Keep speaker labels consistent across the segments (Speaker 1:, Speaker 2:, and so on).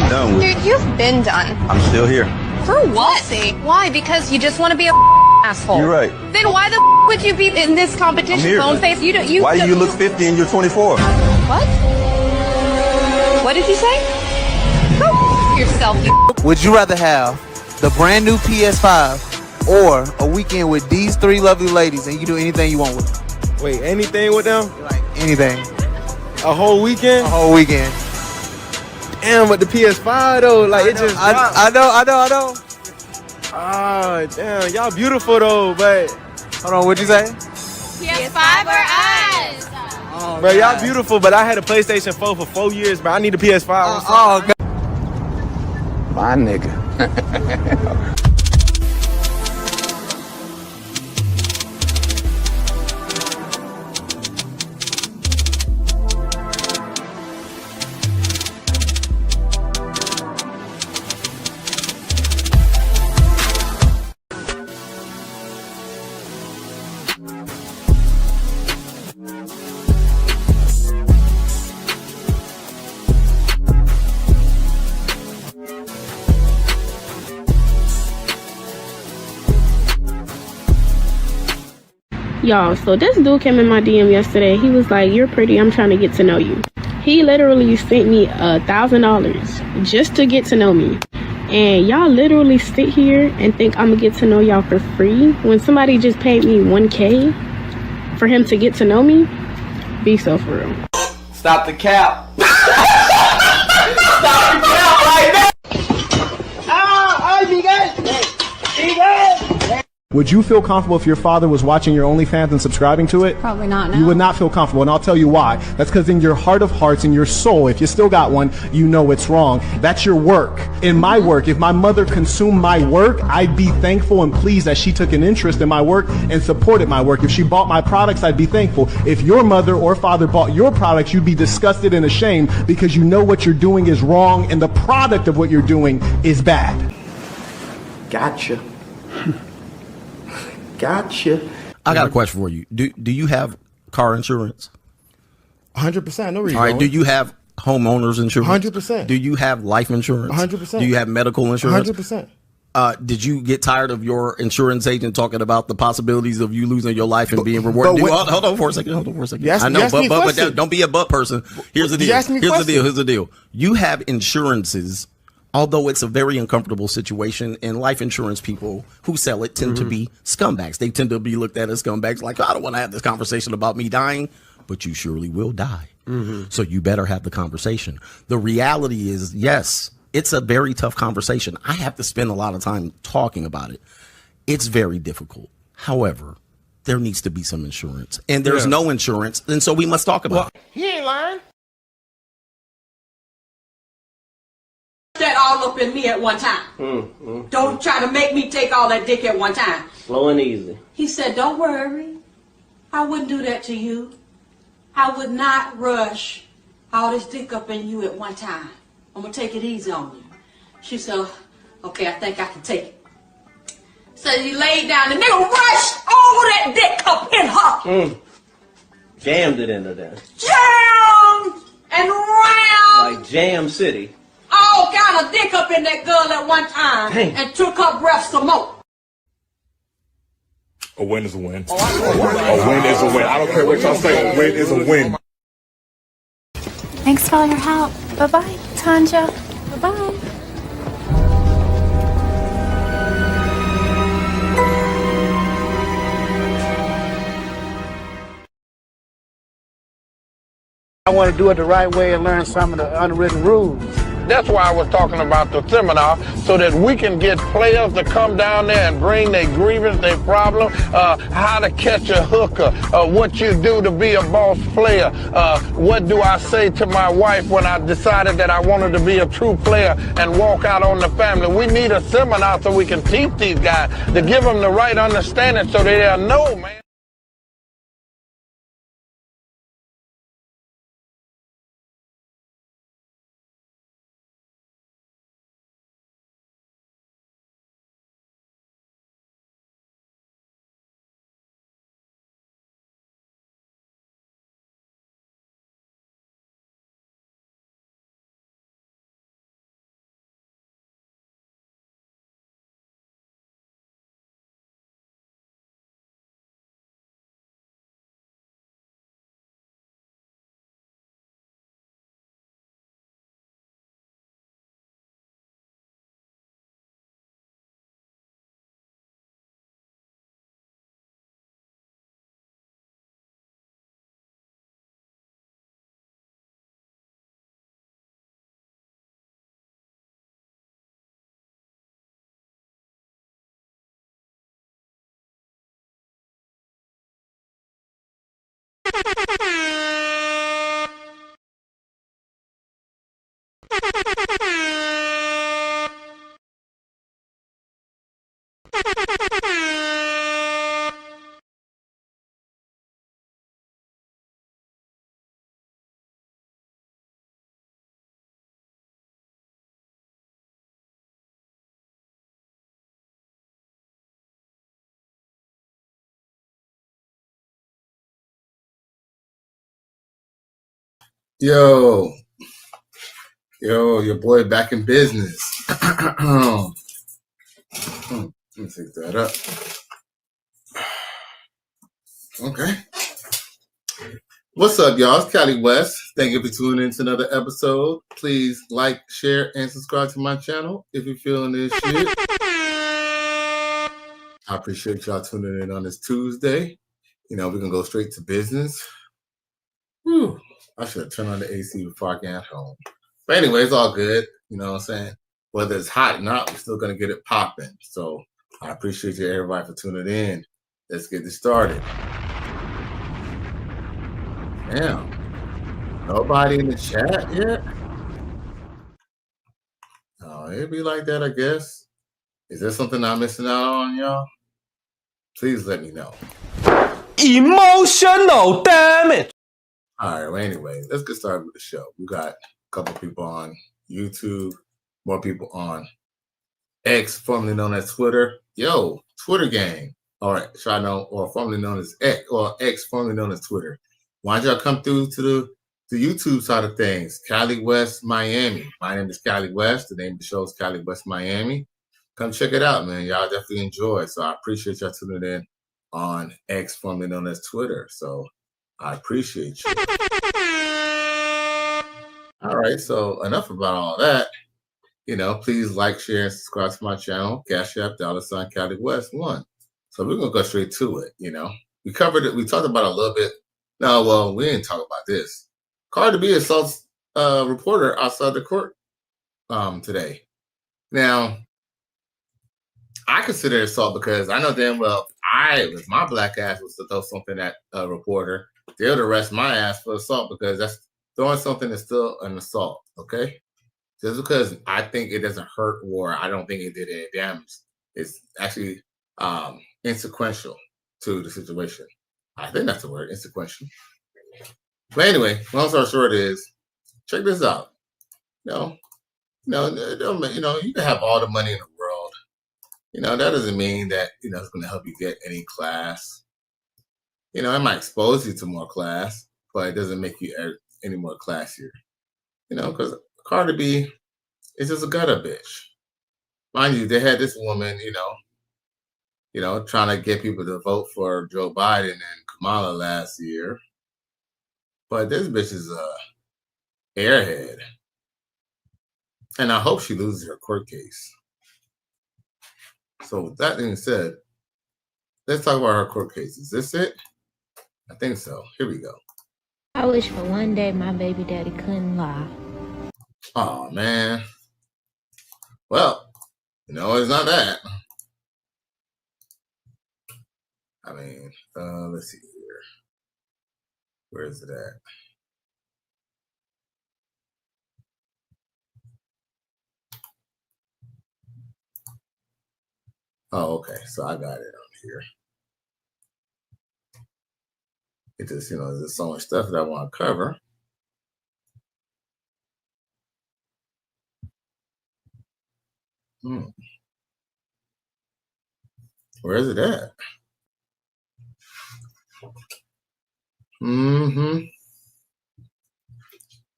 Speaker 1: done with.
Speaker 2: Dude, you've been done.
Speaker 1: I'm still here.
Speaker 2: For what? See, why? Because you just want to be a asshole.
Speaker 1: You're right.
Speaker 2: Then why the would you be in this competition?
Speaker 1: I'm here.
Speaker 2: Bone face.
Speaker 1: Why do you look 50 and you're 24?
Speaker 2: What? What did you say? Go yourself, you.
Speaker 3: Would you rather have the brand new PS5 or a weekend with these three lovely ladies and you do anything you want with them?
Speaker 4: Wait, anything with them?
Speaker 3: Like anything.
Speaker 4: A whole weekend?
Speaker 3: A whole weekend.
Speaker 4: Damn, but the PS5 though, like it just dropped.
Speaker 3: I know.
Speaker 4: Ah, damn, y'all beautiful though, but
Speaker 3: Hold on, what'd you say?
Speaker 5: PS5 or us?
Speaker 3: Oh,
Speaker 4: bro, y'all beautiful, but I had a PlayStation 4 for 4 years, but I need a PS5.
Speaker 3: Oh, God.
Speaker 6: My nigga.
Speaker 7: Y'all, so this dude came in my DM yesterday. He was like, "You're pretty, I'm trying to get to know you." He literally sent me $1,000 just to get to know me. And y'all literally sit here and think I'm gonna get to know y'all for free when somebody just paid me $1K for him to get to know me? Be so for real.
Speaker 3: Stop the cap. Stop the cap right now.
Speaker 8: Would you feel comfortable if your father was watching your OnlyFans and subscribing to it?
Speaker 5: Probably not, no.
Speaker 8: You would not feel comfortable, and I'll tell you why. That's because in your heart of hearts, in your soul, if you still got one, you know it's wrong. That's your work. In my work, if my mother consumed my work, I'd be thankful and pleased that she took an interest in my work and supported my work. If she bought my products, I'd be thankful. If your mother or father bought your products, you'd be disgusted and ashamed because you know what you're doing is wrong and the product of what you're doing is bad.
Speaker 6: Gotcha. Gotcha.
Speaker 9: I got a question for you. Do you have car insurance?
Speaker 4: 100%. No reason.
Speaker 9: All right. Do you have homeowners insurance?
Speaker 4: 100%.
Speaker 9: Do you have life insurance?
Speaker 4: 100%.
Speaker 9: Do you have medical insurance?
Speaker 4: 100%.
Speaker 9: Did you get tired of your insurance agent talking about the possibilities of you losing your life and being rewarded? Hold on for a second. I know, but don't be a butt person. Here's the deal. Here's the deal. You have insurances. Although it's a very uncomfortable situation, and life insurance people who sell it tend to be scumbags. They tend to be looked at as scumbags, like, I don't want to have this conversation about me dying, but you surely will die. So you better have the conversation. The reality is, yes, it's a very tough conversation. I have to spend a lot of time talking about it. It's very difficult. However, there needs to be some insurance, and there's no insurance, and so we must talk about it.
Speaker 4: He ain't lying.
Speaker 10: That all up in me at one time. Don't try to make me take all that dick at one time.
Speaker 6: Slow and easy.
Speaker 10: He said, "Don't worry. I wouldn't do that to you. I would not rush all this dick up in you at one time. I'm going to take it easy on you." She said, "Okay, I think I can take it." So he laid down. The nigga rushed all that dick up in her.
Speaker 6: Jammed it into there.
Speaker 10: Jammed and round.
Speaker 6: Like Jam City.
Speaker 10: All kind of dick up in that girl at one time.
Speaker 6: Dang.
Speaker 10: And took her breath some more.
Speaker 11: A win is a win. A win is a win. I don't care what y'all say. A win is a win.
Speaker 5: Thanks for all your help. Bye-bye, Tanja. Bye-bye.
Speaker 12: I want to do it the right way and learn some of the unwritten rules.
Speaker 13: That's why I was talking about the seminar, so that we can get players to come down there and bring their grievance, their problem, how to catch a hooker, what you do to be a boss player, what do I say to my wife when I decided that I wanted to be a true player and walk out on the family. We need a seminar so we can teach these guys to give them the right understanding so they'll know, man.
Speaker 14: Yo, your boy back in business. Let me take that up. Okay. What's up, y'all? It's Cali West. Thank you for tuning in to another episode. Please like, share, and subscribe to my channel if you're feeling this shit. I appreciate y'all tuning in on this Tuesday. We're going to go straight to business. Whew. I should have turned on the AC before I got home. But anyway, it's all good. You know what I'm saying? Whether it's hot or not, we're still going to get it popping. So I appreciate you, everybody, for tuning in. Let's get this started. Damn. Nobody in the chat yet? Oh, it'd be like that, I guess. Is there something I'm missing out on, y'all? Please let me know.
Speaker 15: Emotional damage.
Speaker 14: All right, well, anyway, let's get started with the show. We got a couple people on YouTube, more people on X, formerly known as Twitter. Yo, Twitter gang. All right, or formerly known as X, or X, formerly known as Twitter. Why don't y'all come through to the YouTube side of things? Cali West, Miami. My name is Cali West. The name of the show is Cali West, Miami. Come check it out, man. Y'all definitely enjoy it. So I appreciate y'all tuning in on X, formerly known as Twitter. So I appreciate you. All right, so enough about all that. Please like, share, and subscribe to my channel. Cash App, $ Cali West 1. So we're gonna go straight to it. We covered it. We talked about it a little bit. No, well, we didn't talk about this. Cardi B assaults a reporter outside the court today. Now, I consider it assault because I know damn well if my black ass was to throw something at a reporter, they would arrest my ass for assault because that's throwing something is still an assault, okay? Just because I think it doesn't hurt or I don't think it did any damage, it's actually insequential to the situation. I think that's the word, insequential. But anyway, long story short is, check this out. You can have all the money in the world. That doesn't mean that, it's going to help you get any class. It might expose you to more class, but it doesn't make you any more classier. Because Cardi B is just a gutter bitch. Mind you, they had this woman, trying to get people to vote for Joe Biden and Kamala last year. But this bitch is a airhead. And I hope she loses her court case. So with that being said, let's talk about her court case. Is this it? I think so. Here we go.
Speaker 16: I wish for one day my baby daddy couldn't lie.
Speaker 14: Oh, man. Well, it's not that. I mean, let's see here. Where is it at? Oh, okay. So I got it on here. It just, there's so much stuff that I want to cover. Where is it at?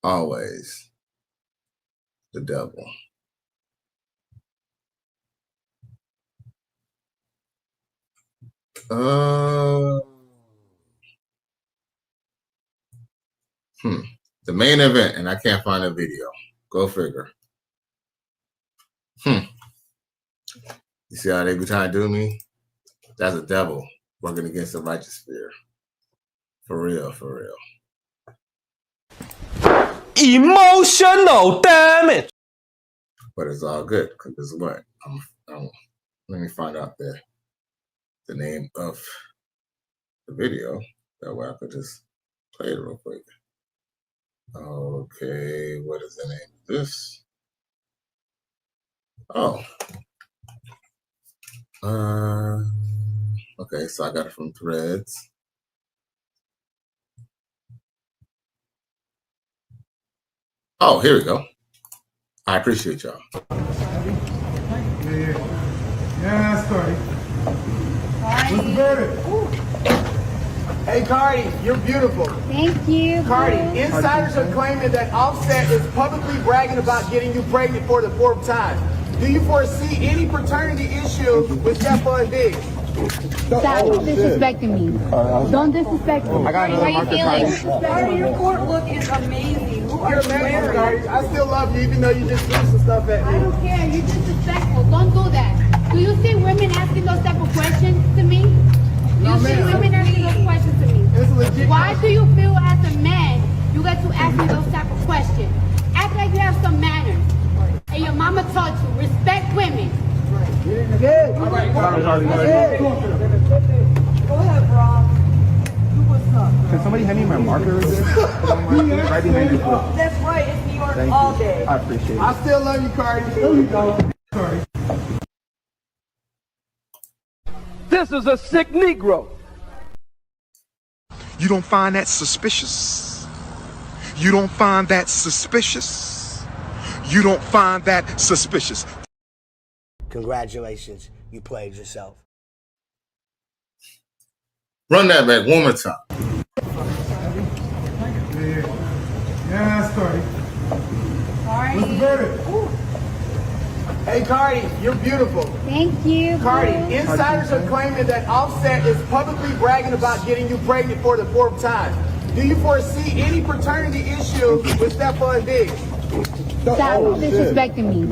Speaker 14: Always the devil. The main event, and I can't find a video. Go figure. You see how they be trying to do me? That's a devil working against the righteous spirit. For real, for real.
Speaker 15: Emotional damage.
Speaker 14: But it's all good because it's what? Let me find out the name of the video. That way I could just play it real quick. Okay, what is the name of this? Oh. Okay, so I got it from Threads. Oh, here we go. I appreciate y'all.
Speaker 15: Yeah, Cardi. What's the verdict?
Speaker 3: Hey, Cardi, you're beautiful.
Speaker 17: Thank you.
Speaker 3: Cardi, insiders are claiming that Offset is publicly bragging about getting you pregnant for the 4th time. Do you foresee any paternity issue with Stefan Diggs?
Speaker 17: Stop disrespecting me. Don't disrespect me.
Speaker 3: I got
Speaker 17: How you feeling?
Speaker 10: Cardi, your court look is amazing. Who are
Speaker 3: You're
Speaker 10: you
Speaker 3: amazing,
Speaker 10: wearing?
Speaker 3: Cardi. I still love you, even though you just threw some stuff at me.
Speaker 17: I don't care. You're disrespectful. Don't do that. Do you see women asking those type of questions to me? Do you see women asking those questions to me? Why do you feel as a man you get to ask me those type of questions? Act like you have some manners. And your mama taught you, respect women.
Speaker 3: Good.
Speaker 10: Go ahead, Rob. Do what's up.
Speaker 15: Can somebody hand me my marker? Right behind you.
Speaker 10: That's right. It's New York
Speaker 15: Thank
Speaker 10: all
Speaker 15: you.
Speaker 10: day.
Speaker 15: I appreciate it.
Speaker 3: I still love you, Cardi.
Speaker 15: There you go. Cardi.
Speaker 18: This is a sick Negro.
Speaker 19: You don't find that suspicious? You don't find that suspicious? You don't find that suspicious?
Speaker 20: Congratulations, you played yourself.
Speaker 14: Run that back one more time.
Speaker 15: Yeah, Cardi. What's the verdict?
Speaker 3: Hey, Cardi, you're beautiful.
Speaker 17: Thank you.
Speaker 3: Cardi, insiders are claiming that Offset is publicly bragging about getting you pregnant for the 4th time. Do you foresee any paternity issue with Stefan Diggs?
Speaker 17: Stop disrespecting me.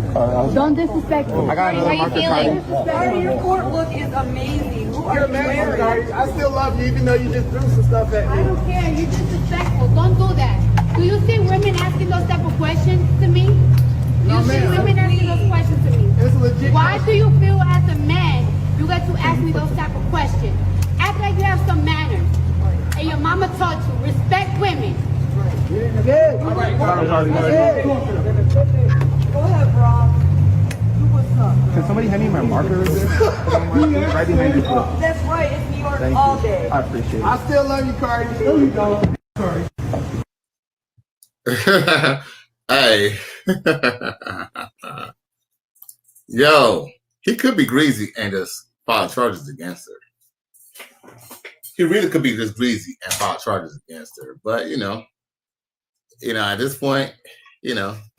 Speaker 17: Don't disrespect me.
Speaker 3: I got
Speaker 17: How you feeling?
Speaker 10: Cardi, your court look is amazing. Who are
Speaker 3: You're
Speaker 10: you
Speaker 3: amazing,
Speaker 10: wearing?
Speaker 3: Cardi. I still love you, even though you just threw some stuff at
Speaker 17: I
Speaker 3: me.
Speaker 17: don't care. You're disrespectful. Don't do that. Do you see women asking those type of questions to me? Do you see women asking those questions to me?
Speaker 3: It's legit.
Speaker 17: Why do you feel as a man you get to ask me those type of questions? Act like you have some manners. And your mama taught you, respect women.
Speaker 3: Good.
Speaker 10: Go ahead, Rob. Do what's up.
Speaker 15: Can somebody hand me my marker? Right behind you.
Speaker 10: That's right. It's New York
Speaker 15: Thank
Speaker 10: all
Speaker 15: you.
Speaker 10: day.
Speaker 15: I appreciate it.
Speaker 3: I still love you, Cardi.
Speaker 15: There you go. Cardi.
Speaker 14: Hey. Yo, he could be greasy and just file charges against her. He really could be just greasy and file charges against her. But, you know, at this point,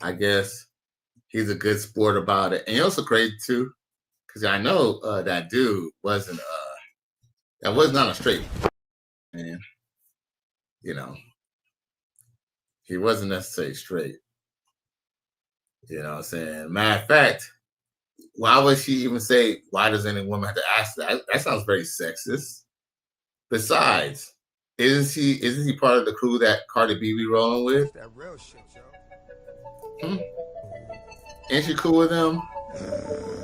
Speaker 14: I guess he's a good sport about it. And he's also crazy, too, because I know that dude that was not a straight man. He wasn't necessarily straight. You know what I'm saying? Matter of fact, why would she even say, why does any woman have to ask that? That sounds very sexist. Besides, isn't he part of the crew that Cardi B be rolling with?
Speaker 19: That real shit, yo.
Speaker 14: Ain't she cool with him?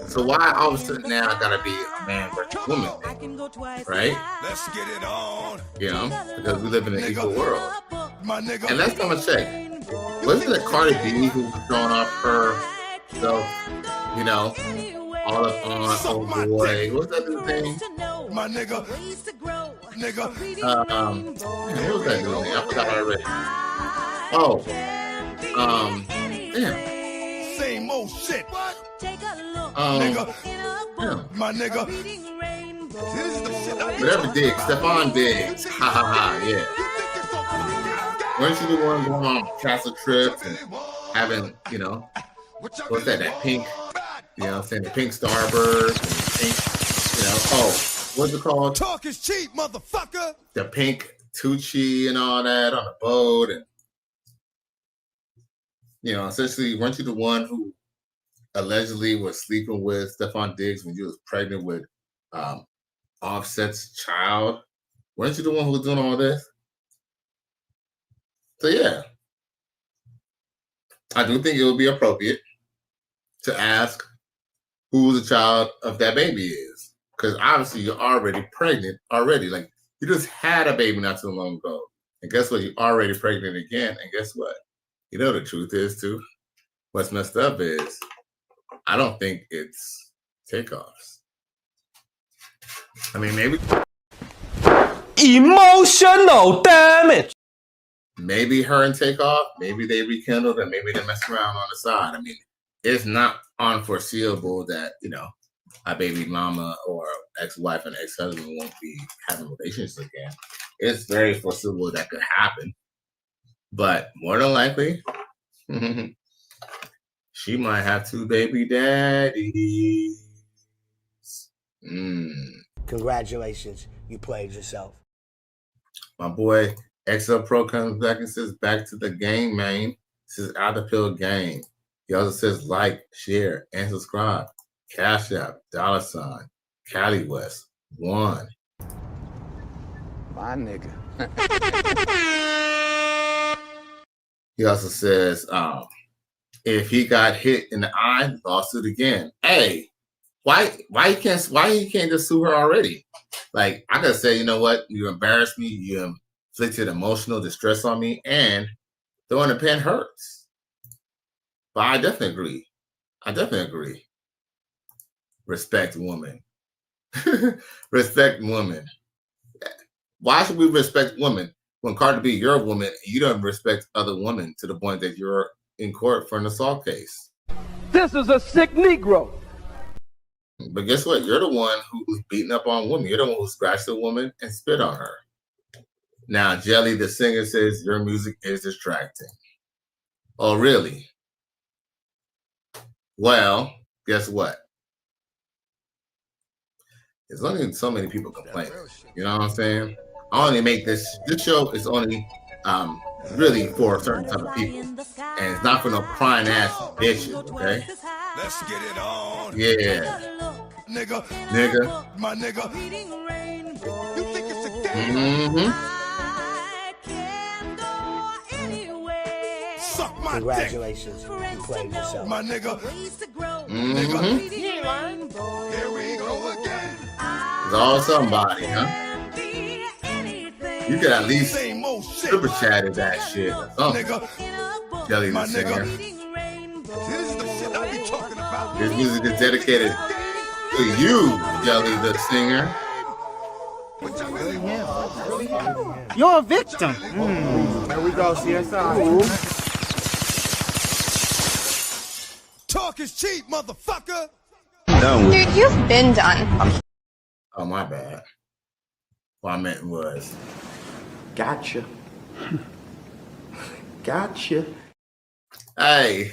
Speaker 14: So why all of a sudden now I gotta be a man versus woman thing, right?
Speaker 19: Let's get it on.
Speaker 14: Because we live in an equal world. And last time I checked, wasn't it Cardi B who was throwing off herself, all up on old boy? What's that new thing?
Speaker 19: My nigga.
Speaker 14: What was that new thing? I forgot already. Oh. Damn.
Speaker 19: Same old shit.
Speaker 14: Nigga.
Speaker 19: My nigga.
Speaker 14: Whatever Diggs, Stefan Diggs. Ha ha ha, yeah. Weren't you the one going on castle trips and having, what's that pink, the pink Starburst and pink, what's it called?
Speaker 19: Talk is cheap, motherfucker.
Speaker 14: The pink Tucci and all that on the boat. And, essentially, weren't you the one who allegedly was sleeping with Stefan Diggs when you was pregnant with Offset's child? Weren't you the one who was doing all this? So yeah, I do think it would be appropriate to ask who the child of that baby is. Because obviously you're already pregnant already. Like, you just had a baby not too long ago. And guess what? You're already pregnant again. And guess what? You know the truth is too. What's messed up is I don't think it's takeoffs. I mean, maybe
Speaker 18: emotional damage.
Speaker 14: Maybe her and Takeoff, maybe they rekindled and maybe they mess around on the side. I mean, it's not unforeseeable that, you know, a baby mama or ex-wife and ex-husband won't be having relations again. It's very foreseeable that could happen. But more than likely, she might have 2 baby daddies.
Speaker 20: Congratulations, you played yourself.
Speaker 14: My boy XL Pro comes back and says, back to the game, man. This is Out the Pill Game. He also says, like, share, and subscribe. Cash App, $, Cali West, 1.
Speaker 15: My nigga.
Speaker 14: He also says, if he got hit in the eye, lawsuit again. Hey, why he can't just sue her already? Like, I could say, you know what? You embarrassed me. You inflicted emotional distress on me, and throwing a pen hurts. But I definitely agree. Respect women. Respect women. Why should we respect women? When Cardi B, you're a woman, you don't respect other women to the point that you're in court for an assault case.
Speaker 18: This is a sick Negro.
Speaker 14: But guess what? You're the one who's beating up on women. You're the one who scratched a woman and spit on her. Now, Jelly, the singer, says your music is distracting. Oh, really? Well, guess what? There's only so many people complaining. You know what I'm saying? I only make this show is only really for a certain type of people. And it's not for no crying ass bitches, okay?
Speaker 21: Let's get it on.
Speaker 14: Yeah.
Speaker 21: Nigga. My nigga.
Speaker 19: You think it's a game?
Speaker 21: Suck my
Speaker 20: Congratulations, you played yourself.
Speaker 21: My nigga.
Speaker 14: Nigga.
Speaker 21: Here we go again.
Speaker 14: It's all somebody, huh? You could at least super chatted that shit. Jelly the singer.
Speaker 21: This is the shit I be talking about.
Speaker 14: This music is dedicated to you, Jelly the singer.
Speaker 12: You're a victim.
Speaker 15: There we go, CSI.
Speaker 21: Talk is cheap, motherfucker.
Speaker 2: Dude, you've been done.
Speaker 14: Oh, my bad. What I meant was,
Speaker 15: Gotcha. Gotcha.
Speaker 14: hey,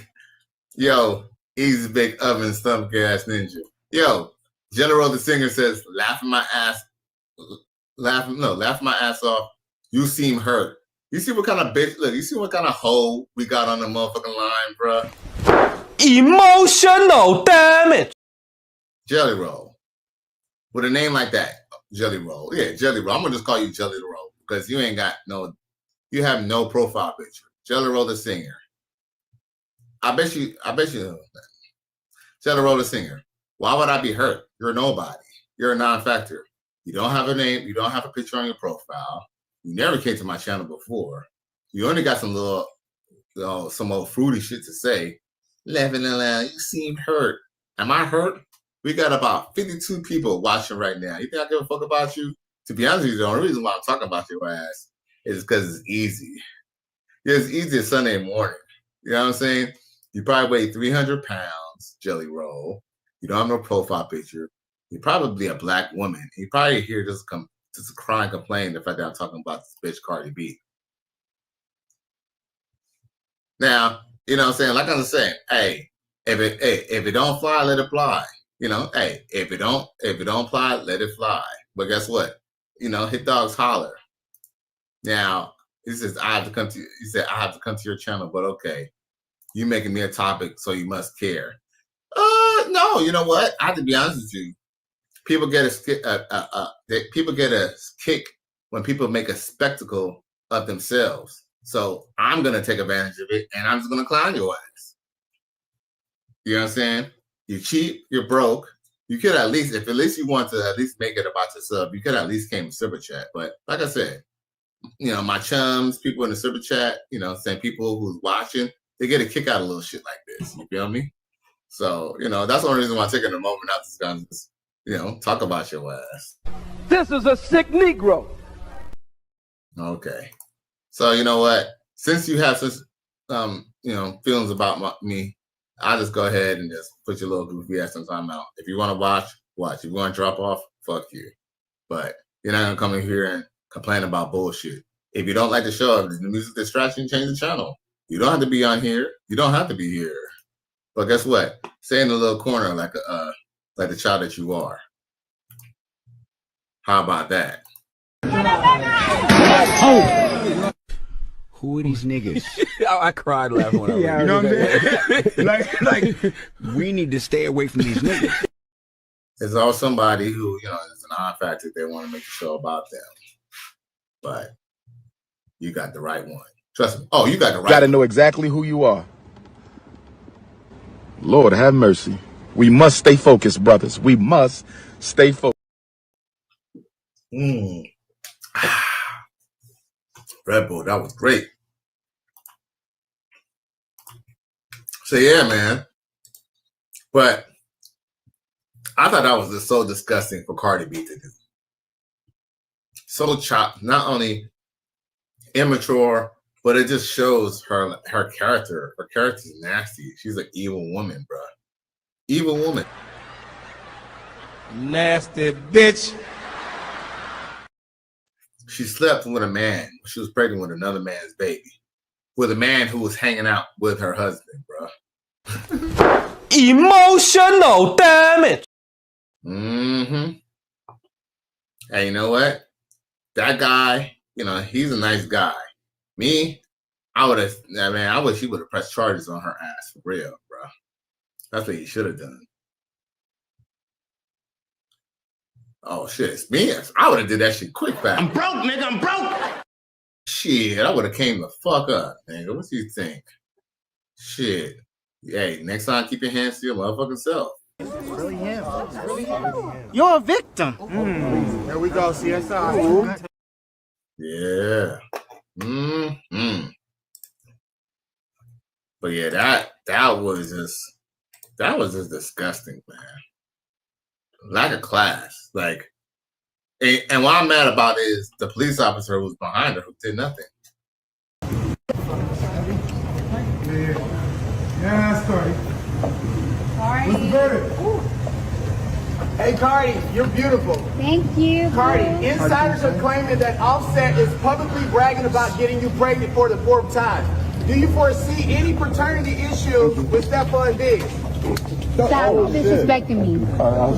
Speaker 14: yo, Easy Big Oven Stump Gas Ninja. Yo, General the singer says, laughing my ass off. You seem hurt. You see what kind of bitch, look, you see what kind of hoe we got on the motherfucking line, bruh?
Speaker 18: Emotional damage.
Speaker 14: Jelly Roll. With a name like that, Jelly Roll. Yeah, Jelly Roll. I'm gonna just call you Jelly Roll because you have no profile picture. Jelly Roll the singer. I bet you Jelly Roll the singer. Why would I be hurt? You're nobody. You're a non-factor. You don't have a name. You don't have a picture on your profile. You never came to my channel before. You only got some little, some old fruity shit to say. Laughing aloud, you seem hurt. Am I hurt? We got about 52 people watching right now. You think I give a fuck about you? To be honest with you, the only reason why I'm talking about your ass is because it's easy. It's easy Sunday morning. You know what I'm saying? You probably weigh 300 pounds, Jelly Roll. You don't have no profile picture. You're probably a black woman. You probably here just cry and complain the fact that I'm talking about this bitch Cardi B. Now, you know what I'm saying? Like I'm saying, hey, if it don't fly, let it fly. You know, hey, if it don't fly, let it fly. But guess what? You know, hit dogs holler. Now, he says, I have to come to your channel, but okay. You making me a topic, so you must care. No, you know what? I have to be honest with you. People get a kick when people make a spectacle of themselves. So I'm gonna take advantage of it, and I'm just gonna clown your ass. You know what I'm saying? You're cheap, you're broke. You could at least, if at least you want to at least make it about yourself, you could at least came to super chat. But like I said, my chums, people in the super chat, saying people who's watching, they get a kick out of little shit like this. You feel me? So, that's the only reason why I'm taking a moment out to just, talk about your ass.
Speaker 18: This is a sick Negro.
Speaker 14: Okay. So, you know what? Since you have such, feelings about me, I'll just go ahead and just put your little goofy ass in time out. If you want to watch. If you want to drop off, fuck you. But you're not going to come in here and complain about bullshit. If you don't like the show, if the music distraction, change the channel. You don't have to be on here. You don't have to be here. But guess what? Stay in the little corner like the child that you are. How about that?
Speaker 1: Oh. Who are these niggas?
Speaker 22: I cried laughing when I read it.
Speaker 1: You know what I'm saying? like, we need to stay away from these niggas.
Speaker 14: It's all somebody who, is an odd factor. They want to make a show about them. But you got the right one. Trust me. Oh, you got the right one.
Speaker 23: You got to know exactly who you are. Lord have mercy. We must stay focused, brothers. We must stay focused.
Speaker 14: Red Bull, that was great. So yeah, man. But I thought that was just so disgusting for Cardi B to do. So chopped, not only immature, but it just shows her character. Her character's nasty. She's an evil woman, bro. Evil woman.
Speaker 4: Nasty bitch.
Speaker 14: She slept with a man. She was pregnant with another man's baby. With a man who was hanging out with her husband, bro.
Speaker 18: Emotional damage.
Speaker 14: Mm-hmm. Hey, you know what? That guy, he's a nice guy. Me, I wish he would have pressed charges on her ass for real, bro. That's what he should have done. Oh shit, it's me. I would have did that shit quick back.
Speaker 1: I'm broke, nigga. I'm broke.
Speaker 14: Shit, I would have came the fuck up, nigga. What do you think? Shit. Hey, next time keep your hands to your motherfucking self.
Speaker 12: It's really him. You're a victim. There we go, CSI.
Speaker 14: Yeah. But yeah, that was just disgusting, man. Lack of class. Like, and what I'm mad about is the police officer who was behind her who did nothing.
Speaker 3: Yeah, Cardi. What's the verdict? Hey, Cardi, you're beautiful.
Speaker 17: Thank you.
Speaker 3: Cardi, insiders are claiming that Offset is publicly bragging about getting you pregnant for the 4th time. Do you foresee any paternity issues with Stephon Diggs?
Speaker 17: Stop disrespecting me.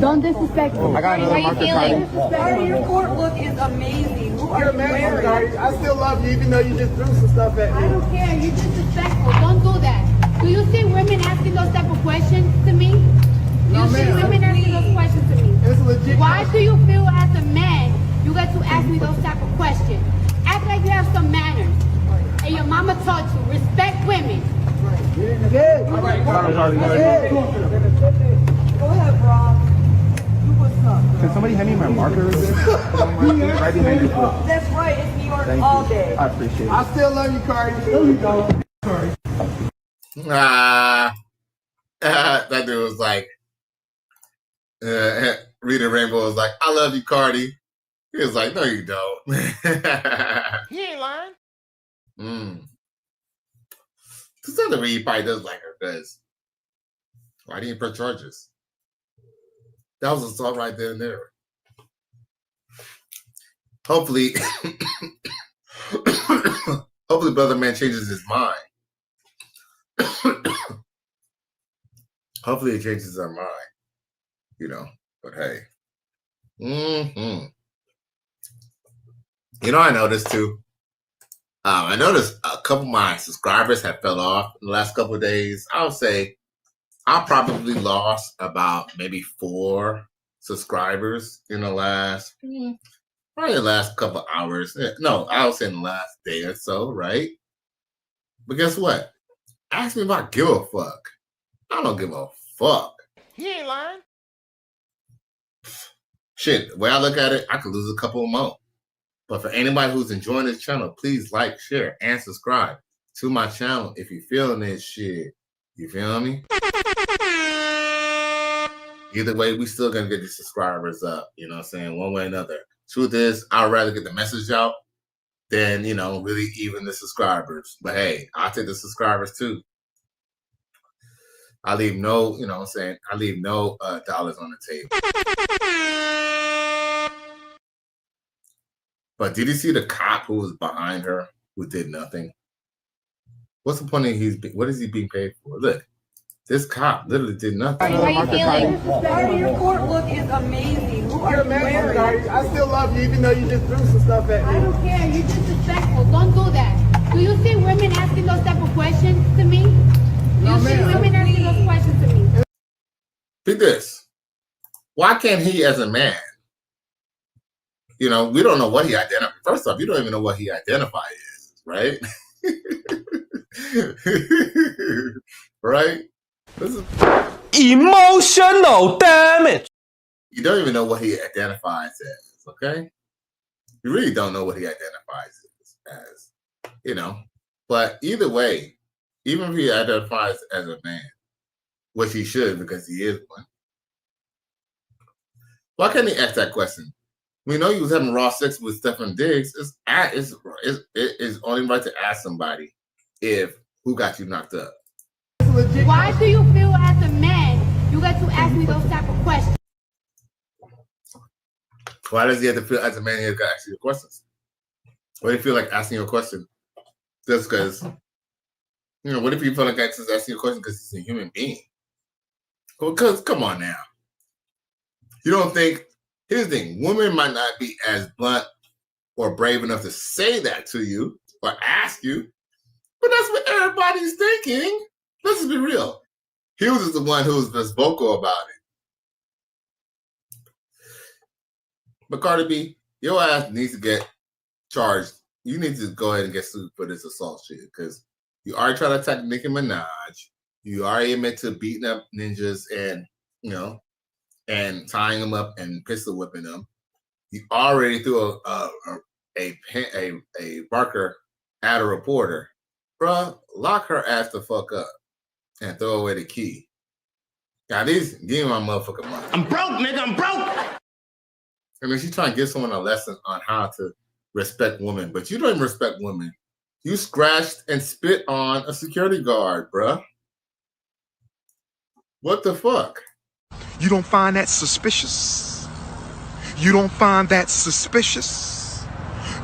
Speaker 17: Don't disrespect me.
Speaker 3: I got
Speaker 17: How you feeling?
Speaker 10: Cardi, your court look is amazing. Who are
Speaker 3: You're
Speaker 10: you
Speaker 3: amazing,
Speaker 10: wearing?
Speaker 3: Cardi. I still love you even though you just threw some stuff at me.
Speaker 17: I don't care. You're disrespectful. Don't do that. Do you see women asking those type of questions to me? Do you see women asking those questions to me?
Speaker 3: It's legit.
Speaker 17: Why do you feel as a man you get to ask me those type of questions? Act like you have some manners. And your mama taught you, respect women.
Speaker 3: Yeah. All right.
Speaker 10: Go ahead, Rob. You what's up?
Speaker 15: Can somebody hand me my marker? Right behind you.
Speaker 10: That's right. It's New York
Speaker 15: Thank
Speaker 10: all
Speaker 15: you.
Speaker 10: day.
Speaker 15: I appreciate it.
Speaker 3: I still love you, Cardi. There you go. Sorry.
Speaker 14: That dude was like, Rita Rainbow was like, I love you, Cardi. He was like, no, you don't.
Speaker 12: He ain't lying.
Speaker 14: To some degree, he probably does like her because why didn't he press charges? That was assault right there and there. Hopefully, hopefully, brother man changes his mind. Hopefully, he changes his mind. But hey, I noticed too. I noticed a couple of my subscribers have fell off in the last couple of days. I would say I probably lost about maybe 4 subscribers in the last, probably the last couple of hours. No, I would say in the last day or so, right? But guess what? Ask me if I give a fuck. I don't give a fuck.
Speaker 12: He ain't lying.
Speaker 14: Shit, the way I look at it, I could lose a couple more. But for anybody who's enjoying this channel, please like, share, and subscribe to my channel if you're feeling this shit. You feel me? Either way, we still gonna get the subscribers up. You know what I'm saying? One way or another. Truth is, I'd rather get the message out than, you know, really even the subscribers. But hey, I'll take the subscribers too. I leave no, you know what I'm saying? I leave no dollars on the table. But did you see the cop who was behind her who did nothing? What's the point of what is he being paid for? Look, this cop literally did nothing.
Speaker 2: How are you feeling?
Speaker 10: Sorry, your court look is amazing. Who are you wearing?
Speaker 3: I still love you, even though you just threw some stuff at me.
Speaker 17: I don't care. You're disrespectful. Don't do that. Do you see women asking those type of questions to me? Do you see women asking those questions to me?
Speaker 14: Think this. Why can't he, as a man, you know, we don't know what he identifies. First off, you don't even know what he identifies as, right? Right? This is
Speaker 18: emotional damage.
Speaker 14: You don't even know what he identifies as, okay? You really don't know what he identifies as, you know? But either way, even if he identifies as a man, which he should because he is one, why can't he ask that question? We know he was having raw sex with Stefan Diggs. It's only right to ask somebody who got you knocked up.
Speaker 17: Why do you feel as a man you got to ask me those type of questions?
Speaker 14: Why does he have to feel as a man he has got to ask you questions? Why do you feel like asking you a question? Just because, you know, what if you feel like asking you a question because he's a human being? Because, come on now. You don't think, here's the thing, women might not be as blunt or brave enough to say that to you or ask you, but that's what everybody's thinking. Let's just be real. He was just the one who was just vocal about it. But Cardi B, your ass needs to get charged. You need to go ahead and get sued for this assault shit because you already tried to attack Nicki Minaj. You already admit to beating up ninjas and, you know, and tying them up and pistol whipping them. You already threw a barker at a reporter. Bruh, lock her ass the fuck up and throw away the key. Now, give me my motherfucking money.
Speaker 12: I'm broke, nigga. I'm broke.
Speaker 14: I mean, she's trying to give someone a lesson on how to respect women, but you don't even respect women. You scratched and spit on a security guard, bruh. What the fuck?
Speaker 19: You don't find that suspicious? You don't find that suspicious?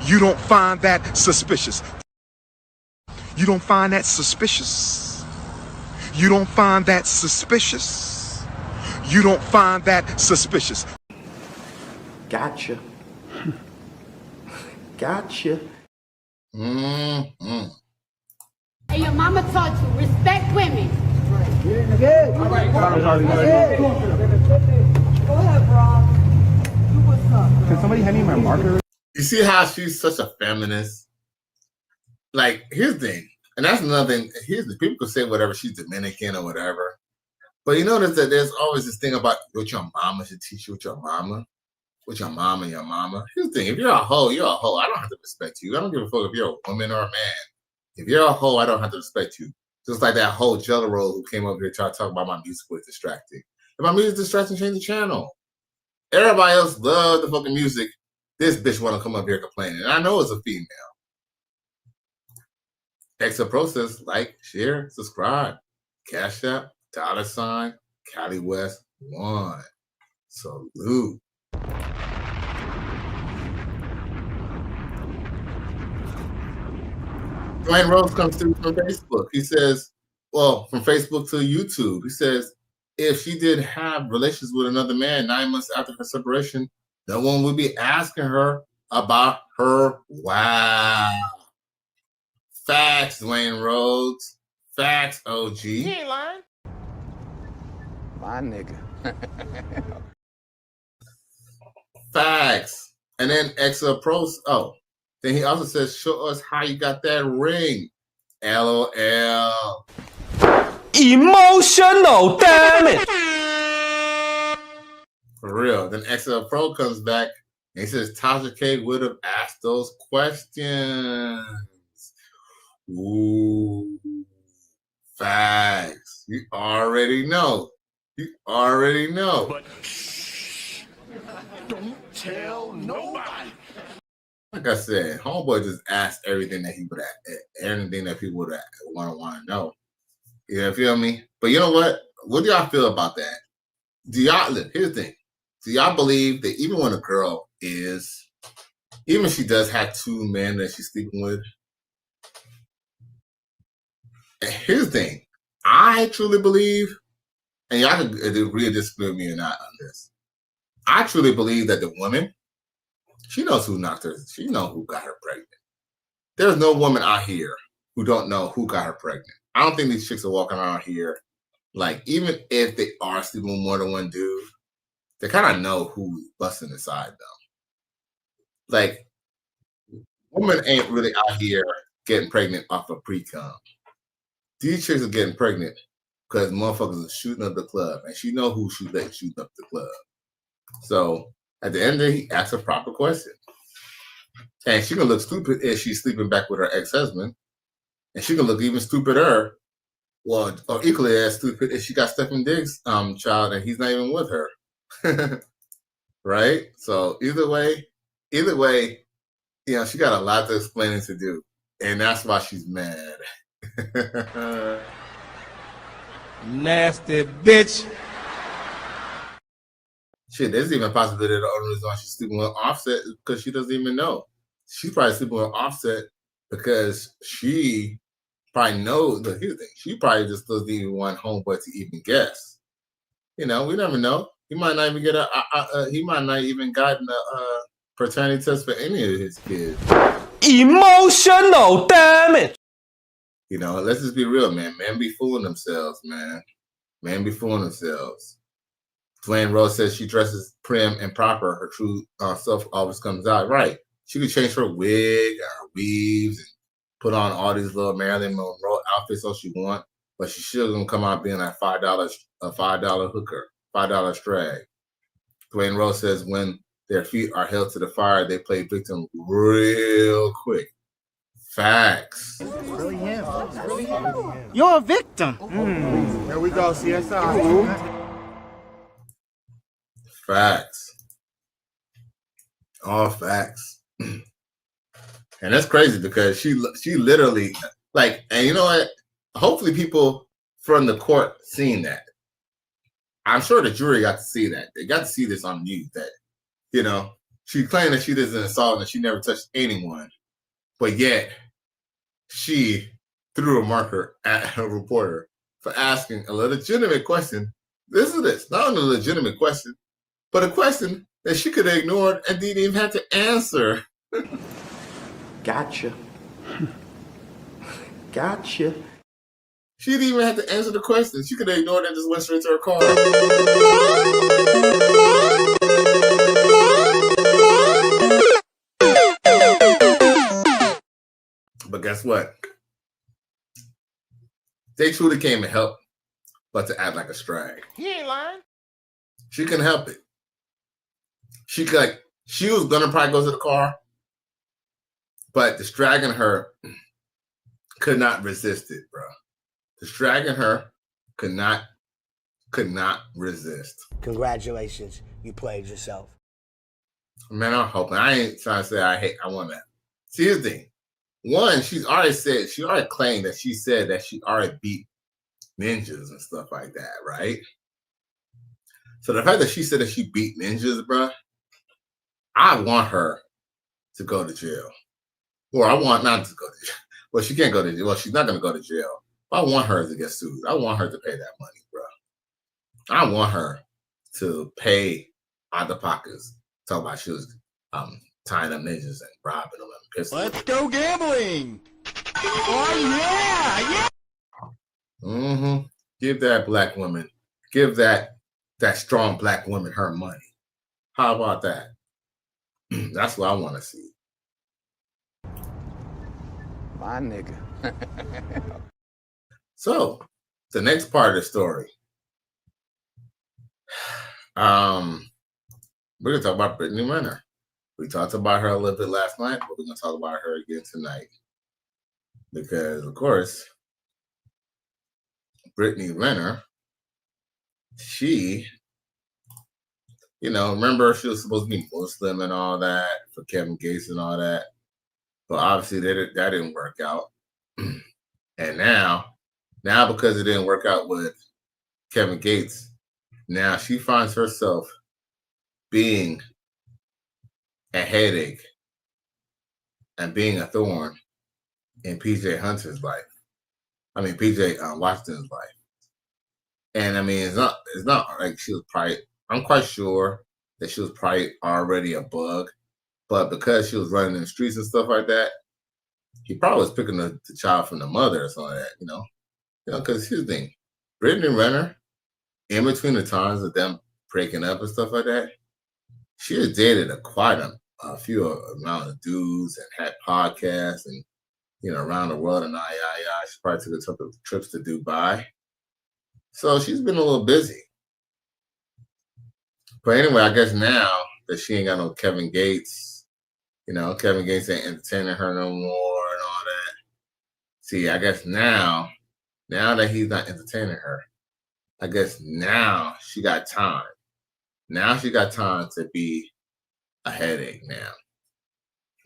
Speaker 19: You don't find that suspicious? You don't find that suspicious? You don't find that suspicious? You don't find that suspicious?
Speaker 20: Gotcha. Gotcha.
Speaker 17: And your mama taught you, respect women.
Speaker 15: Go ahead, bro. Can somebody hand me my marker?
Speaker 14: You see how she's such a feminist? Like, here's the thing, and that's another thing. Here's the people can say whatever, she's Dominican or whatever. But you notice that there's always this thing about what your mama should teach you with your mama. With your mama and your mama. Here's the thing, if you're a hoe, you're a hoe. I don't have to respect you. I don't give a fuck if you're a woman or a man. If you're a hoe, I don't have to respect you. Just like that whole Jello Roll who came over here trying to talk about my music was distracting. If my music distracting, change the channel. Everybody else loves the fucking music. This bitch want to come up here complaining. And I know it's a female. Extra process, like, share, subscribe. Cash App, $, Cali West 1. Salute. Dwayne Rose comes through from Facebook. He says, well, from Facebook to YouTube, he says, if she did have relations with another man 9 months after her separation, no one would be asking her about her. Wow. Facts, Dwayne Rhodes. Facts, OG.
Speaker 12: He ain't lying.
Speaker 1: My nigga.
Speaker 14: Facts. And then Exa Pros. Oh, then he also says, show us how you got that ring. LOL.
Speaker 18: Emotional damage.
Speaker 14: For real. Then XL Pro comes back And he says Tasha K would have asked those questions. Ooh, facts. You already know. You already know.
Speaker 21: But shh, don't tell nobody.
Speaker 14: Like I said, homeboy just asked everything that he would everything that people would want to know. You feel me? But you know what? What do y'all feel about that? Do y'all look? Here's the thing. Do y'all believe that even when a girl even if she does have two men that she's sleeping with? Here's the thing. I truly believe, and y'all can agree or disagree with me or not on this. I truly believe that the woman, she knows who knocked her. She knows who got her pregnant. There's no woman out here who don't know who got her pregnant. I don't think these chicks are walking around here like, even if they are sleeping with more than one dude, they kind of know who's busting inside though. Like, women ain't really out here getting pregnant off of pre-cum. These chicks are getting pregnant because motherfuckers are shooting up the club, and she know who she let shoot up the club. So at the end of the day, he asks a proper question. And she can look stupid if she's sleeping back with her ex-husband. And she can look even stupider, well, or equally as stupid if she got Stephen Diggs' child and he's not even with her. Right? So either way, you know, she got a lot of explaining to do. And that's why she's mad.
Speaker 4: Nasty bitch.
Speaker 14: Shit, there's even a possibility that the only reason why she's sleeping with Offset is because she doesn't even know. She's probably sleeping with Offset because she probably knows. Look, here's the thing. She probably just doesn't even want homeboy to even guess. You know, we never know. He might not even get he might not even gotten a paternity test for any of his kids.
Speaker 18: Emotional damage.
Speaker 14: You know, let's just be real, man. Men be fooling themselves, man. Men be fooling themselves. Dwayne Rose says she dresses prim and proper. Her true self always comes out. Right. She could change her wig or her weaves and put on all these little Marilyn Monroe outfits all she want, but she's still gonna come out being like $5 hooker, $5 strag. Dwayne Rose says when their feet are held to the fire, they play victim real quick. Facts.
Speaker 12: It's really him. It's really him. You're a victim. There we go, CSI.
Speaker 14: Facts. All facts. And that's crazy because she literally, like, and you know what? Hopefully people from the court seen that. I'm sure the jury got to see that. They got to see this on news that, you know, she claimed that she doesn't assault and she never touched anyone. But yet, she threw a marker at a reporter for asking a legitimate question. This is this, not only a legitimate question, but a question that she could have ignored and didn't even have to answer.
Speaker 20: Gotcha. Gotcha.
Speaker 14: She didn't even have to answer the question. She could have ignored it and just went straight to her car. But guess what? They truly came to help, but to act like a strag.
Speaker 12: He ain't lying.
Speaker 14: She couldn't help it. She was gonna probably go to the car, but the stragging her could not resist it, bro. The stragging her could not resist.
Speaker 7: Congratulations, you played yourself.
Speaker 14: Man, I'm hoping. I ain't trying to say I want that. See, here's the thing. One, she already claimed that she said that she already beat ninjas and stuff like that, right? So the fact that she said that she beat ninjas, bro, I want her to go to jail. Or I want not to go to jail. Well, she can't go to jail. Well, she's not going to go to jail. But I want her to get sued. I want her to pay that money, bro. I want her to pay out the pockets. Talk about she was tying up ninjas and robbing them and pissing.
Speaker 21: Let's go gambling. Oh, yeah.
Speaker 14: Mm-hmm. Give that black woman, give that strong black woman her money. How about that? That's what I want to see.
Speaker 1: My nigga.
Speaker 14: So, the next part of the story. We're going to talk about Brittany Renner. We talked about her a little bit last night, but we're gonna talk about her again tonight. Because of course, Brittany Renner, she, remember she was supposed to be Muslim and all that for Kevin Gates and all that. But obviously that didn't work out. And now because it didn't work out with Kevin Gates, now she finds herself being a headache and being a thorn in PJ Hunter's life. I mean PJ Washington's life. And I mean it's not like she was probably, I'm quite sure that she was probably already a bug, but because she was running in the streets and stuff like that, he probably was picking the child from the mother or something like that, because here's the thing, Brittany Renner, in between the times of them breaking up and stuff like that, she has dated quite a few amount of dudes and had podcasts and, around the world and she probably took a couple of trips to Dubai. So she's been a little busy. But anyway, I guess now that she ain't got no Kevin Gates, Kevin Gates ain't entertaining her no more and all that. See, I guess now that he's not entertaining her, I guess now she got time. Now she got time to be a headache now.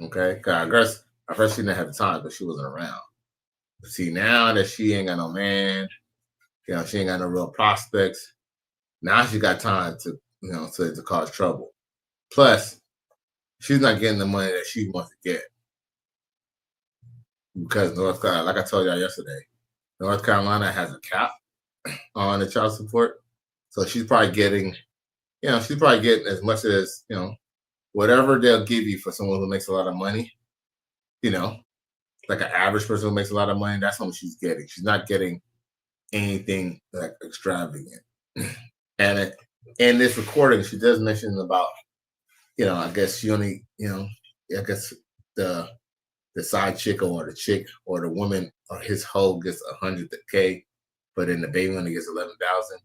Speaker 14: Okay? Because at first she didn't have time because she wasn't around. But see, now that she ain't got no man, she ain't got no real prospects, now she got time to, to cause trouble. Plus, she's not getting the money that she wants to get. Because North Carolina, like I told y'all yesterday, North Carolina has a cap on the child support. So she's probably getting, as much as, whatever they'll give you for someone who makes a lot of money, like an average person who makes a lot of money, that's how much she's getting. She's not getting anything like extravagant. And in this recording, she does mention about, I guess she only, I guess the side chick or the chick or the woman or his hoe gets $100K, but then the baby only gets 11,000.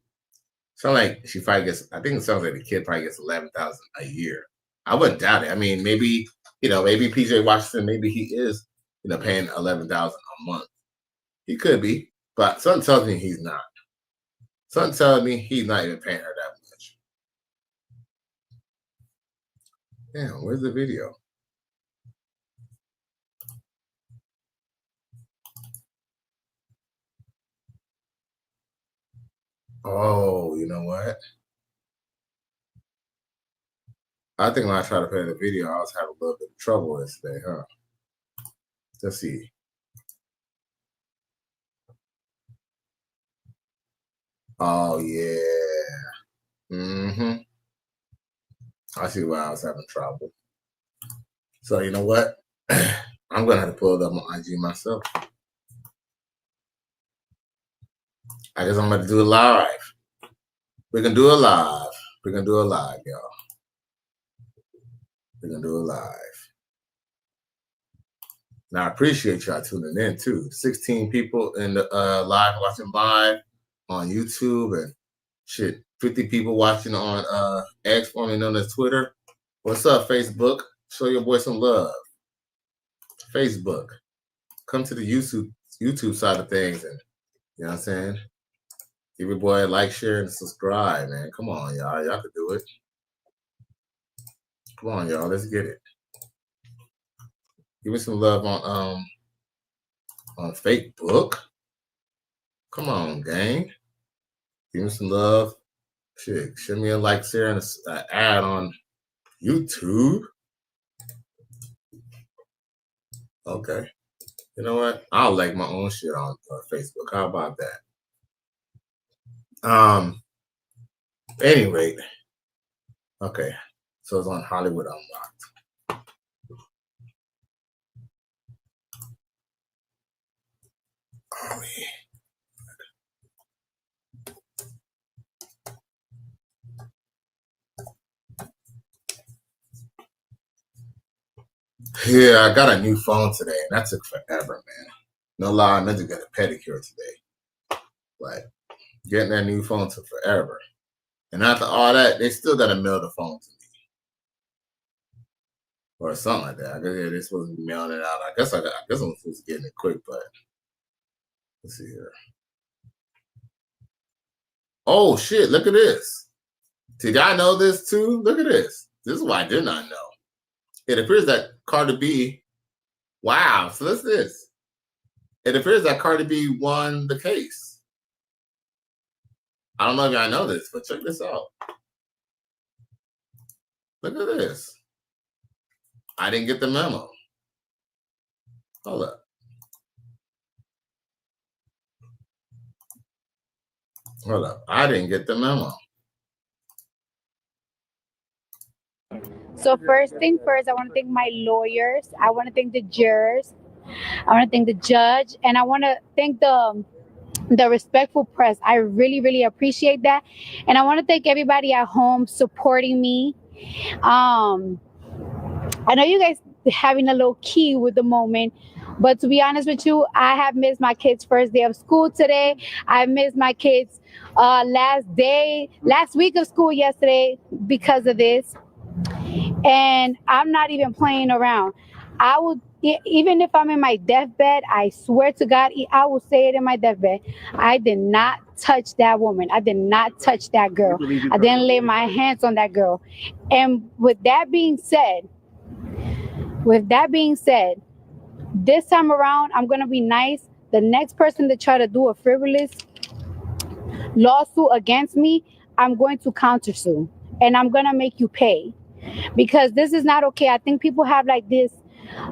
Speaker 14: So like she probably gets, I think it sounds like the kid probably gets 11,000 a year. I wouldn't doubt it. I mean, maybe, maybe PJ Washington, maybe he is, paying 11,000 a month. He could be, but something tells me he's not. Something tells me he's not even paying her that much. Damn, where's the video? Oh, you know what? I think when I tried to play the video, I was having a little bit of trouble yesterday, huh? Let's see. Oh, yeah. Mm-hmm. I see why I was having trouble. So, you know what? I'm going to have to pull it up on IG myself. I guess I'm going to do it live. We're going to do it live. We're going to do it live, y'all. We're going to do it live. Now, I appreciate y'all tuning in, too. 16 people in the live, watching live on YouTube, and shit, 50 people watching on X, formerly known as Twitter. What's up, Facebook? Show your boy some love. Facebook. Come to the YouTube side of things, and you know what I'm saying? Give your boy a like, share, and subscribe, man. Come on, y'all. Y'all can do it. Come on, y'all. Let's get it. Give me some love on Facebook. Come on, gang. Give me some love. Shit, send me a like, share, and an ad on YouTube. Okay. You know what? I'll like my own shit on Facebook. How about that? Any rate. Okay. So it's on Hollywood Unlocked. Oh, yeah. Yeah, I got a new phone today, and that took forever, man. No lie, I meant to get a pedicure today. Like, getting that new phone took forever. And after all that, they still got to mail the phone to me. or something like that. I guess they're supposed to be mailing it out. I guess I'm supposed to get it quick, but let's see here. Oh shit! Look at this. Did I know this too? Look at this. This is why I did not know. It appears that Cardi B. Wow. So what's this? It appears that Cardi B won the case. I don't know if y'all know this, but check this out. Look at this. I didn't get the memo. Hold up. Hold up. I didn't get the memo.
Speaker 17: So first thing first, I want to thank my lawyers. I want to thank the jurors. I want to thank the judge, and I want to thank the respectful press. I really, really appreciate that, and I want to thank everybody at home supporting me. I know you guys having a low key with the moment, but to be honest with you, I have missed my kids' first day of school today. I missed my kids' last week of school yesterday because of this. And I'm not even playing around. I will, even if I'm in my deathbed, I swear to God, I will say it in my deathbed. I did not touch that woman. I did not touch that girl. I didn't lay my hands on that girl. And with that being said, this time around, I'm going to be nice. The next person to try to do a frivolous lawsuit against me, I'm going to countersue. And I'm going to make you pay. Because this is not okay. I think people have like this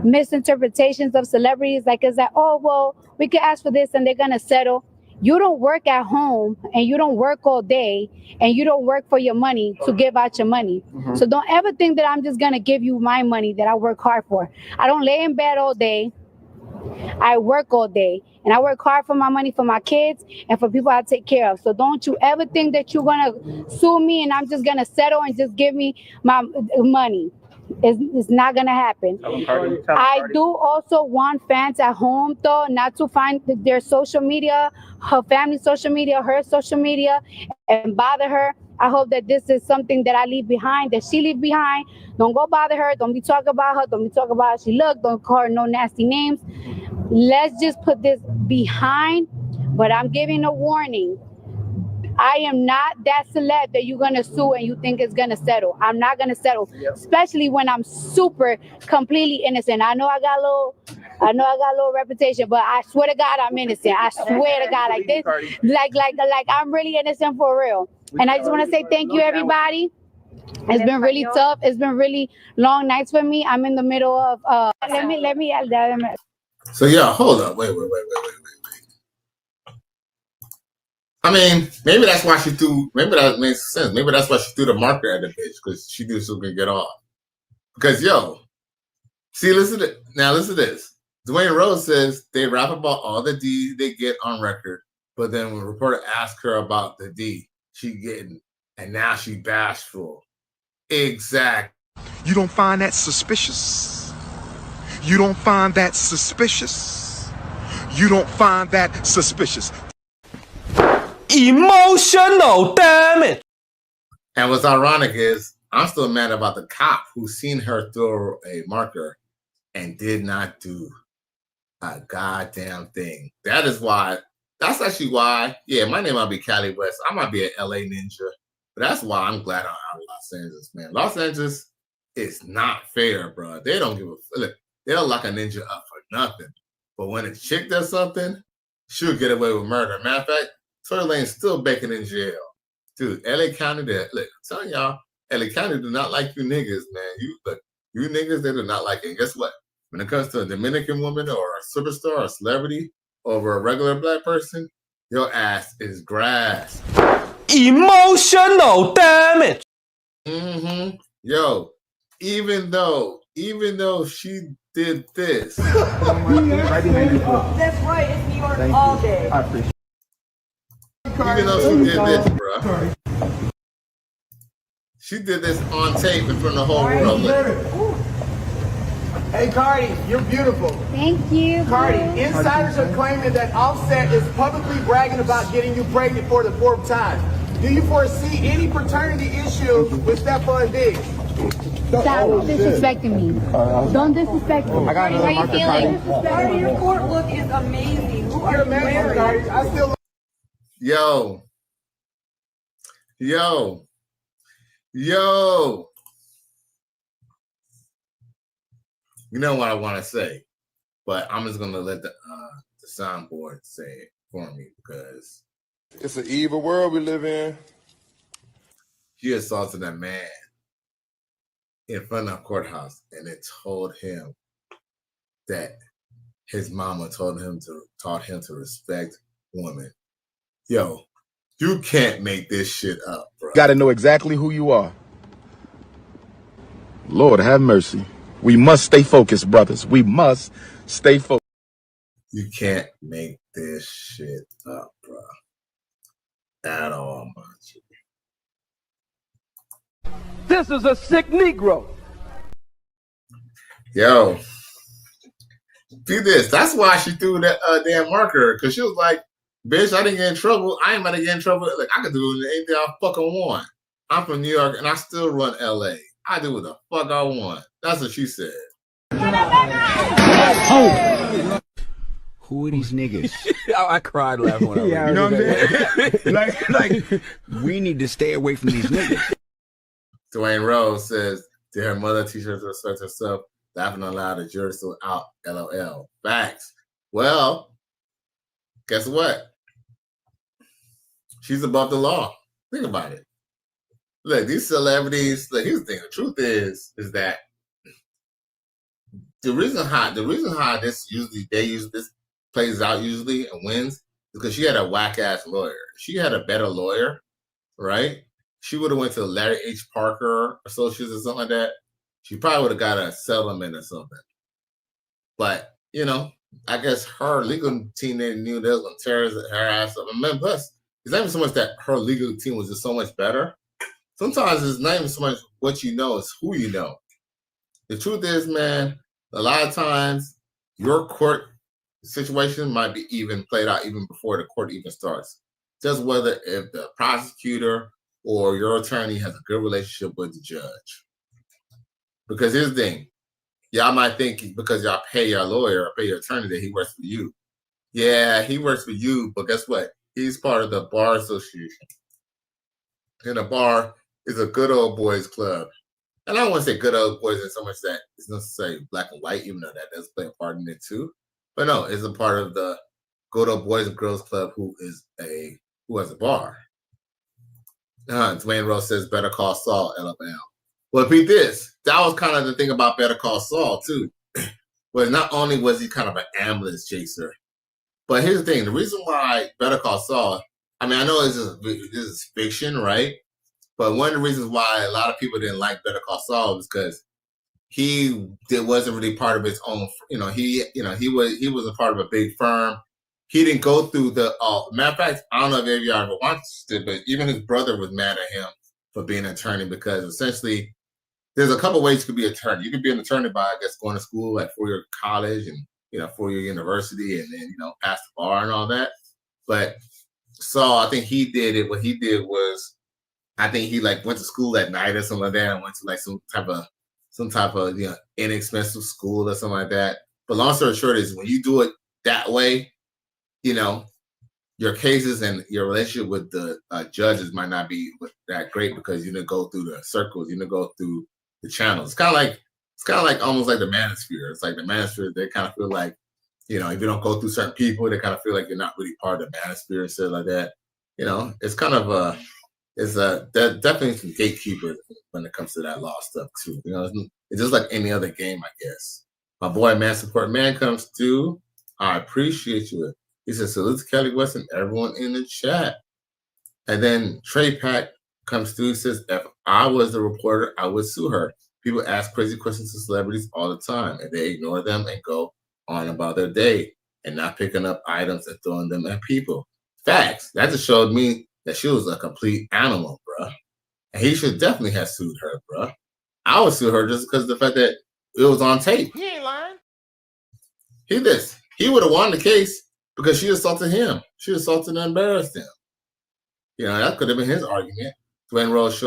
Speaker 17: misinterpretations of celebrities. Like, it's like, oh, well, we can ask for this and they're going to settle. You don't work at home and you don't work all day and you don't work for your money to give out your money. Mm-hmm. So don't ever think that I'm just going to give you my money that I work hard for. I don't lay in bed all day. I work all day and I work hard for my money, for my kids and for people I take care of. So don't you ever think that you're going to sue me and I'm just going to settle and just give me my money. It's not going to happen. I do also want fans at home, though, not to find their social media, her family's social media, her social media, and bother her. I hope that this is something that I leave behind, that she leave behind. Don't go bother her. Don't be talking about her. Don't be talking about how she look. Don't call her no nasty names. Let's just put this behind. But I'm giving a warning. I am not that celeb that you're going to sue and you think it's going to settle. I'm not going to settle, especially when I'm super, completely innocent. I know I got a little reputation, but I swear to God, I'm innocent. I swear to God, like this, like I'm really innocent for real. And I just want to say thank you, everybody. It's been really tough. It's been really long nights for me. I'm in the middle of, let me.
Speaker 14: So yeah, hold up. Wait. I mean, maybe that's why she threw. Maybe that makes sense. Maybe that's why she threw the marker at the bitch, because she knew she was gonna get off. Because listen to this. Dwayne Rose says they rap about all the D they get on record, but then when a reporter asked her about the D she getting, and now she bashful. Exact.
Speaker 19: You don't find that suspicious. You don't find that suspicious. You don't find that suspicious.
Speaker 18: Emotional damage.
Speaker 14: And what's ironic is I'm still mad about the cop who seen her throw a marker and did not do a goddamn thing. That's actually why, my name might be Cali West. I might be an LA ninja. But that's why I'm glad I'm out of Los Angeles, man. Los Angeles is not fair, bro. They don't give a look. They'll lock a ninja up for nothing. But when a chick does something, she'll get away with murder. Matter of fact, Tory Lane's still baking in jail. Dude, LA County, look, I'm telling y'all, LA County do not like you niggas, man. You niggas, they do not like it. And guess what? When it comes to a Dominican woman or a superstar or a celebrity over a regular black person, your ass is grass.
Speaker 18: Emotional damage.
Speaker 14: Mm-hmm. Yo, even though she did this.
Speaker 15: That's
Speaker 10: right, it's New York all day.
Speaker 15: I appreciate it.
Speaker 14: Even though she did this, bro. She did this on tape in front of the whole world.
Speaker 3: Hey, Cardi, you're beautiful.
Speaker 17: Thank you.
Speaker 3: Cardi, insiders are claiming that Offset is publicly bragging about getting you pregnant for the 4th time. Do you foresee any paternity issues with Stephon Diggs?
Speaker 17: Stop disrespecting me. Don't disrespect me.
Speaker 3: I got
Speaker 17: How you feeling?
Speaker 3: Cardi, your court look is amazing. Who are you wearing? I still.
Speaker 14: Yo. Yo. Yo. You know what I want to say, but I'm just gonna let the soundboard say it for me because
Speaker 11: It's an evil world we live in.
Speaker 14: she assaulted that man in front of the courthouse, and it told him that his mama taught him to respect women. Yo, you can't make this shit up, bro.
Speaker 23: Got to know exactly who you are. Lord have mercy. We must stay focused, brothers. We must stay focused.
Speaker 14: You can't make this shit up, bro. At all, man.
Speaker 18: This is a sick Negro.
Speaker 14: Yo, see this. That's why she threw that damn marker, because she was like, bitch, I didn't get in trouble. I ain't about to get in trouble. Like, I could do anything I fucking want. I'm from New York, and I still run LA. I do what the fuck I want. That's what she said.
Speaker 1: Oh. Who are these niggas?
Speaker 22: I cried laughing when I read it.
Speaker 1: You know what I'm saying? like, we need to stay away from these niggas.
Speaker 14: Dwayne Rose says, did her mother teach her to respect herself? Laughing aloud, the jury's still out. LOL. Facts. Well, guess what? She's above the law. Think about it. Look, these celebrities, look, here's the thing. The truth is that the reason how this plays out usually and wins is because she had a whack ass lawyer. She had a better lawyer, right? She would have went to Larry H. Parker Associates or something like that. She probably would have got a settlement or something. But, you know, I guess her legal team, they knew they was going to tear her ass up. And plus, it's not even so much that her legal team was just so much better. Sometimes it's not even so much what you know, it's who you know. The truth is, man, a lot of times your court situation might be even played out even before the court even starts. Just whether if the prosecutor or your attorney has a good relationship with the judge. Because here's the thing. Y'all might think because y'all pay your lawyer or pay your attorney that he works for you. Yeah, he works for you, but guess what? He's part of the bar association. And the bar is a good old boys club. And I don't want to say good old boys in so much that it's necessarily black and white, even though that does play a part in it too. But no, it's a part of the good old boys and girls club who has a bar. Dwayne Rose says Better Call Saul, LOL. Well, repeat this. That was kind of the thing about Better Call Saul too. But not only was he kind of an ambulance chaser, but here's the thing. The reason why Better Call Saul, I mean, I know this is fiction, right? But one of the reasons why a lot of people didn't like Better Call Saul was because he wasn't really part of his own. He was a part of a big firm. He didn't go through the. Matter of fact, I don't know if any of y'all ever watched it, but even his brother was mad at him for being an attorney because essentially, there's a couple ways you could be an attorney. You could be an attorney by, I guess, going to school like 4-year college and 4-year university, and then pass the bar and all that. But Saul, I think he did it. What he did was, I think he went to school at night or something like that, and went to some type of inexpensive school or something like that. But long story short is when you do it that way, your cases and your relationship with the judges might not be that great because you didn't go through the circles, you didn't go through the channels. It's kind of like almost like the manosphere. It's like the manosphere, they kind of feel like, if you don't go through certain people, they kind of feel like you're not really part of the manosphere and stuff like that. It's kind of definitely some gatekeepers when it comes to that law stuff too. It's just like any other game, I guess. My boy, Man Support Man comes through. I appreciate you. He says, salute to Kelly West and everyone in the chat. And then Trey Pack comes through. He says, if I was the reporter, I would sue her. People ask crazy questions to celebrities all the time, and they ignore them and go on about their day and not picking up items and throwing them at people. Facts. That just showed me that she was a complete animal, bruh. And he should definitely have sued her, bruh. I would sue her just because of the fact that it was on tape.
Speaker 12: He ain't lying.
Speaker 14: He would have won the case because she assaulted him. She assaulted and embarrassed him. That could have been his argument. Dwayne Rose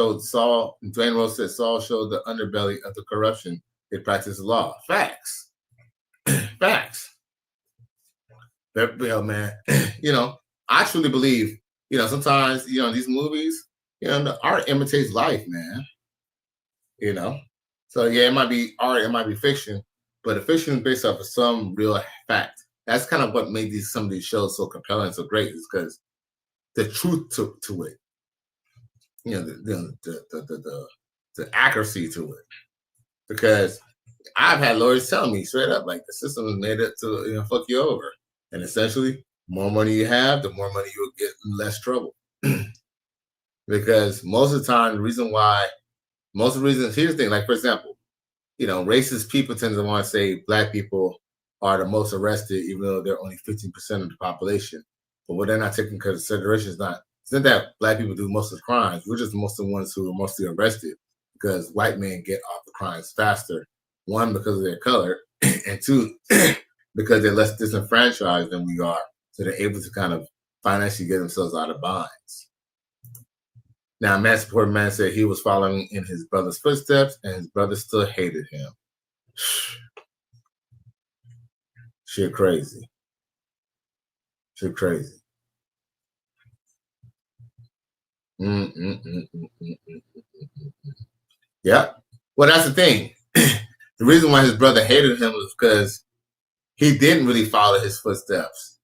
Speaker 14: said Saul showed the underbelly of the corruption they practice law. Facts. Facts. Man, I truly believe, sometimes, these movies, the art imitates life, man. So yeah, it might be art, it might be fiction, but the fiction is based off of some real fact. That's kind of what made some of these shows so compelling, so great, is because the truth to it, the accuracy to it. Because I've had lawyers tell me straight up, like, the system is made it to fuck you over, and essentially, more money you have, the more money you'll get, in less trouble. Because most of the time, here's the thing, like, for example, racist people tend to want to say black people are the most arrested, even though they're only 15% of the population. But what they're not taking into consideration is not that black people do most of the crimes. We're just most of the ones who are mostly arrested, because white men get off the crimes faster. One, because of their color, and two, because they're less disenfranchised than we are. So they're able to kind of financially get themselves out of binds. Now, Man Support Man said he was following in his brother's footsteps, and his brother still hated him. Shit crazy. Shit crazy. Yeah. Well, that's the thing. The reason why his brother hated him was because he didn't really follow his footsteps.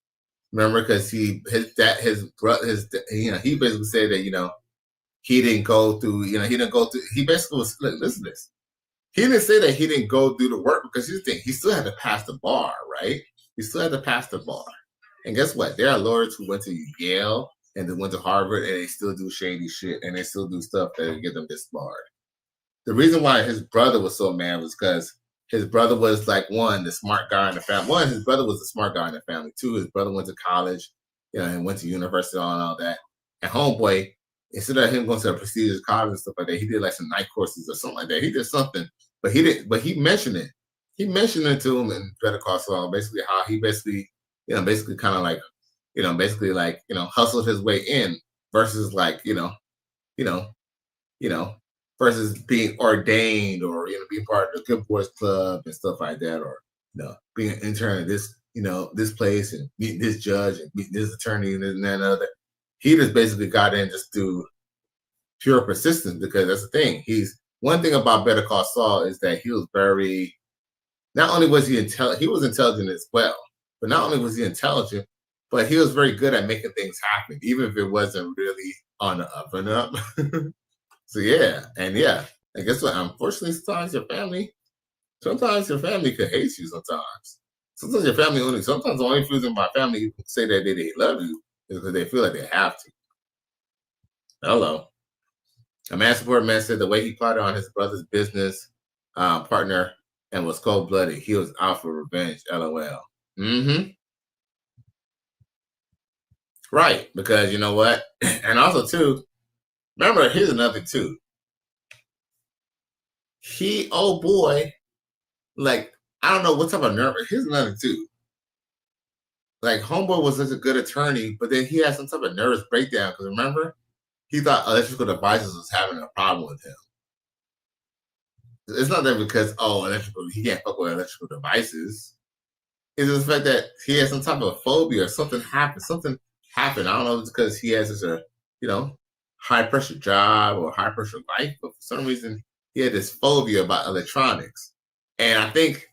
Speaker 14: Remember, because he basically said that, he didn't go through, he basically was, listen to this. He didn't say that he didn't go do the work, because here's the thing, he still had to pass the bar, right? He still had to pass the bar. And guess what? There are lawyers who went to Yale and they went to Harvard, and they still do shady shit, and they still do stuff that will get them disbarred. The reason why his brother was so mad was because his brother was, like, one, the smart guy in the family. One, his brother was the smart guy in the family. Two, his brother went to college, and went to university and all that. And homeboy, instead of him going to a prestigious college and stuff like that, he did like some night courses or something like that. He did something, but he mentioned it. He mentioned it to him in Better Call Saul, basically how he basically kind of like, hustled his way in versus like, versus being ordained or, being part of the Good Boys Club and stuff like that, or, being an intern at this, this place and meeting this judge and meeting this attorney and this and that and other. He just basically got in just through pure persistence, because that's the thing. One thing about Better Call Saul is that he was not only was he intelligent, he was intelligent as well, but not only was he intelligent, but he was very good at making things happen, even if it wasn't really on the up and up. So yeah, and guess what? Unfortunately, sometimes your family could hate you sometimes. Sometimes the only reason my family say that they love you is because they feel like they have to. Hello. A Man Support Man said the way he plotted on his brother's business partner and was cold-blooded, he was out for revenge, LOL. Right, because you know what? And also, too, remember, here's another, too. Oh boy, like, I don't know what type of nerve. Here's another, too. Like, homeboy was such a good attorney, but then he had some type of nervous breakdown, because remember, he thought electrical devices was having a problem with him. It's not that because, he can't fuck with electrical devices. It's the fact that he had some type of phobia or something happened. I don't know if it's because he has such a, high pressure job or high pressure life, but for some reason he had this phobia about electronics. And I think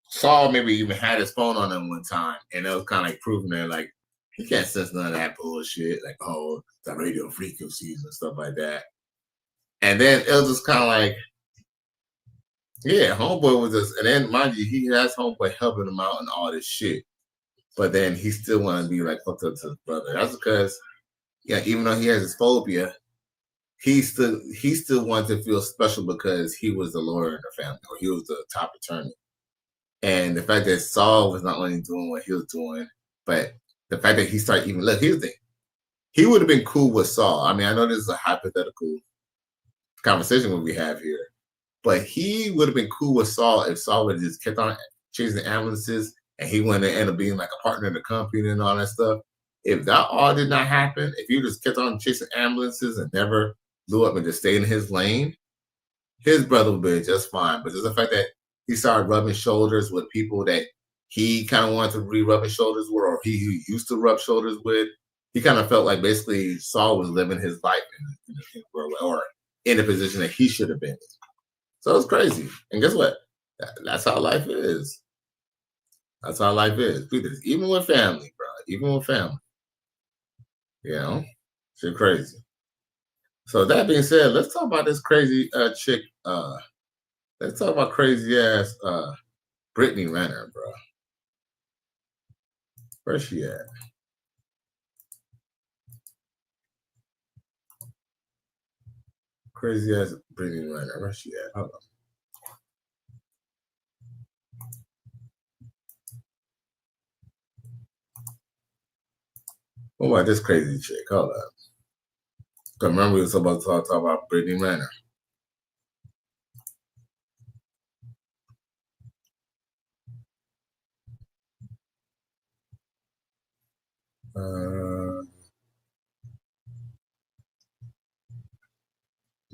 Speaker 14: Saul maybe even had his phone on him one time, and it was kind of like proving that, like, he can't sense none of that bullshit, like, the radio frequencies and stuff like that. And then it was just kind of like, yeah, homeboy was just, and then mind you, he has homeboy helping him out and all this shit. But then he still want to be like hooked up to his brother. That's because, even though he has his phobia, he still wanted to feel special because he was the lawyer in the family, or he was the top attorney. And the fact that Saul was not only doing what he was doing, but the fact that he started even, look, here's the thing. He would have been cool with Saul. I mean, I know this is a hypothetical conversation what we have here, but he would have been cool with Saul if Saul would have just kept on chasing ambulances, and he wanted to end up being like a partner in the company and all that stuff. if that all did not happen, if you just kept on chasing ambulances and never blew up and just stayed in his lane, his brother would be just fine. But just the fact that he started rubbing shoulders with people that he kind of wanted to be rubbing shoulders with, or he used to rub shoulders with, he kind of felt like basically Saul was living his life or in the position that he should have been in. So it's crazy. And guess what? That's how life is. That's how life is. Even with family, bro. Even with family. You know? Shit crazy. So that being said, let's talk about this crazy chick. Let's talk about crazy ass Brittany Renner, bro. Where's she at? Crazy ass Brittany Renner. Where's she at? Hold on. What about this crazy chick? Hold up. Because remember we were supposed to talk about Brittany Renner.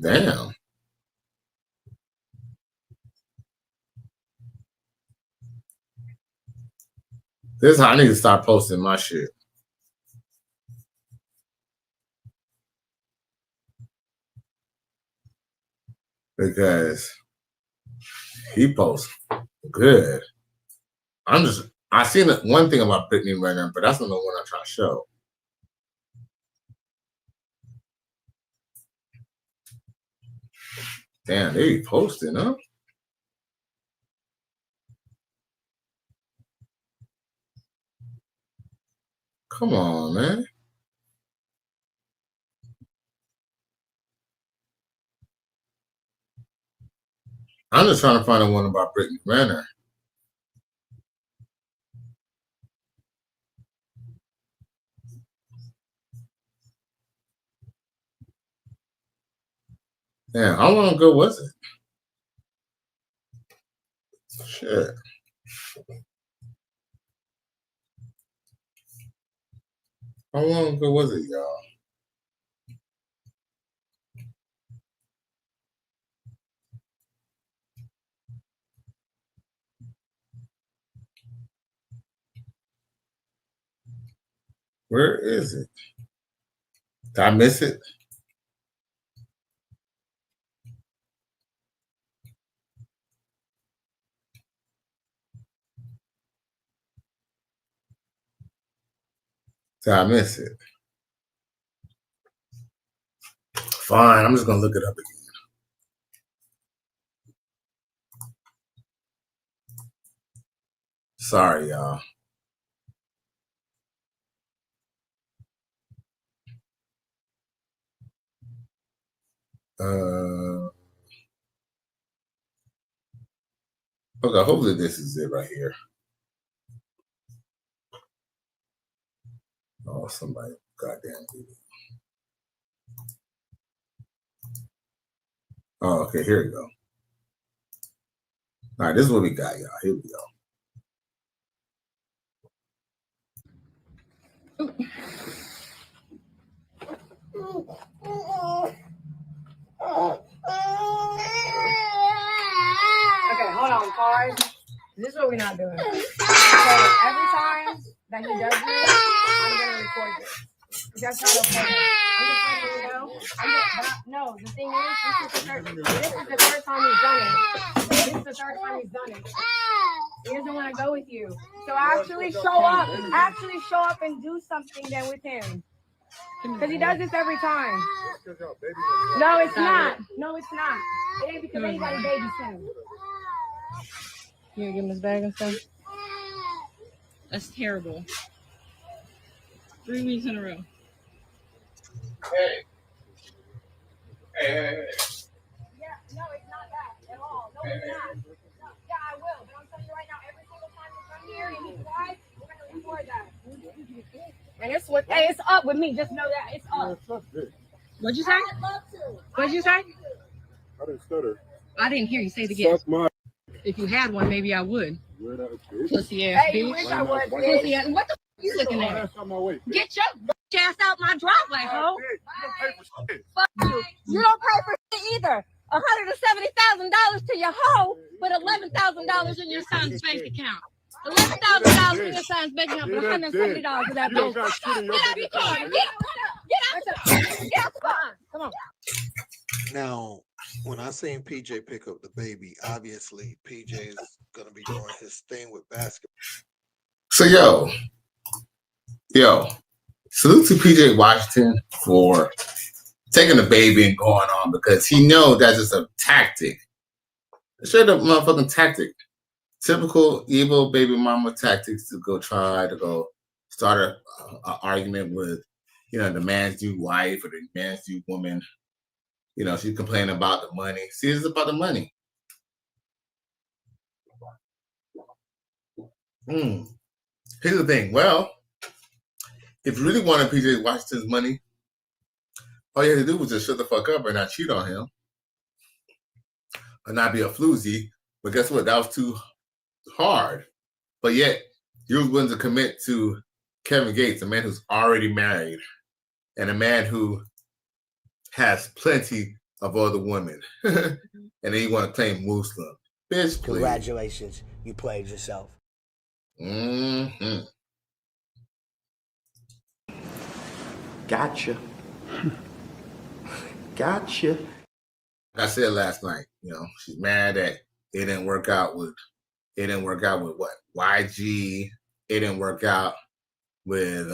Speaker 14: Damn. This is how I need to start posting my shit. Because he posts good. I seen one thing about Brittany Renner, but that's not the one I'm trying to show. Damn, they be posting, huh? Come on, man. I'm just trying to find the one about Brittany Renner. Damn, how long ago was it? Shit. How long ago was it, y'all? Where is it? Did I miss it? Did I miss it? Fine, I'm just gonna look it up again. Sorry, y'all. Okay, hopefully this is it right here. Oh, somebody, goddamn video. Oh, okay, here we go. All right, this is what we got, y'all. Here we go.
Speaker 6: Okay, hold on, pause. This is what we're not doing. So every time that he does this, I'm gonna record this. That's not okay. I'm just letting you know. No, the thing is, this is the third time he's done it. This is the third time he's done it. He doesn't want to go with you. So actually show up. Actually show up and do something then with him. Because he does this every time. No, it's not. No, it's not. It ain't because anybody babies him. You gonna give him his bag and stuff?
Speaker 8: That's terrible. 3 weeks in a row.
Speaker 14: Hey.
Speaker 6: Yeah, no, it's not that at all. No, it's not. No, yeah, I will. But I'm telling you right now, every single time you come here and he flies, we're gonna record that. And it's up with me. Just know that it's up.
Speaker 8: What'd you say? What'd you say?
Speaker 11: I didn't stutter.
Speaker 8: I didn't hear you say it again.
Speaker 11: Suck my.
Speaker 8: If you had one, maybe I would.
Speaker 11: Where that bitch?
Speaker 8: Pussy ass
Speaker 6: Hey, you
Speaker 8: bitch.
Speaker 6: wish I would.
Speaker 8: Pussy ass. What the You looking at? Get your ass out my driveway, ho. Fuck you. You don't pay for shit either. $170,000 to your hoe, but $11,000 in your son's bank account. $11,000 in your son's bank account, but $170 of that bill. Get out your car. Get out the car. Come on.
Speaker 5: Now, when I seen PJ pick up the baby, obviously PJ is gonna be doing his thing with basketball.
Speaker 14: So yo, salute to PJ Washington for taking the baby and going on, because he know that's just a tactic. Straight up motherfucking tactic. Typical evil baby mama tactics to go try to go start a argument with, the man's new wife or the man's new woman. She's complaining about the money. See, it's about the money. Here's the thing. Well, if you really wanted PJ Washington's money, all you had to do was just shut the fuck up and not cheat on him. Or not be a floozy. But guess what? That was too hard. But yet, you was willing to commit to Kevin Gates, a man who's already married. And a man who has plenty of other women. And then you want to claim Muslim. Bitch, please.
Speaker 7: Congratulations. You played yourself.
Speaker 20: Gotcha. Gotcha.
Speaker 14: Like I said last night, she's mad that it didn't work out with what? YG. It didn't work out with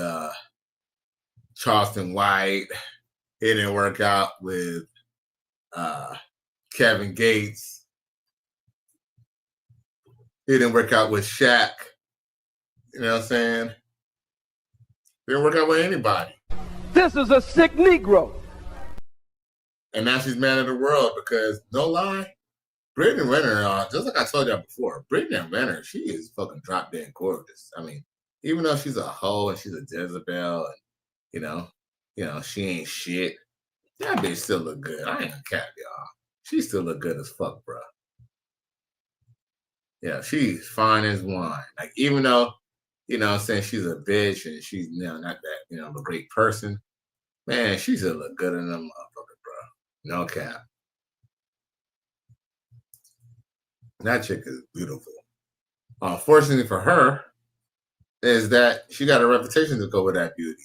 Speaker 14: Charleston White. It didn't work out with Kevin Gates. It didn't work out with Shaq. You know what I'm saying? It didn't work out with anybody.
Speaker 18: This is a sick Negro.
Speaker 14: And now she's mad at the world because, no lie, Brittany Renner, just like I told y'all before, Brittany Renner, she is fucking drop dead gorgeous. I mean, even though she's a hoe and she's a Jezebel and, she ain't shit, that bitch still look good. I ain't gonna cap y'all. She still look good as fuck, bro. Yeah, she's fine as wine. Like, even though, I'm saying she's a bitch and she's not that, a great person, man, she still look good in them motherfuckers, bro. No cap. That chick is beautiful. Unfortunately for her, is that she got a reputation to go with that beauty.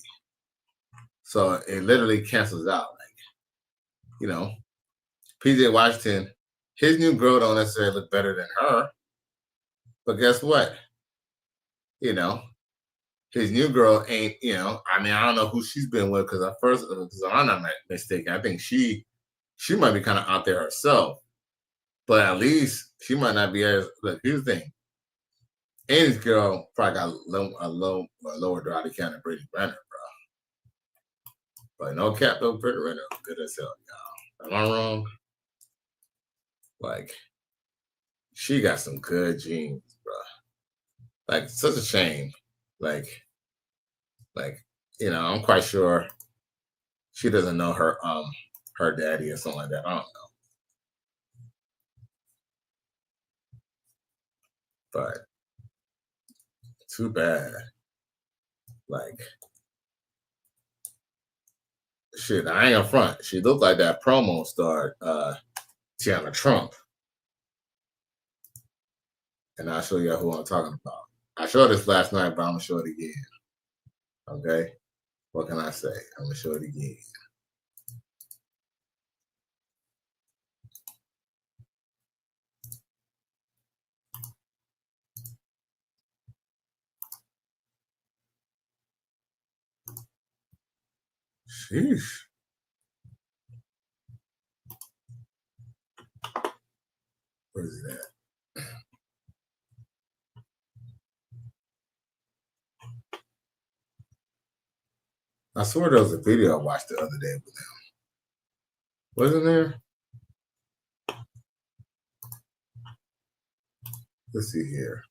Speaker 14: So it literally cancels out. Like, PJ Washington, his new girl don't necessarily look better than her. But guess what? His new girl ain't, I don't know who she's been with, because I'm not mistaken, I think she might be kind of out there herself. But at least she might not be as, look, here's the thing. Andy's girl probably got a lower body count than Brittany Renner, bro. But no cap, though, Brittany Renner, good as hell, y'all. Am I wrong? Like, she got some good genes, bro. Like, such a shame. Like, I'm quite sure she doesn't know her daddy or something like that. I don't know. But too bad. Like, shit, I ain't gonna front. She looked like that promo star, Tiana Trump. And I'll show you who I'm talking about. I showed this last night, but I'm gonna show it again. Okay? What can I say? I'm gonna show it again. Sheesh. What is that? I swear there was a video I watched the other day with them. Wasn't there? Let's see here.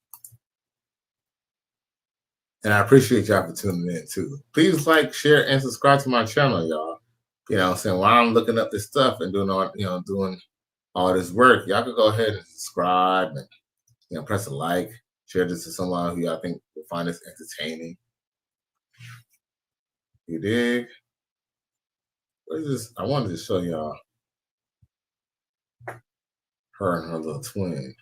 Speaker 14: And I appreciate y'all for tuning in too. Please like, share, and subscribe to my channel, y'all. While I'm looking up this stuff and doing all this work, y'all can go ahead and subscribe and press a like, share this to someone who y'all think will find this entertaining. You dig? What is this? I wanted to show y'all her and her little twin.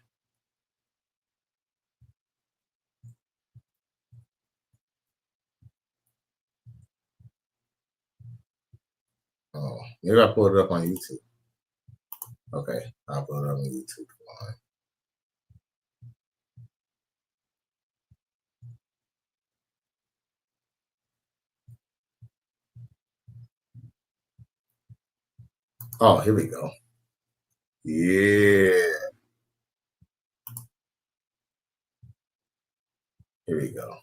Speaker 14: Oh, maybe I pulled it up on YouTube. Okay, I'll put it up on YouTube. Fine. Oh, here we go. Yeah. Here we go.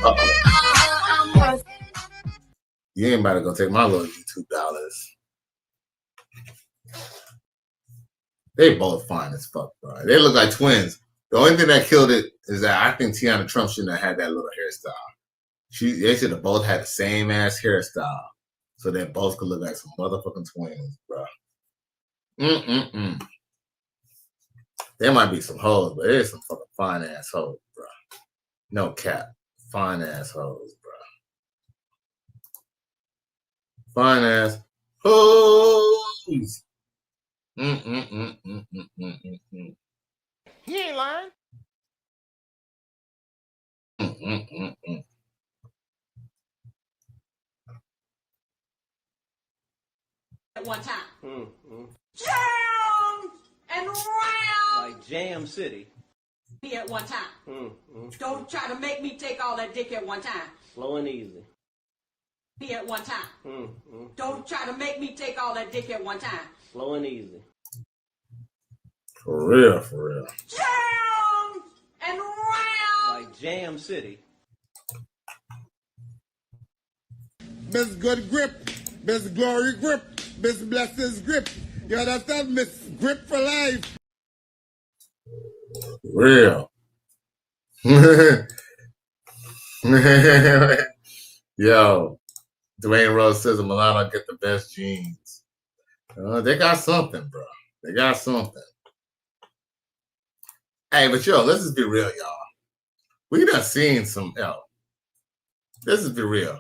Speaker 14: Uh-oh. You ain't about to go take my little YouTube dollars. They both fine as fuck, bro. They look like twins. The only thing that killed it is that I think Tiana Trump shouldn't have had that little hairstyle. They should have both had the same ass hairstyle, so they both could look like some motherfucking twins, bro. There might be some hoes, but there's some fucking fine ass hoes, bro. No cap, fine ass hoes, bro. Fine ass hoes.
Speaker 12: He ain't lying.
Speaker 10: At one time.
Speaker 9: Jam
Speaker 10: and round.
Speaker 9: Like Jam City.
Speaker 10: Me at one time. Don't try to make me take all that dick at one time.
Speaker 9: Slow and easy.
Speaker 10: Me at one time. Don't try to make me take all that dick at one time.
Speaker 9: Slow and easy.
Speaker 14: For real, for real.
Speaker 10: Jam and round.
Speaker 9: Like Jam City.
Speaker 21: Best good grip, best glory grip, best blessings grip. You understand? Miss grip for life.
Speaker 14: Real. Yo, Dwayne Rose says Milano get the best jeans. They got something, bro. They got something. Hey, but yo, let's just be real, y'all. We done seen some, let's just be real.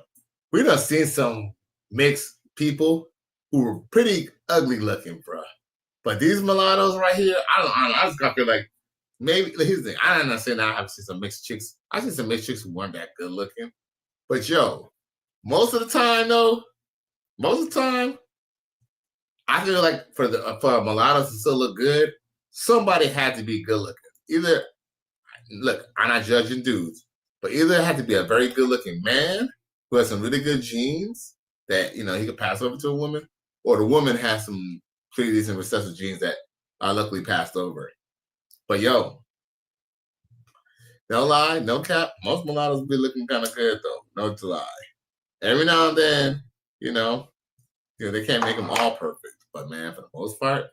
Speaker 14: We done seen some mixed people who were pretty ugly looking, bro. But these mulattoes right here, I just gotta feel like maybe, here's the thing. I'm not saying I haven't seen some mixed chicks. I seen some mixed chicks who weren't that good looking. But yo, most of the time, I feel like for mulattoes to still look good, somebody had to be good looking. Either, look, I'm not judging dudes, but either it had to be a very good looking man who has some really good genes that, he could pass over to a woman, or the woman has some pretty decent recessive genes that are luckily passed over. But yo, no lie, no cap, most mulattoes be looking kind of good though, no to lie. Every now and then, they can't make them all perfect, but man, for the most part,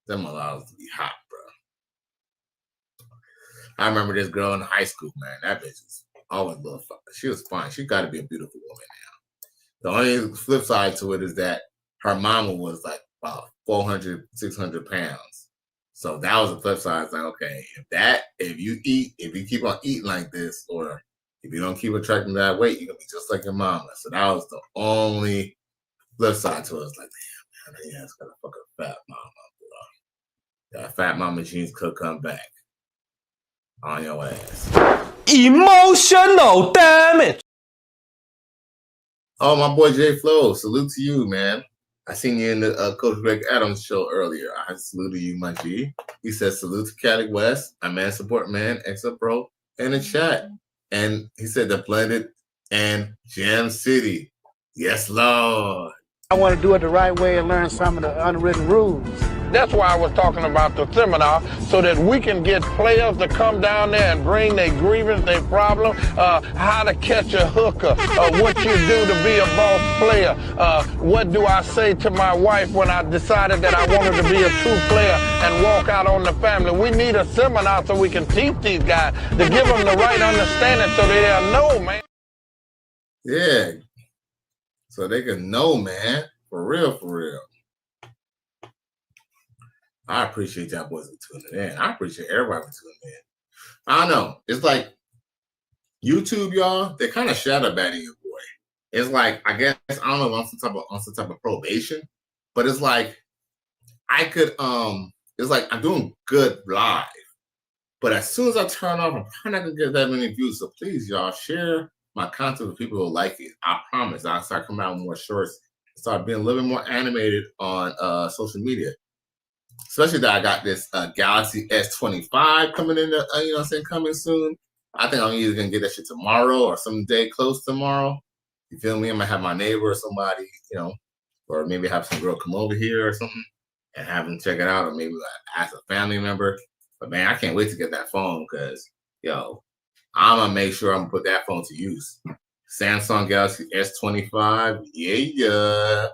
Speaker 14: them mulattoes be hot, bro. I remember this girl in high school, man. That bitch was always a little fuck. She was fine. She got to be a beautiful woman now. The only flip side to it is that her mama was like about 400, 600 pounds. So that was the flip side. It's like, okay, if you keep on eating like this, or if you don't keep attracting that weight, you're going to be just like your mama. So that was the only flip side to it. It's like, damn, man, yeah, it's got a fucking fat mama, bro. That fat mama jeans could come back on your ass.
Speaker 18: Emotional damage.
Speaker 14: Oh, my boy Jay Flow, salute to you, man. I seen you in the Coach Greg Adams show earlier. I saluted you, my G. He said, salute to Cali West, my man, support man, Exo Pro, in the chat. And he said the Blended and Jam City. Yes, Lord.
Speaker 12: I want to do it the right way and learn some of the unwritten rules.
Speaker 13: That's why I was talking about the seminar, so that we can get players to come down there and bring their grievance, their problem, how to catch a hooker, what you do to be a boss player, what do I say to my wife when I decided that I wanted to be a true player and walk out on the family. We need a seminar so we can teach these guys to give them the right understanding so they'll know, man.
Speaker 14: Yeah, so they can know, man, for real, for real. I appreciate y'all boys for tuning in. I appreciate everybody for tuning in. I don't know. It's like YouTube, y'all. They kind of shadow banning your boy. It's like I guess I don't know on some type of probation, but it's like I could It's like I'm doing good live, but as soon as I turn off, I'm probably not gonna get that many views. So please, y'all, share my content with people who like it. I promise. I'll start coming out with more shorts. Start being a little bit more animated on social media. Especially that I got this Galaxy S25 coming in, coming soon. I think I'm either gonna get that shit tomorrow or some day close tomorrow. You feel me? I might have my neighbor or somebody, or maybe have some girl come over here or something and have them check it out, or maybe ask a family member. But man, I can't wait to get that phone because, I'm gonna make sure I'm gonna put that phone to use. Samsung Galaxy S25, yeah.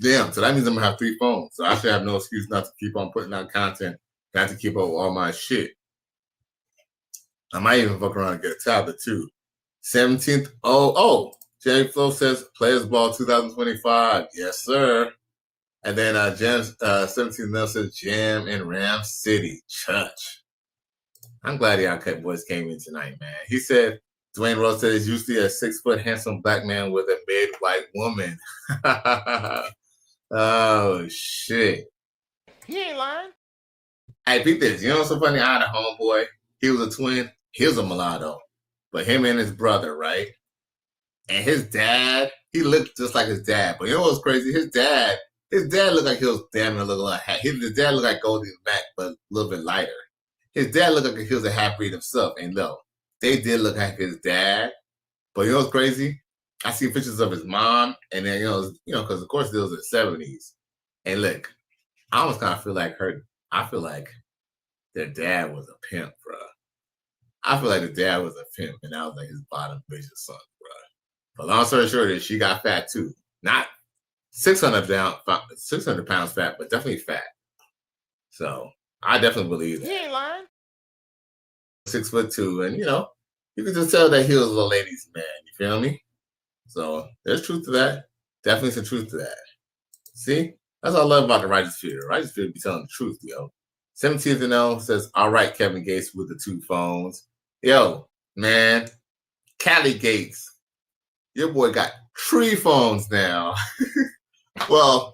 Speaker 14: Damn, so that means I'm gonna have 3 phones. So I should have no excuse not to keep on putting out content, not to keep up with all my shit. I might even fuck around and get a tablet too. 17th, Jerry Flo says Players Ball 2025. Yes, sir. And then 17th Mel says Jam in Ram City. Church. I'm glad y'all boys came in tonight, man. He said Dwayne Rose said he's usually a 6-foot handsome black man with a mid-white woman. Oh shit.
Speaker 12: He ain't lying.
Speaker 14: Hey, peep this. You know what's so funny? I had a homeboy. He was a twin. He was a mulatto. But him and his brother, right? And his dad, he looked just like his dad. But you know what's crazy? His dad looked like he was damn near looking like his dad looked like Goldie Mac, but a little bit lighter. His dad looked like he was a half-breed himself. And no, they did look like his dad. But you know what's crazy? I see pictures of his mom, and then because of course it was the 70s. And look, I almost kind of feel like I feel like their dad was a pimp, bro. I feel like the dad was a pimp, and that was like his bottom bitch's son, bro. But long story short is she got fat too. Not 600 pounds fat, but definitely fat. So I definitely believe that.
Speaker 12: He ain't lying.
Speaker 14: 6'2", and you can just tell that he was a ladies' man. You feel me? So there's truth to that. Definitely some truth to that. See? That's what I love about the Righteous Fear. Righteous Fear be telling the truth, yo. 17th and L says, all right, Kevin Gates with the 2 phones. Yo, man, Cali Gates, your boy got 3 phones now. Well,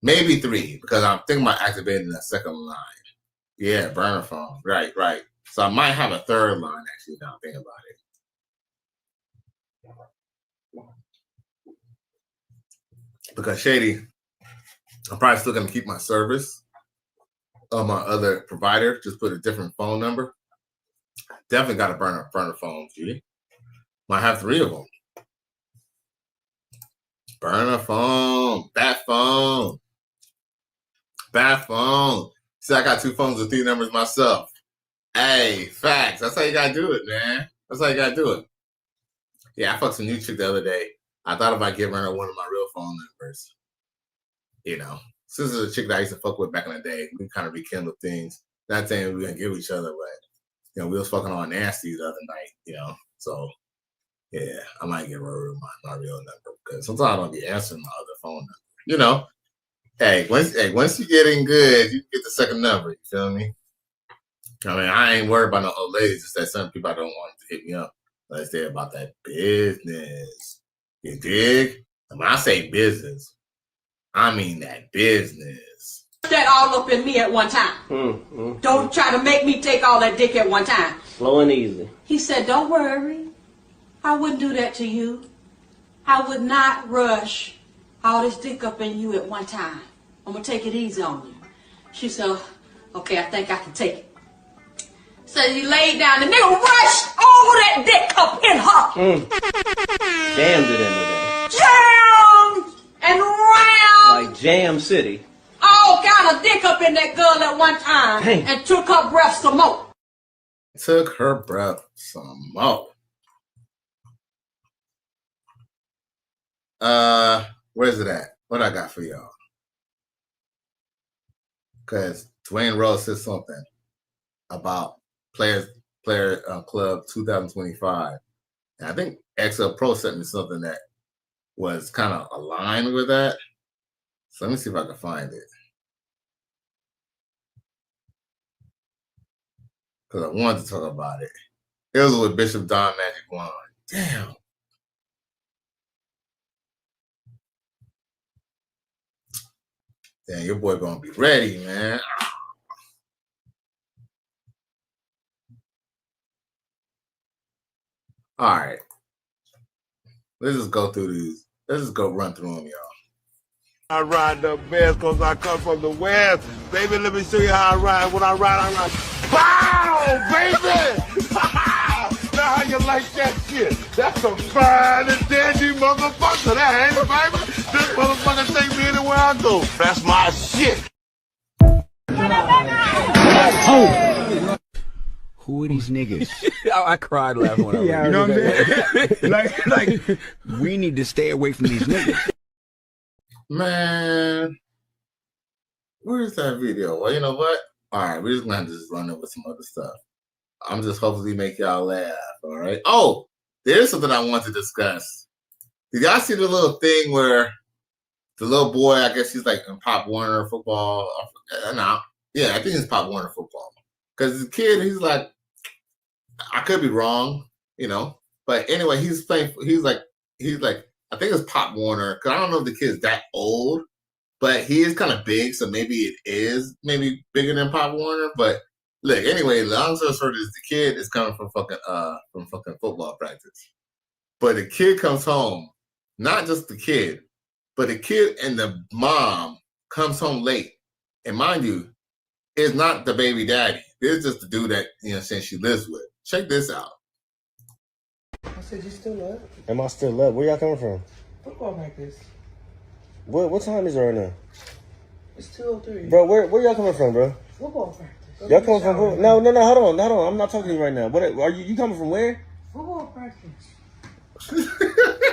Speaker 14: maybe 3, because I'm thinking about activating that second line. Yeah, burner phone. Right. So I might have a 3rd line, actually, now I'm thinking about it. Because Shady, I'm probably still going to keep my service on my other provider, just put a different phone number. Definitely got a burner phone, G. Might have 3 of them. Burner phone, bat phone. See, I got 2 phones with 3 numbers myself. Hey, facts. That's how you got to do it, man. That's how you got to do it. Yeah, I fucked some new chick the other day. I thought about giving her one of my real phone numbers. Since it's a chick that I used to fuck with back in the day, we kind of rekindled things. Not saying we were going to give each other, but, we was fucking on nasty the other night, So, yeah, I might give her my real number because sometimes I don't be answering my other phone number. Hey, once you get in good, you get the second number. You feel me? I mean, I ain't worried about no old ladies. It's that some people I don't want to hit me up. Let's say about that business. You dig? And when I say business, I mean that business.
Speaker 10: That all up in me at one time. Don't try to make me take all that dick at one time.
Speaker 9: Slow and easy.
Speaker 10: He said, don't worry. I wouldn't do that to you. I would not rush all this dick up in you at one time. I'm going to take it easy on you. She said, okay, I think I can take it. So he laid down. The nigga rushed all that dick up in her.
Speaker 9: Jammed it into there.
Speaker 10: Jammed and round.
Speaker 9: Like Jam City.
Speaker 10: All kind of dick up in that girl at one time.
Speaker 9: Dang.
Speaker 10: And took her breath some more.
Speaker 14: Took her breath some more. Where's it at? What I got for y'all? Because Dwayne Rose said something about Player Club 2025. And I think XL Pro sent me something that was kind of aligned with that. So let me see if I can find it. because I wanted to talk about it. It was with Bishop Don Magic Wand. Damn. Damn, your boy gonna be ready, man. All right. Let's just go through these. Let's just go run through them, y'all.
Speaker 21: I ride the best because I come from the West. Baby, let me show you how I ride. When I ride, bow, baby! Now how you like that shit? That's some fine and dandy motherfucker. That ain't it, baby? This motherfucker take me anywhere I go. That's my shit.
Speaker 1: Oh. Who are these niggas?
Speaker 22: I cried laughing when I read it.
Speaker 1: You know what I'm saying? like, we need to stay away from these niggas.
Speaker 14: Man, where's that video? Well, you know what? All right, we're just gonna have to just run it with some other stuff. I'm just hopefully make y'all laugh. All right. Oh, there's something I want to discuss. Did y'all see the little thing where the little boy? I guess he's like in Pop Warner football. Yeah, I think it's Pop Warner football. Because the kid, he's like, I could be wrong, you know, but anyway, he's playing. He's like, I think it's Pop Warner. Because I don't know if the kid's that old, but he is kind of big, so maybe it is maybe bigger than Pop Warner. But look, anyway, long story short is the kid is coming from fucking football practice, but the kid comes home, not just the kid, but the kid and the mom comes home late, and mind you, it's not the baby daddy. It's just the dude that since she lives with. Check this out.
Speaker 12: I said, you still up?
Speaker 2: Am I still up? Where y'all coming from?
Speaker 12: Football practice.
Speaker 2: What time is it right now?
Speaker 12: It's 2:03.
Speaker 2: Bro, where y'all coming from, bro?
Speaker 12: Football practice.
Speaker 2: Y'all coming from who? No, hold on. I'm not talking to you right now. What are you coming from where?
Speaker 12: Football practice.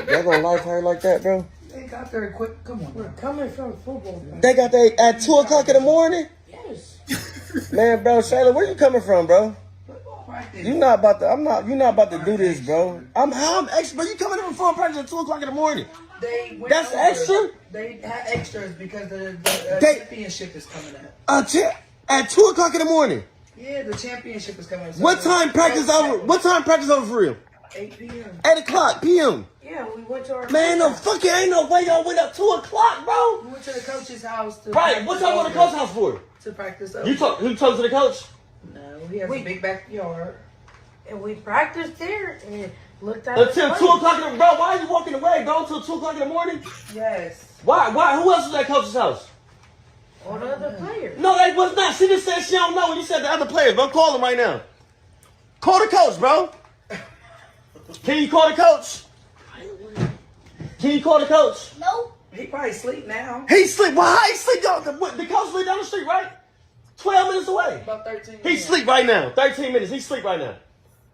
Speaker 2: Y'all gonna lie to her like that, bro?
Speaker 12: They got there quick. Come on. We're coming from football practice.
Speaker 2: They got there at 2 o'clock in the morning?
Speaker 12: Yes.
Speaker 2: Man, bro, Shayla, where you coming from, bro? You're not about to do this, bro. How I'm extra, bro. You coming in from football practice at 2 o'clock in the morning? That's extra?
Speaker 12: They have extras because the championship is coming up.
Speaker 2: At 2 o'clock in the morning?
Speaker 12: Yeah, the championship is coming up. So
Speaker 2: What time practice over? What time practice over for real?
Speaker 12: 8 p.m.
Speaker 2: 8 o'clock p.m.
Speaker 12: Yeah, we went to our...
Speaker 2: Man, no fucking ain't no way y'all went up 2 o'clock, bro.
Speaker 12: We went to the coach's house to...
Speaker 2: Right, what y'all going to the coach's house for?
Speaker 12: To practice.
Speaker 2: You talk to the coach?
Speaker 12: No, he has a big backyard.
Speaker 6: And we practiced there and looked at
Speaker 2: Until 2 o'clock in the... Bro, why are you walking away, bro, until 2 o'clock in the morning?
Speaker 12: Yes.
Speaker 2: Why? Who else was at coach's house?
Speaker 6: All the other players.
Speaker 2: No, they was not. She just said she don't know when you said the other players, bro. Call them right now. Call the coach, bro. Can you call the coach? Can you call the coach?
Speaker 12: No. He probably sleep now.
Speaker 2: He sleep. Well, how he sleep? The coach sleep down the street, right? 12 minutes away.
Speaker 12: About 13 minutes.
Speaker 2: He sleep right now. 13 minutes. He sleep right now.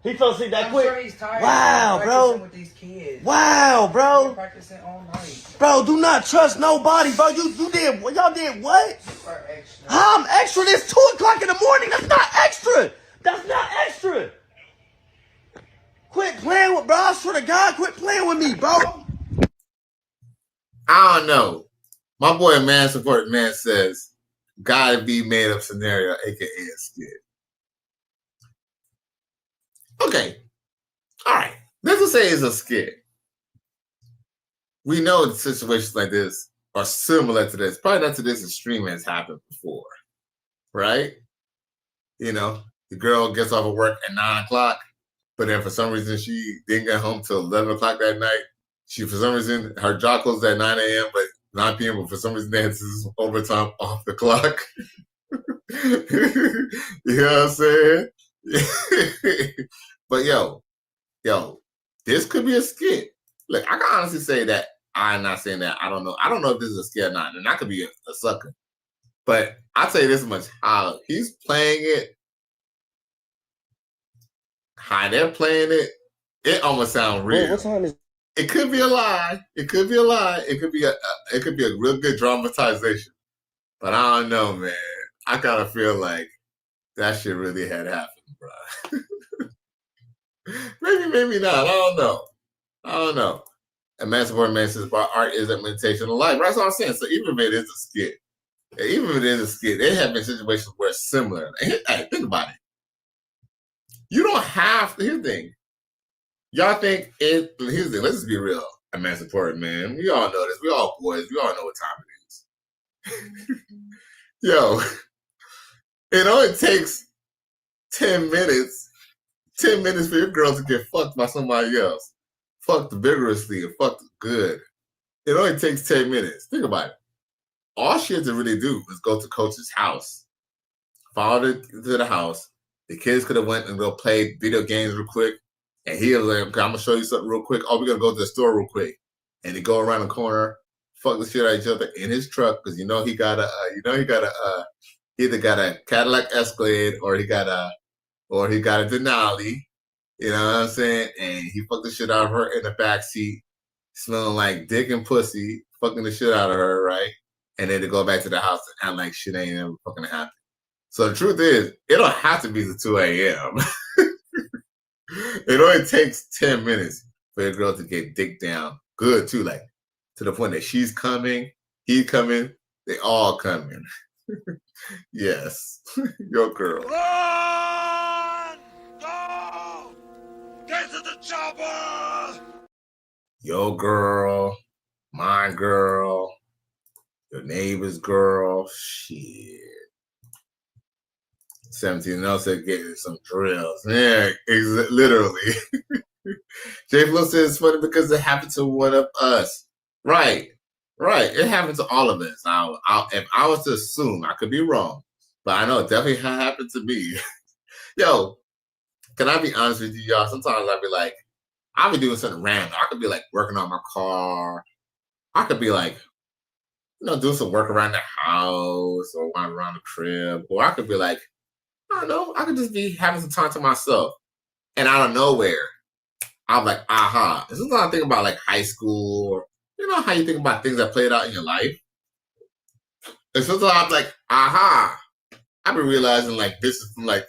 Speaker 2: He fell asleep that quick.
Speaker 12: I'm sure he's tired.
Speaker 2: Wow, bro.
Speaker 12: With these kids.
Speaker 2: Wow, bro.
Speaker 12: They're practicing all night.
Speaker 2: Bro, do not trust nobody, bro. You did. Y'all did what?
Speaker 12: You are extra.
Speaker 2: How I'm extra? It's 2 o'clock in the morning. That's not extra. That's not extra. Quit playing with, bro. I swear to God, quit playing with me, bro.
Speaker 14: I don't know. My boy Man Support Man says, gotta be made up scenario, aka a skit. Okay. All right. Let's just say it's a skit. We know that situations like this are similar to this. Probably not to this extreme as happened before. Right? You know, the girl gets off of work at 9 o'clock, but then for some reason she didn't get home till 11 o'clock that night. For some reason, her job closed at 9 a.m., but 9 p.m., but for some reason they had this overtime off the clock. You know what I'm saying? But yo, this could be a skit. Look, I can honestly say that I'm not saying that. I don't know. I don't know if this is a skit or not, and I could be a sucker. But I'll tell you this much: how he's playing it, how they're playing it, it almost sounds real.
Speaker 2: Wait, what time is?
Speaker 14: It could be a lie. It could be a lie. It could be a real good dramatization. But I don't know, man. I kind of feel like that shit really had happened, bro. Maybe not. I don't know. And Man Support Man says, art is a meditation of life. That's what I'm saying. So even if it is a skit, there have been situations where it's similar. Hey, think about it. You don't have to. Here's the thing. Y'all think it. Here's the thing. Let's just be real. Emancipatory, man. We all know this. We all boys. We all know what time it is. Yo, it only takes 10 minutes. 10 minutes for your girl to get fucked by somebody else. Fucked vigorously and fucked good. It only takes 10 minutes. Think about it. All she had to really do was go to Coach's house. Followed it to the house. The kids could have went and go play video games real quick. And he was like, okay, I'm going to show you something real quick. Oh, we're going to go to the store real quick. And they go around the corner, fuck the shit out of each other in his truck because he either got a Cadillac Escalade or he got a Denali. You know what I'm saying? And he fucked the shit out of her in the backseat, smelling like dick and pussy, fucking the shit out of her, right? And then to go back to the house and act like shit ain't ever fucking happened. So the truth is, it don't have to be the 2 a.m. It only takes 10 minutes for your girl to get dick down good too, like to the point that she's coming, he's coming, they all coming. Yes, your girl.
Speaker 21: Run! Go! Get to the chopper!
Speaker 14: Your girl, my girl, your neighbor's girl, shit. 17 else said getting some drills. Yeah, literally. J Flo says it's funny because it happened to one of us. Right. It happened to all of us. Now, if I was to assume, I could be wrong, but I know it definitely happened to me. Yo, can I be honest with you, y'all? Sometimes I'll be like, I'll be doing something random. I could be like working on my car. I could be like, doing some work around the house or around the crib. Or I could be like, I don't know, I could just be having some time to myself. And out of nowhere, I'm like, aha. And sometimes I think about like high school or, how you think about things that played out in your life. And sometimes I'm like, aha. I've been realizing like this is from like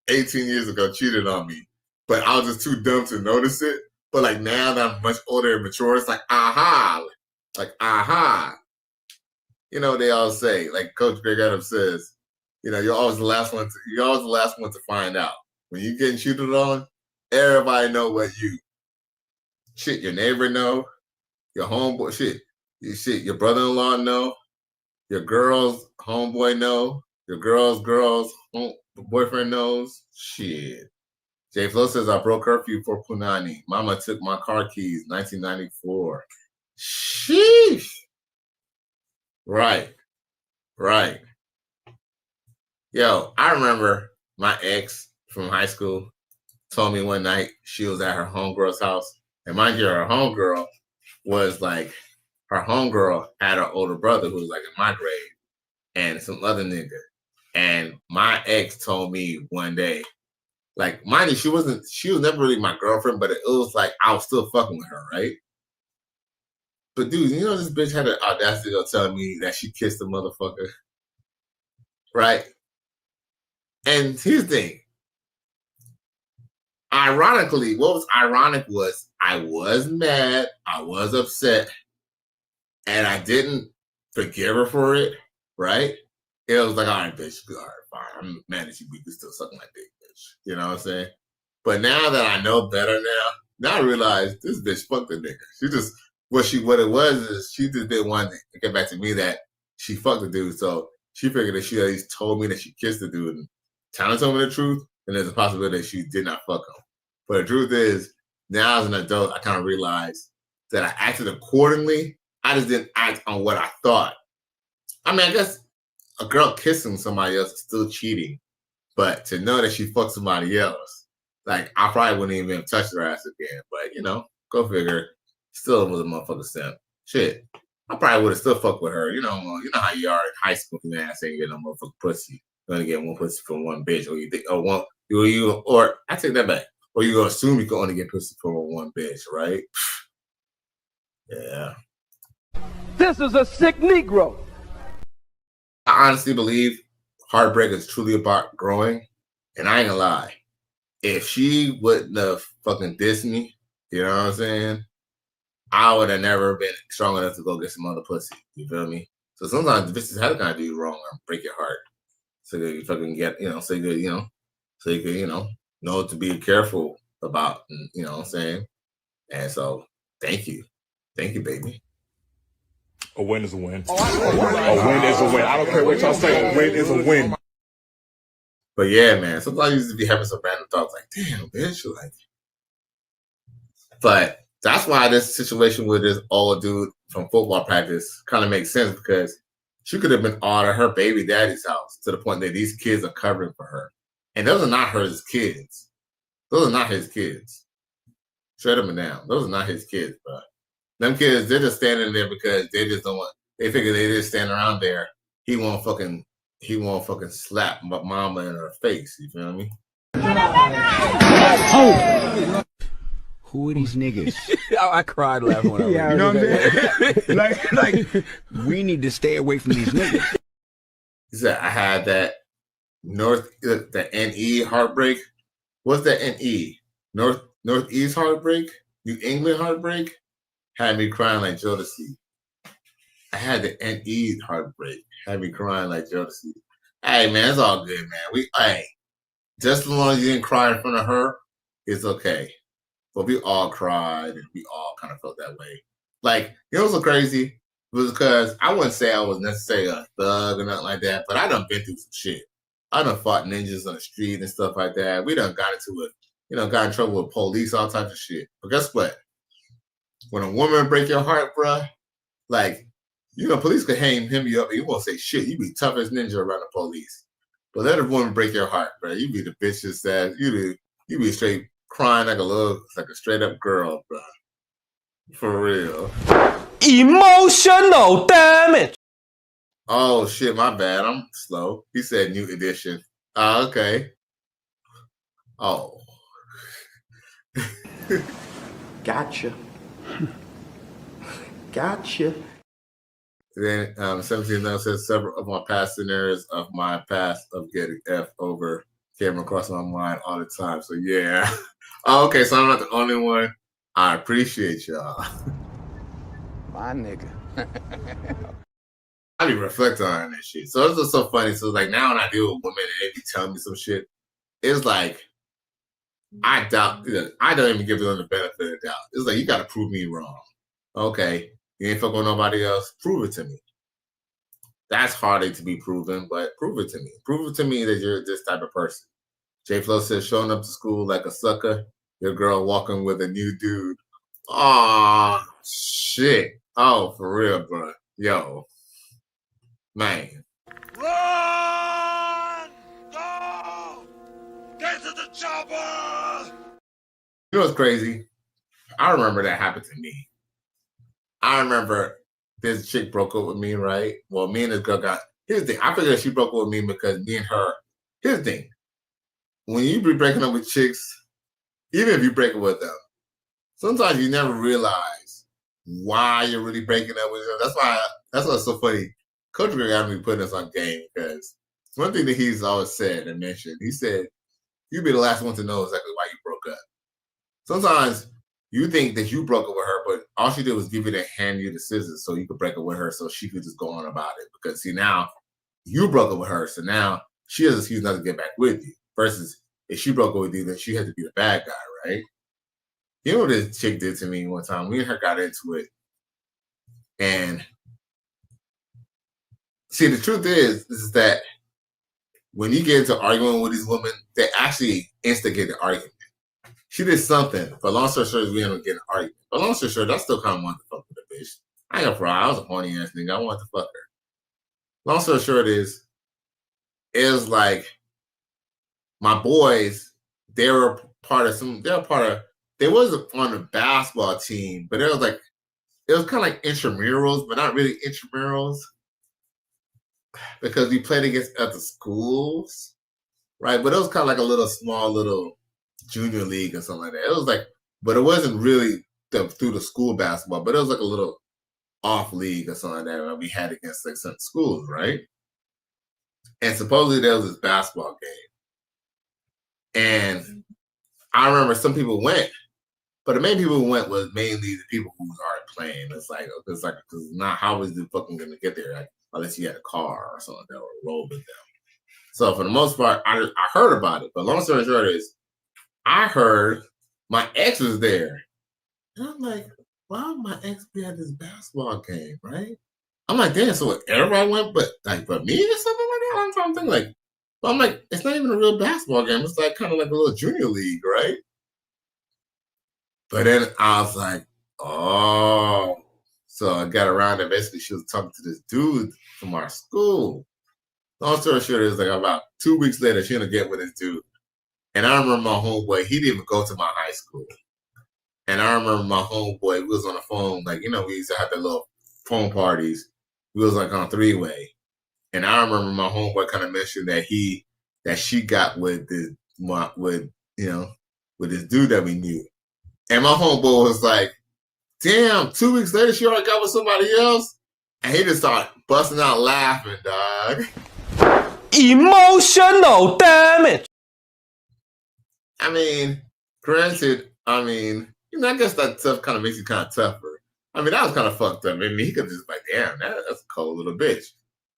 Speaker 14: 18 years ago cheated on me. But I was just too dumb to notice it. But like now that I'm much older and mature, it's like, aha. Like, aha. They all say, like Coach Greg Adams says, you're always the last one to find out. When you're getting cheated on, everybody know what your neighbor know, your homeboy, your brother-in-law know, your girl's homeboy know, your girl's boyfriend knows. Shit. J Flo says I broke curfew for Punani. Mama took my car keys, 1994. Sheesh. Right. Yo, I remember my ex from high school told me one night she was at her homegirl's house. And mind you, her homegirl was like, her homegirl had her older brother who was like in my grade and some other nigga. And my ex told me one day, like, mind you, she was never really my girlfriend, but it was like I was still fucking with her, right? But dude, this bitch had the audacity to tell me that she kissed the motherfucker. Right? And here's the thing. Ironically, what was ironic was I was mad, I was upset, and I didn't forgive her for it, right? It was like, all right, bitch, all right, fine. I'm mad at you, but you still sucking my dick, bitch. You know what I'm saying? But now that I know better now I realize this bitch fucked the nigga. She just, what it was is she just didn't want to get back to me that she fucked the dude. So she figured that she at least told me that she kissed the dude and kind of told me the truth. And there's a possibility that she did not fuck him. But the truth is, now as an adult, I kind of realized that I acted accordingly. I just didn't act on what I thought. I mean, I guess a girl kissing somebody else is still cheating. But to know that she fucked somebody else, like, I probably wouldn't even have touched her ass again. But, go figure. Still was a motherfucker simp. Shit. I probably would have still fucked with her. You know how you are in high school, man. I say you get no motherfucking pussy. You're gonna get one pussy from one bitch, or you think, or I take that back. Or you gonna assume you can only get pussy from one bitch, right? Yeah.
Speaker 18: This is a sick Negro.
Speaker 14: I honestly believe heartbreak is truly about growing, and I ain't gonna lie. If she wouldn't have fucking dissed me, you know what I'm saying? I would have never been strong enough to go get some other pussy. You feel me? So sometimes bitches have to kind of do you wrong or break your heart. So that you fucking get, so you could know to be careful about, you know what I'm saying? And so, thank you, baby.
Speaker 11: A win is a win. A win is a win. I don't care what y'all say. A win is a win.
Speaker 14: But yeah, man, sometimes I used to be having some random thoughts like, damn, bitch, like. But that's why this situation with this old dude from football practice kind of makes sense, because she could have been all at her baby daddy's house to the point that these kids are covering for her. And those are not his kids. Those are not his kids. Shut him down. Those are not his kids, bro. Them kids, they're just standing there because they just don't want. They figure they just stand around there. He won't fucking slap mama in her face. You feel me?
Speaker 1: Oh. Who are these niggas?
Speaker 22: I cried laughing when I read.
Speaker 1: You know what I'm saying? like, we need to stay away from these niggas.
Speaker 14: He said, I had that the NE heartbreak. What's that NE? Northeast heartbreak? New England heartbreak? Had me crying like Jodeci. I had the NE heartbreak. Had me crying like Jodeci. Hey, man, it's all good, man. Just as long as you didn't cry in front of her, it's okay. But we all cried and we all kind of felt that way. Like, you know what's so crazy? It was because I wouldn't say I was necessarily a thug or nothing like that, but I done been through some shit. I done fought ninjas on the street and stuff like that. We done got into it, got in trouble with police, all types of shit. But guess what? When a woman break your heart, bruh, like, police could hem you up and you won't say shit. You be tough as ninja around the police. But let a woman break your heart, bruh. You be the bitch that says, you be straight crying like a straight up girl, bro. For real.
Speaker 18: Emotional damage.
Speaker 14: Oh shit, my bad. I'm slow. He said new edition. Okay. Oh.
Speaker 20: Gotcha. Gotcha.
Speaker 14: Then 17 now says several of my past scenarios of my past of getting F over came across my mind all the time. So yeah. Oh, okay, so I'm not the only one. I appreciate y'all.
Speaker 22: My nigga.
Speaker 14: I be reflecting on that shit. So it's just so funny. So like now when I deal with women and they be telling me some shit, it's like I don't even give them the benefit of the doubt. It's like you gotta prove me wrong. Okay, you ain't fucking with nobody else. Prove it to me. That's harder to be proven, but prove it to me. Prove it to me that you're this type of person. J Flo says showing up to school like a sucker. Your girl walking with a new dude. Aw, shit. Oh, for real, bro. Yo, man.
Speaker 21: Run! Go! Get to the chopper!
Speaker 14: You know what's crazy? I remember that happened to me. I remember this chick broke up with me, right? Well, me and this girl got. Here's the thing. I figured she broke up with me because me and her. Here's the thing. When you be breaking up with chicks, even if you break up with them, sometimes you never realize why you're really breaking up with them. That's why it's so funny. Coach Greg got me putting us on game because one thing that he's always said and mentioned, he said, you'll be the last one to know exactly why you broke up. Sometimes you think that you broke up with her, but all she did was give you to hand you the scissors so you could break up with her so she could just go on about it. Because see, now you broke up with her, so now she has an excuse not to get back with you. Versus if she broke up with you, then she had to be the bad guy, right? You know what this chick did to me one time? Me and her got into it. And see, the truth is that when you get into arguing with these women, they actually instigate the argument. She did something, but long story short, we ended up getting an argument. But long story short, I still kind of wanted to fuck with the bitch. I ain't gonna fry. I was a horny ass nigga. I wanted to fuck her. Long story short it was like my boys, they wasn't on the basketball team, but it was kind of like intramurals, but not really intramurals. Because we played against other schools, right? But it was kind of like a little small junior league or something like that. It was like, but it wasn't really through the school basketball, but it was like a little off league or something like that that we had against like some schools, right? And supposedly there was this basketball game. And I remember some people went, but the main people who went was mainly the people who was already playing. Because not how was the fucking gonna get there? Like, unless you had a car or something like that or roll with them. So for the most part, I heard about it. But long story short is I heard my ex was there. And I'm like, why would my ex be at this basketball game, right? I'm like, damn, so everybody went but me or something like that? I'm trying to think like, but I'm like, it's not even a real basketball game. It's like kind of like a little junior league, right? But then I was like, oh. So I got around and basically she was talking to this dude from our school. Long story short, it was like about 2 weeks later, she gonna get with this dude. And I remember my homeboy, he didn't even go to my high school. And I remember my homeboy, we was on the phone, like, you know, we used to have the little phone parties. We was like on three-way. And I remember my homeboy kind of mentioned that she got with this dude that we knew. And my homeboy was like, damn, 2 weeks later she already got with somebody else? And he just started busting out laughing, dog.
Speaker 18: Emotional damage.
Speaker 14: I mean, granted, I guess that stuff kind of makes you kind of tougher. I mean, that was kind of fucked up. I mean, he could just like, damn, that's a cold little bitch.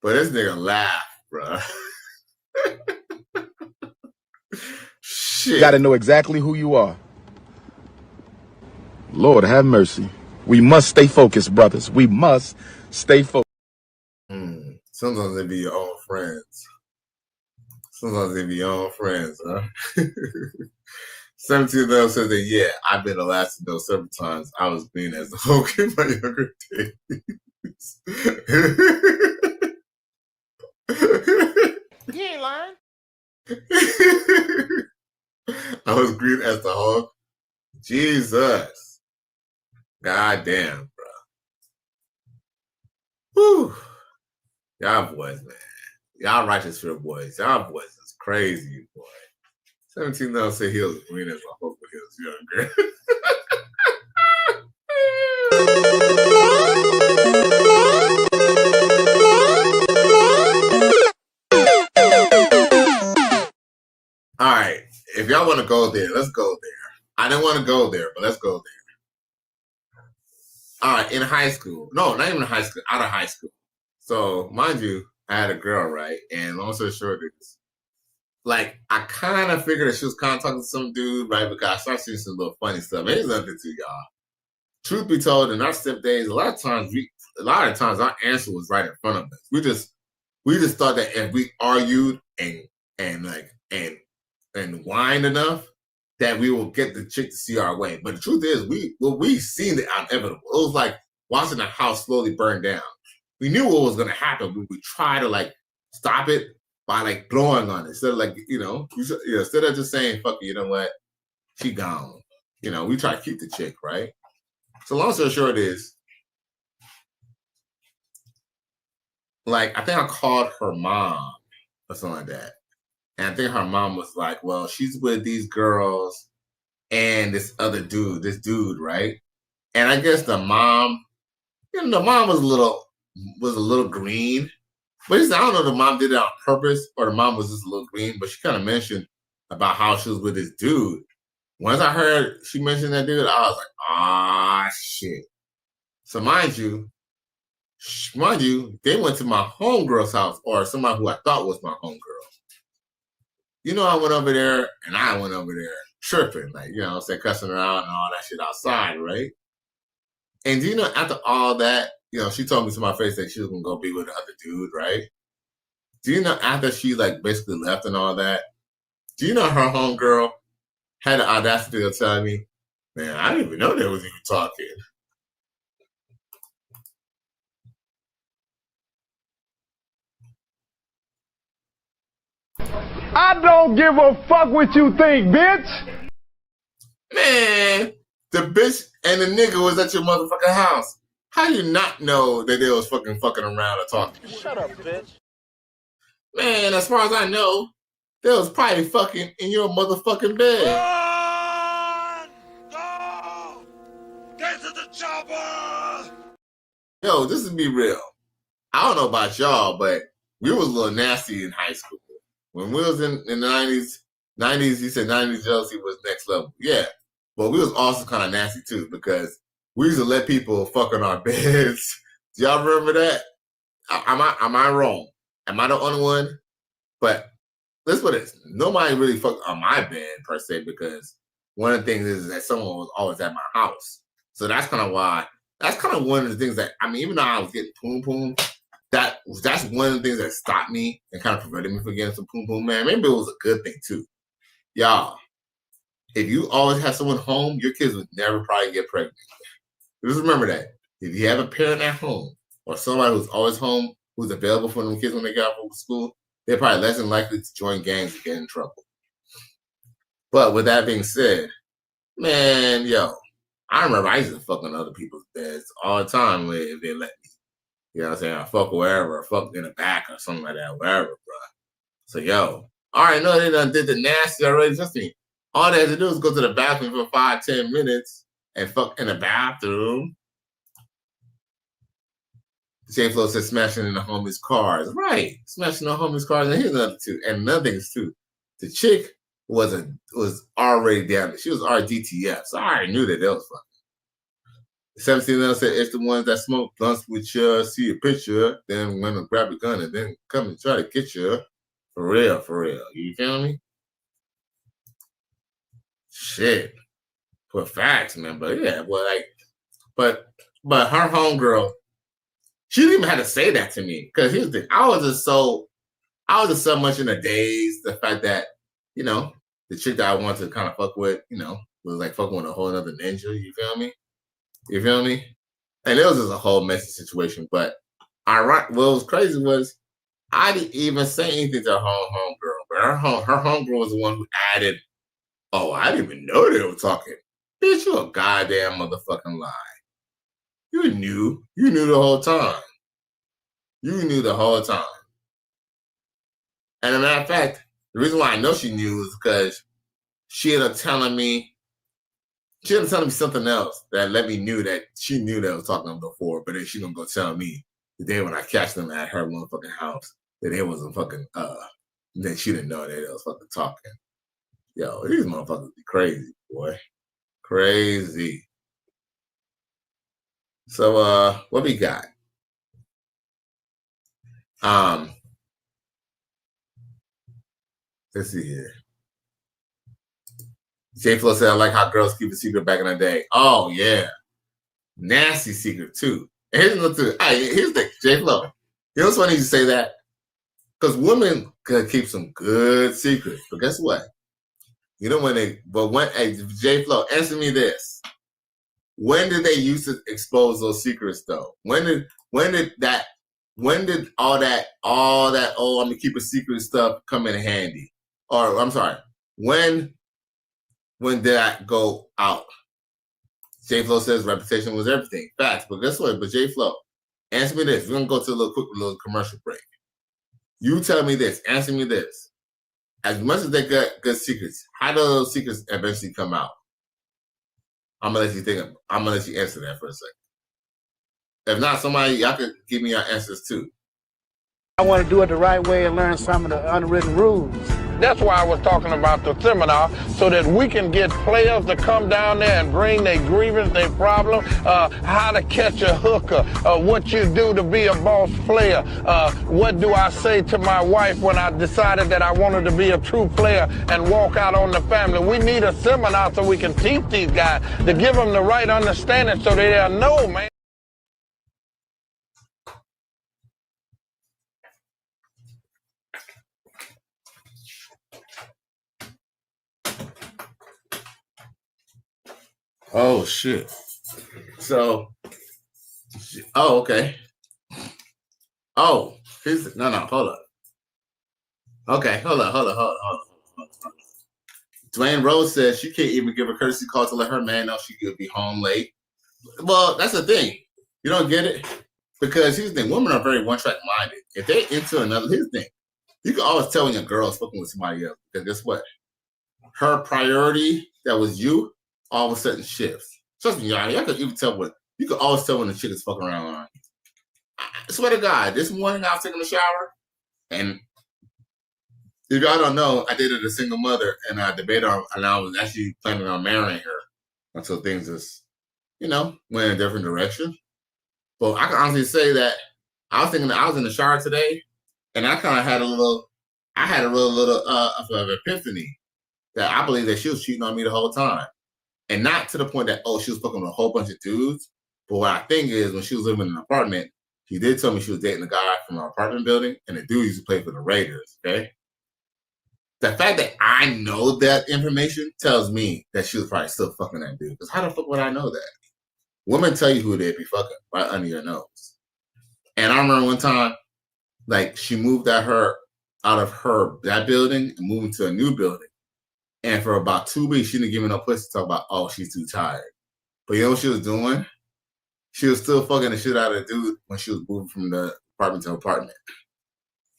Speaker 14: But this nigga laughed, bro. Shit.
Speaker 23: You got to know exactly who you are. Lord have mercy. We must stay focused, brothers. We must stay focused.
Speaker 14: Sometimes they be your own friends. Huh? 17 though says that, yeah, I've been the last to know several times I was being as a hook in my younger days.
Speaker 12: You ain't lying.
Speaker 14: I was green as the Hulk. Jesus. God damn, bro. Whew. Y'all boys, man. Y'all righteous for boys. Y'all boys is crazy, boy. 17 though said he was green as a Hulk when he was younger. All right. If y'all want to go there, let's go there. I didn't want to go there, but let's go there. All right. In high school. No, not even in high school. Out of high school. So, mind you, I had a girl, right? And long story short is, like, I kind of figured that she was kind of talking to some dude, right? Because I started seeing some little funny stuff. Here's nothing to y'all. Truth be told, in our step days, a lot of times our answer was right in front of us. We just thought that if we argued and whined enough, that we will get the chick to see our way. But the truth is, we seen the inevitable. It was like watching the house slowly burn down. We knew what was going to happen, but we try to like stop it by like blowing on it. Instead of like, instead of just saying, fuck it, you know what? She gone. We try to keep the chick, right? So long story short is, like, I think I called her mom or something like that. And I think her mom was like, well, she's with these girls and this dude, right? And I guess the mom was a little green. But I don't know if the mom did it on purpose or the mom was just a little green, but she kind of mentioned about how she was with this dude. Once I heard she mentioned that dude, I was like, ah, shit. So mind you, they went to my homegirl's house, or somebody who I thought was my homegirl. I went over there tripping, like, cussing her out and all that shit outside, right? And after all that, she told me to my face that she was gonna go be with the other dude, right? After she like basically left and all that, her homegirl had the audacity to tell me, man, I didn't even know they was even talking.
Speaker 13: I don't give a fuck what you think, bitch.
Speaker 14: Man, the bitch and the nigga was at your motherfucking house. How you not know that they was fucking around or talking?
Speaker 12: Shut up, bitch.
Speaker 14: Man, as far as I know, they was probably fucking in your motherfucking bed.
Speaker 21: Run! Go! Get to the chopper!
Speaker 14: Yo, this is be real. I don't know about y'all, but we was a little nasty in high school. When we was in the 90s, he said 90s jealousy was next level. Yeah, but we was also kind of nasty too, because we used to let people fuck on our beds. Do y'all remember that? Am I wrong? Am I the only one? But let's put it, nobody really fucked on my bed per se, because one of the things is that someone was always at my house. So that's kind of why. That's kind of one of the things that, I mean, even though I was getting poom poom, that's one of the things that stopped me and kind of prevented me from getting some poom poom, man. Maybe it was a good thing too. Y'all, if you always have someone home, your kids would never probably get pregnant. Just remember that. If you have a parent at home or somebody who's always home, who's available for them kids when they get out from school, they're probably less than likely to join gangs and get in trouble. But with that being said, man, yo, I remember I used to fuck on other people's beds all the time if they let me. You know what I'm saying? I fuck wherever, or fuck in the back or something like that, wherever, bro. So, yo, all right, no, they done did the nasty already. Just me. All they had to do was go to the bathroom for 5-10 minutes and fuck in the bathroom. J-Flo said smashing in the homies' cars. Right. Smashing the homies' cars. And here's another two. And another thing is too. The chick was already down. She was already DTF. So I already knew that was fucking. 17 said it's the ones that smoke blunts with you, see a picture, then when to grab a gun and then come and try to get you. For real, for real. You feel me? Shit. For facts, man. But yeah, but her homegirl, she didn't even have to say that to me. Because here's the thing. I was just so much in a daze. The fact that, you know, the chick that I wanted to kind of fuck with, you know, was like fucking with a whole other ninja. You feel me? You feel me? And it was just a whole messy situation. But what was crazy was I didn't even say anything to her homegirl. But her homegirl was the one who added, oh, I didn't even know they were talking. Bitch, you a goddamn motherfucking lie. You knew the whole time. You knew the whole time. And as a matter of fact, the reason why I know she knew is because she ended up telling me something else that let me knew that she knew that I was talking to them before, but then she gonna go tell me the day when I catch them at her motherfucking house that they wasn't fucking then she didn't know that they was fucking talking. Yo, these motherfuckers be crazy, boy. Crazy. So what we got? Let's see here. J-Flo said, I like how girls keep a secret back in the day. Oh, yeah. Nasty secret, too. And here's the thing, J-Flo. You know what's funny you say that? Because women could keep some good secrets. But guess what? You know hey, J-Flo, answer me this. When did they used to expose those secrets, though? When did all that, oh, I'm going to keep a secret stuff come in handy? Or, I'm sorry, when did that go out? J-Flo says reputation was everything. Facts. But guess what? But J-Flo, answer me this. We're going to go to a quick commercial break. You tell me this. Answer me this. As much as they got good secrets, how do those secrets eventually come out? I'm going to let you answer that for a second. If not, y'all could give me your answers too.
Speaker 12: I want to do it the right way and learn some of the unwritten rules.
Speaker 13: That's why I was talking about the seminar, so that we can get players to come down there and bring their grievance, their problem, how to catch a hooker, what you do to be a boss player, what do I say to my wife when I decided that I wanted to be a true player and walk out on the family. We need a seminar so we can teach these guys to give them the right understanding so they'll know, man.
Speaker 14: Oh, shit. So, okay. Oh, hold up. Okay, hold up. Dwayne Rose says she can't even give a courtesy call to let her man know she could be home late. Well, that's the thing. You don't get it? Because here's the thing. Women are very one-track minded. If they into another, here's the thing. You can always tell when your girl's fucking with somebody else. Because guess what? Her priority that was you all of a sudden shifts. Trust me, y'all could even tell you can always tell when the chick is fucking around on you. I swear to God, this morning I was taking a shower, and if y'all don't know, I dated a single mother, and I debated on, and I was actually planning on marrying her until things just, went in a different direction. But I can honestly say that I was thinking that I was in the shower today, and I kind of had a little of epiphany that I believe that she was cheating on me the whole time. And not to the point that, oh, she was fucking with a whole bunch of dudes. But what I think is when she was living in an apartment, she did tell me she was dating a guy from an apartment building, and the dude used to play for the Raiders, okay? The fact that I know that information tells me that she was probably still fucking that dude. Because how the fuck would I know that? Women tell you who they be fucking right under your nose. And I remember one time, like, she moved out of that building and moved into a new building. And for about 2 weeks, she didn't give me no pussy to talk about, oh, she's too tired. But you know what she was doing? She was still fucking the shit out of the dude when she was moving from the apartment to apartment.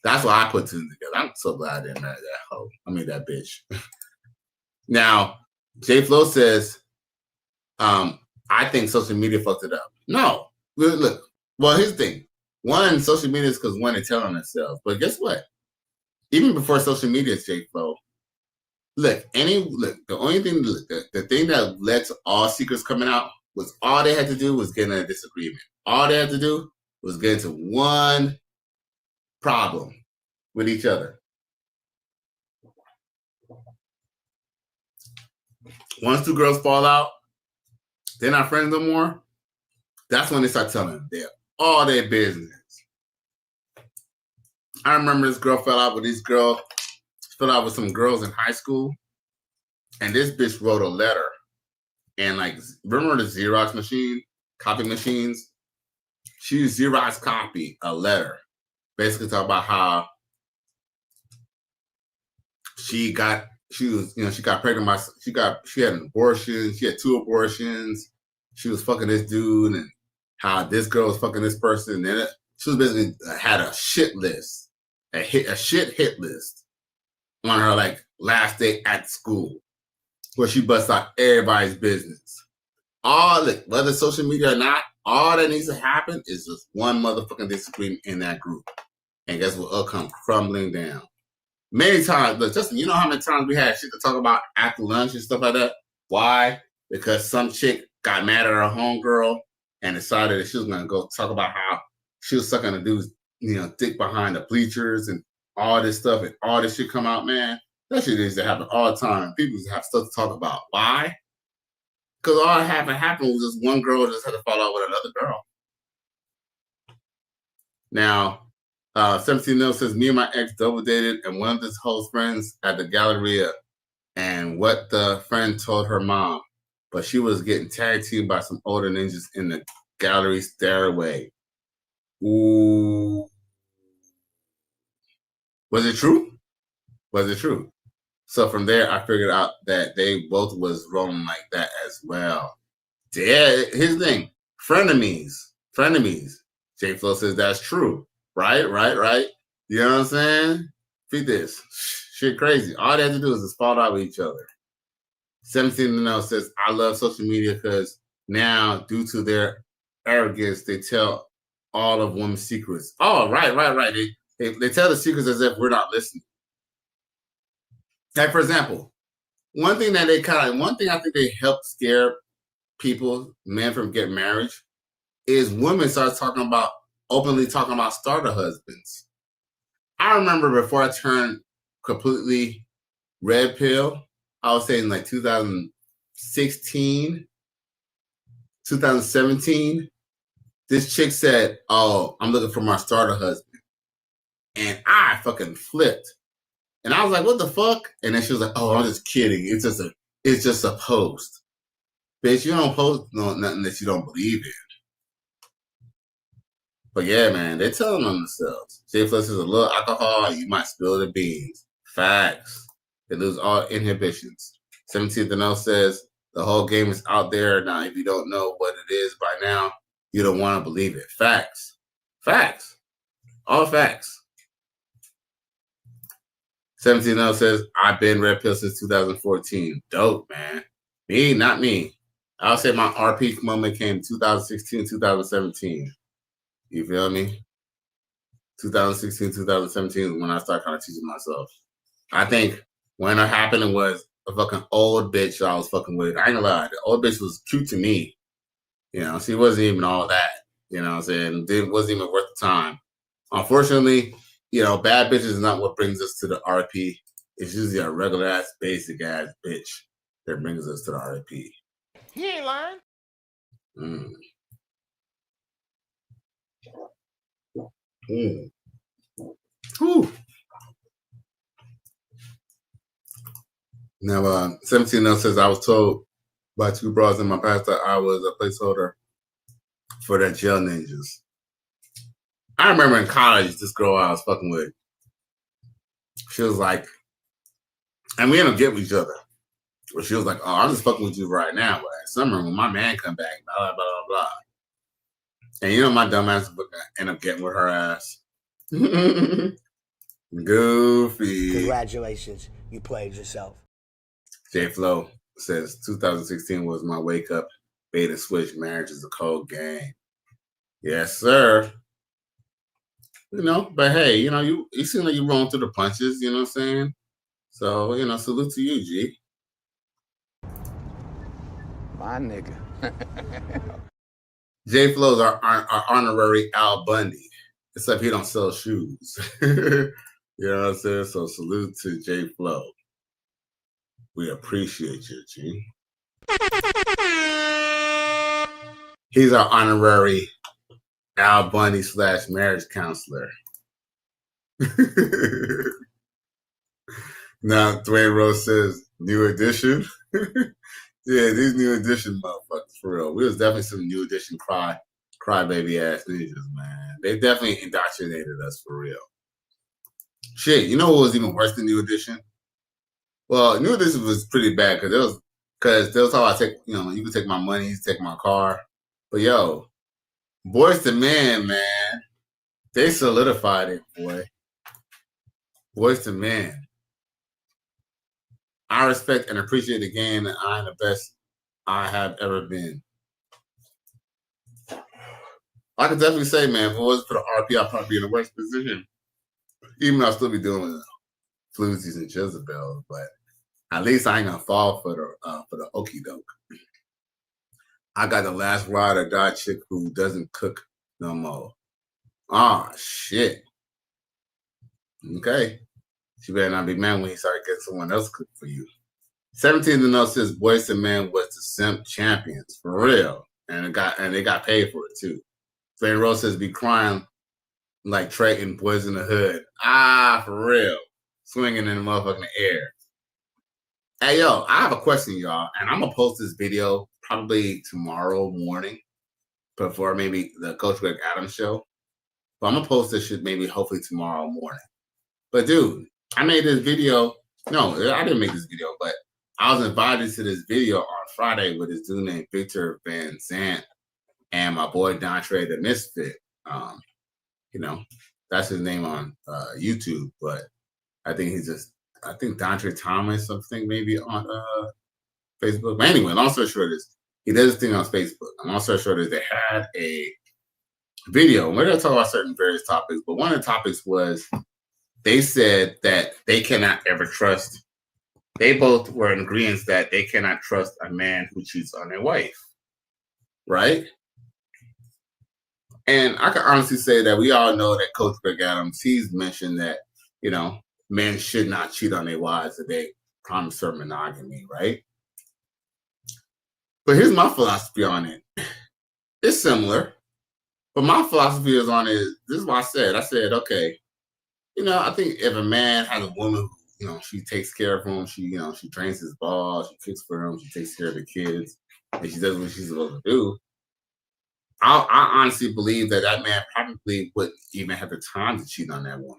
Speaker 14: That's why I put two together. I'm so glad I didn't marry that hoe. I mean, that bitch. Now, J Flo says, I think social media fucked it up. No. Look, well, here's the thing. One, social media is because one, they're telling themselves. But guess what? Even before social media, J Flo, the only thing, the thing that led to all secrets coming out was all they had to do was get in a disagreement. All they had to do was get into one problem with each other. Once two girls fall out, they're not friends no more. That's when they start telling them all their business. I remember this girl fell out with some girls in high school, and this bitch wrote a letter. And like, remember the Xerox machine, copy machines? She used Xerox copy a letter, basically talk about how she got pregnant she had an abortion. She had 2 abortions. She was fucking this dude, and how this girl was fucking this person. And she was basically had a shit list, a shit hit list on her like last day at school, where she busts out everybody's business. Whether social media or not, all that needs to happen is just one motherfucking disagreement in that group. And guess what? It'll come crumbling down. Many times, look, Justin, you know how many times we had shit to talk about after lunch and stuff like that? Why? Because some chick got mad at her homegirl and decided that she was going to go talk about how she was sucking a dude's, dick behind the bleachers and all this stuff, and all this shit come out, man. That shit used to happen all the time. People used to have stuff to talk about. Why? Because all that happened was just one girl just had to fall out with another girl. Now, 17 Nil says, me and my ex double dated and one of this hoe's friends at the Galleria, and what the friend told her mom, but she was getting tag teamed by some older ninjas in the gallery stairway. Ooh. Was it true? Was it true? So from there, I figured out that they both was rolling like that as well. Yeah, here's the thing. Frenemies. J Flo says that's true. Right. You know what I'm saying? Feed this. Shit crazy. All they have to do is just fall out with each other. 17 says, I love social media because now, due to their arrogance, they tell all of women's secrets. Oh, right. They tell the secrets as if we're not listening. Like, for example, one thing I think they help scare people, men, from getting married is women start openly talking about starter husbands. I remember before I turned completely red pill, I was saying like 2016, 2017, this chick said, oh, I'm looking for my starter husband. And I fucking flipped. And I was like, what the fuck? And then she was like, oh, I'm just kidding. It's just a post. Bitch, you don't post nothing that you don't believe in. But yeah, man, they're telling on themselves. J Plus is a little alcohol, you might spill the beans. Facts. They lose all inhibitions. 17th says, the whole game is out there. Now, if you don't know what it is by now, you don't want to believe it. Facts. All facts. 17 says, I've been red pill since 2014. Dope, man. Not me. I'll say my RP moment came 2016, 2017. You feel me? 2016, 2017 is when I started kind of teaching myself. I think when it happened, it was a fucking old bitch that I was fucking with. I ain't gonna lie. The old bitch was cute to me. She wasn't even all that. You know what I'm saying? It wasn't even worth the time. Unfortunately, bad bitches is not what brings us to the RP. It's usually a regular ass, basic ass bitch that brings us to the RIP.
Speaker 21: He ain't lying.
Speaker 14: Whew. Now, 17 says, I was told by two bras in my past that I was a placeholder for that jail ninjas. I remember in college, this girl I was fucking with, she was like, and we ended up getting with each other. But she was like, oh, I'm just fucking with you right now. But in summer, when my man come back, blah, blah, blah, blah, blah. And you know, my dumb ass would end up getting with her ass. Goofy.
Speaker 7: Congratulations, you played yourself.
Speaker 14: J Flow says 2016 was my wake up. Bait and switch. Marriage is a cold game. Yes, sir. You know, but hey, you know, you seem like you rolling through the punches. You know what I'm saying? So, you know, salute to you, G.
Speaker 22: My nigga.
Speaker 14: J Flow's our honorary Al Bundy, except he don't sell shoes. You know what I'm saying? So salute to J Flow. We appreciate you, G. He's our honorary Al Bundy / marriage counselor. Now, Dwayne Rose says, new edition. Yeah, these new edition motherfuckers, for real. We was definitely some new edition crybaby ass ninjas, man. They definitely indoctrinated us, for real. Shit, you know what was even worse than new edition? Well, new edition was pretty bad because there was how I take, you know, you can take my money, you can take my car. But yo, Boys to Men, man, they solidified it, boy. Boys to Men. I respect and appreciate the game, and I'm the best I have ever been. I could definitely say, man, if it wasn't for the RP, I'd probably be in a worse position. Even though I'll still be doing floozies and Jezebel, but at least I ain't gonna fall for the okie doke. I got the last ride or die chick who doesn't cook no more. Ah, shit. Okay. She better not be mad when you start getting someone else cook for you. 17 says Boys to Men was the simp champions, for real. And they got paid for it too. Dwayne Rose says be crying like Trey and Boys in the Hood. Ah, for real. Swinging in the motherfucking air. Hey, yo, I have a question, y'all. And I'm going to post this video probably tomorrow morning before maybe the Coach Greg Adams show. But I'm going to post this shit maybe hopefully tomorrow morning. But, dude, I made this video. No, I didn't make this video, but I was invited to this video on Friday with this dude named Victor Van Zandt and my boy Dontre the Misfit. You know, that's his name on YouTube, but I think Dontre Thomas, something maybe on Facebook. But anyway, long story short is he does this thing on Facebook. And long story short is they had a video. And we're going to talk about certain various topics, but one of the topics was they said that they cannot ever trust. They both were in agreement that they cannot trust a man who cheats on their wife, right? And I can honestly say that we all know that Coach Greg Adams, he's mentioned that, you know, men should not cheat on their wives if they promise her monogamy, right? But here's my philosophy on it. It's similar, but my philosophy is on it. This is what I said. I said, okay, you know, I think if a man has a woman who, you know, she takes care of him, she trains his balls, she cooks for him, she takes care of the kids, and she does what she's supposed to do. I honestly believe that man probably wouldn't even have the time to cheat on that woman.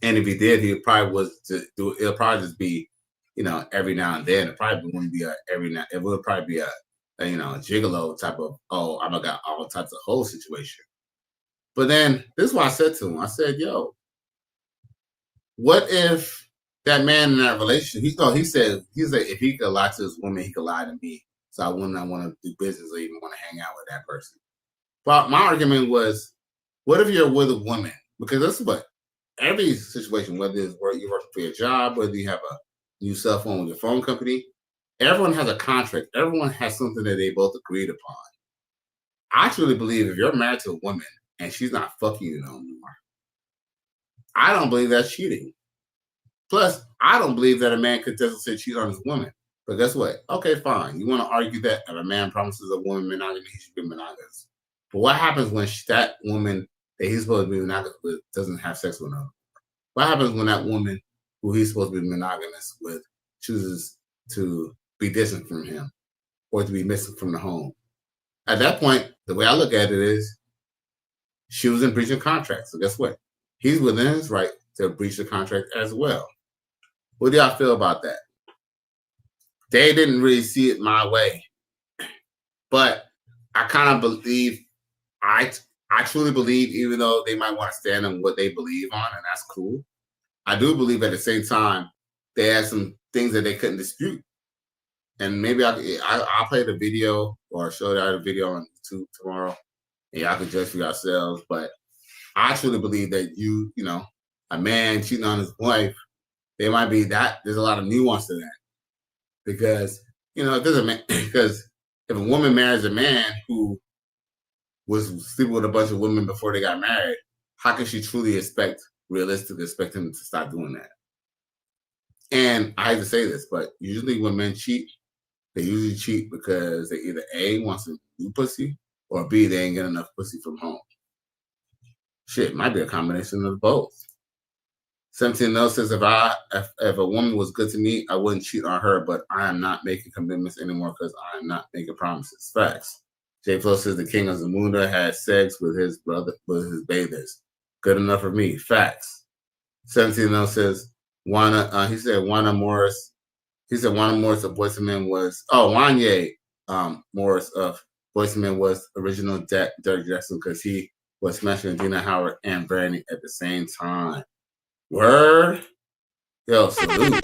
Speaker 14: And if he did, he probably was to do. It'll probably just be, you know, every now and then. It probably wouldn't be it would probably be a you know, a gigolo type of, oh, I got all types of whole situation. But then this is what I said to him. I said, yo, what if that man in that relationship? He said if he could lie to his woman, he could lie to me. So I would not want to do business or even want to hang out with that person. But my argument was, what if you're with a woman? Because that's what every situation, whether it's where you're working for your job, whether you have a new cell phone with your phone company, everyone has a contract. Everyone has something that they both agreed upon. I truly believe if you're married to a woman and she's not fucking you no more, I don't believe that's cheating. Plus, I don't believe that a man could just cheat on his woman. But guess what? Okay, fine. You want to argue that if a man promises a woman monogamy, he should be monogamous. But what happens when that woman that he's supposed to be monogamous with doesn't have sex with her? What happens when that woman who he's supposed to be monogamous with chooses to be distant from him or to be missing from the home? At that point, the way I look at it is she was in breach of contract. So guess what? He's within his right to breach the contract as well. What do y'all feel about that? They didn't really see it my way. But I kind of believe, I truly believe, even though they might want to stand on what they believe on, and that's cool, I do believe at the same time they had some things that they couldn't dispute. And maybe I'll play the video or show y'all the video on YouTube tomorrow, and y'all can judge for yourselves. But I truly believe that you know, a man cheating on his wife, there might be that. There's a lot of nuance to that. Because, you know, because if a woman marries a man who was sleeping with a bunch of women before they got married, how can she truly realistically expect him to stop doing that? And I hate to say this, but usually when men cheat, they usually cheat because they either A, want some new pussy, or B, they ain't get enough pussy from home. Shit, might be a combination of both. 17 else says, if a woman was good to me, I wouldn't cheat on her, but I am not making commitments anymore because I am not making promises. Facts. J Flo says the king of Zamunda had sex with his bathers. Good enough for me. Facts. 17 else says, Wanya Morris of Boyz II Men was, Wanya Morris of Boyz II Men was original Derek Jackson because he was smashing Dina Howard and Brandy at the same time. Word? Yo, salute.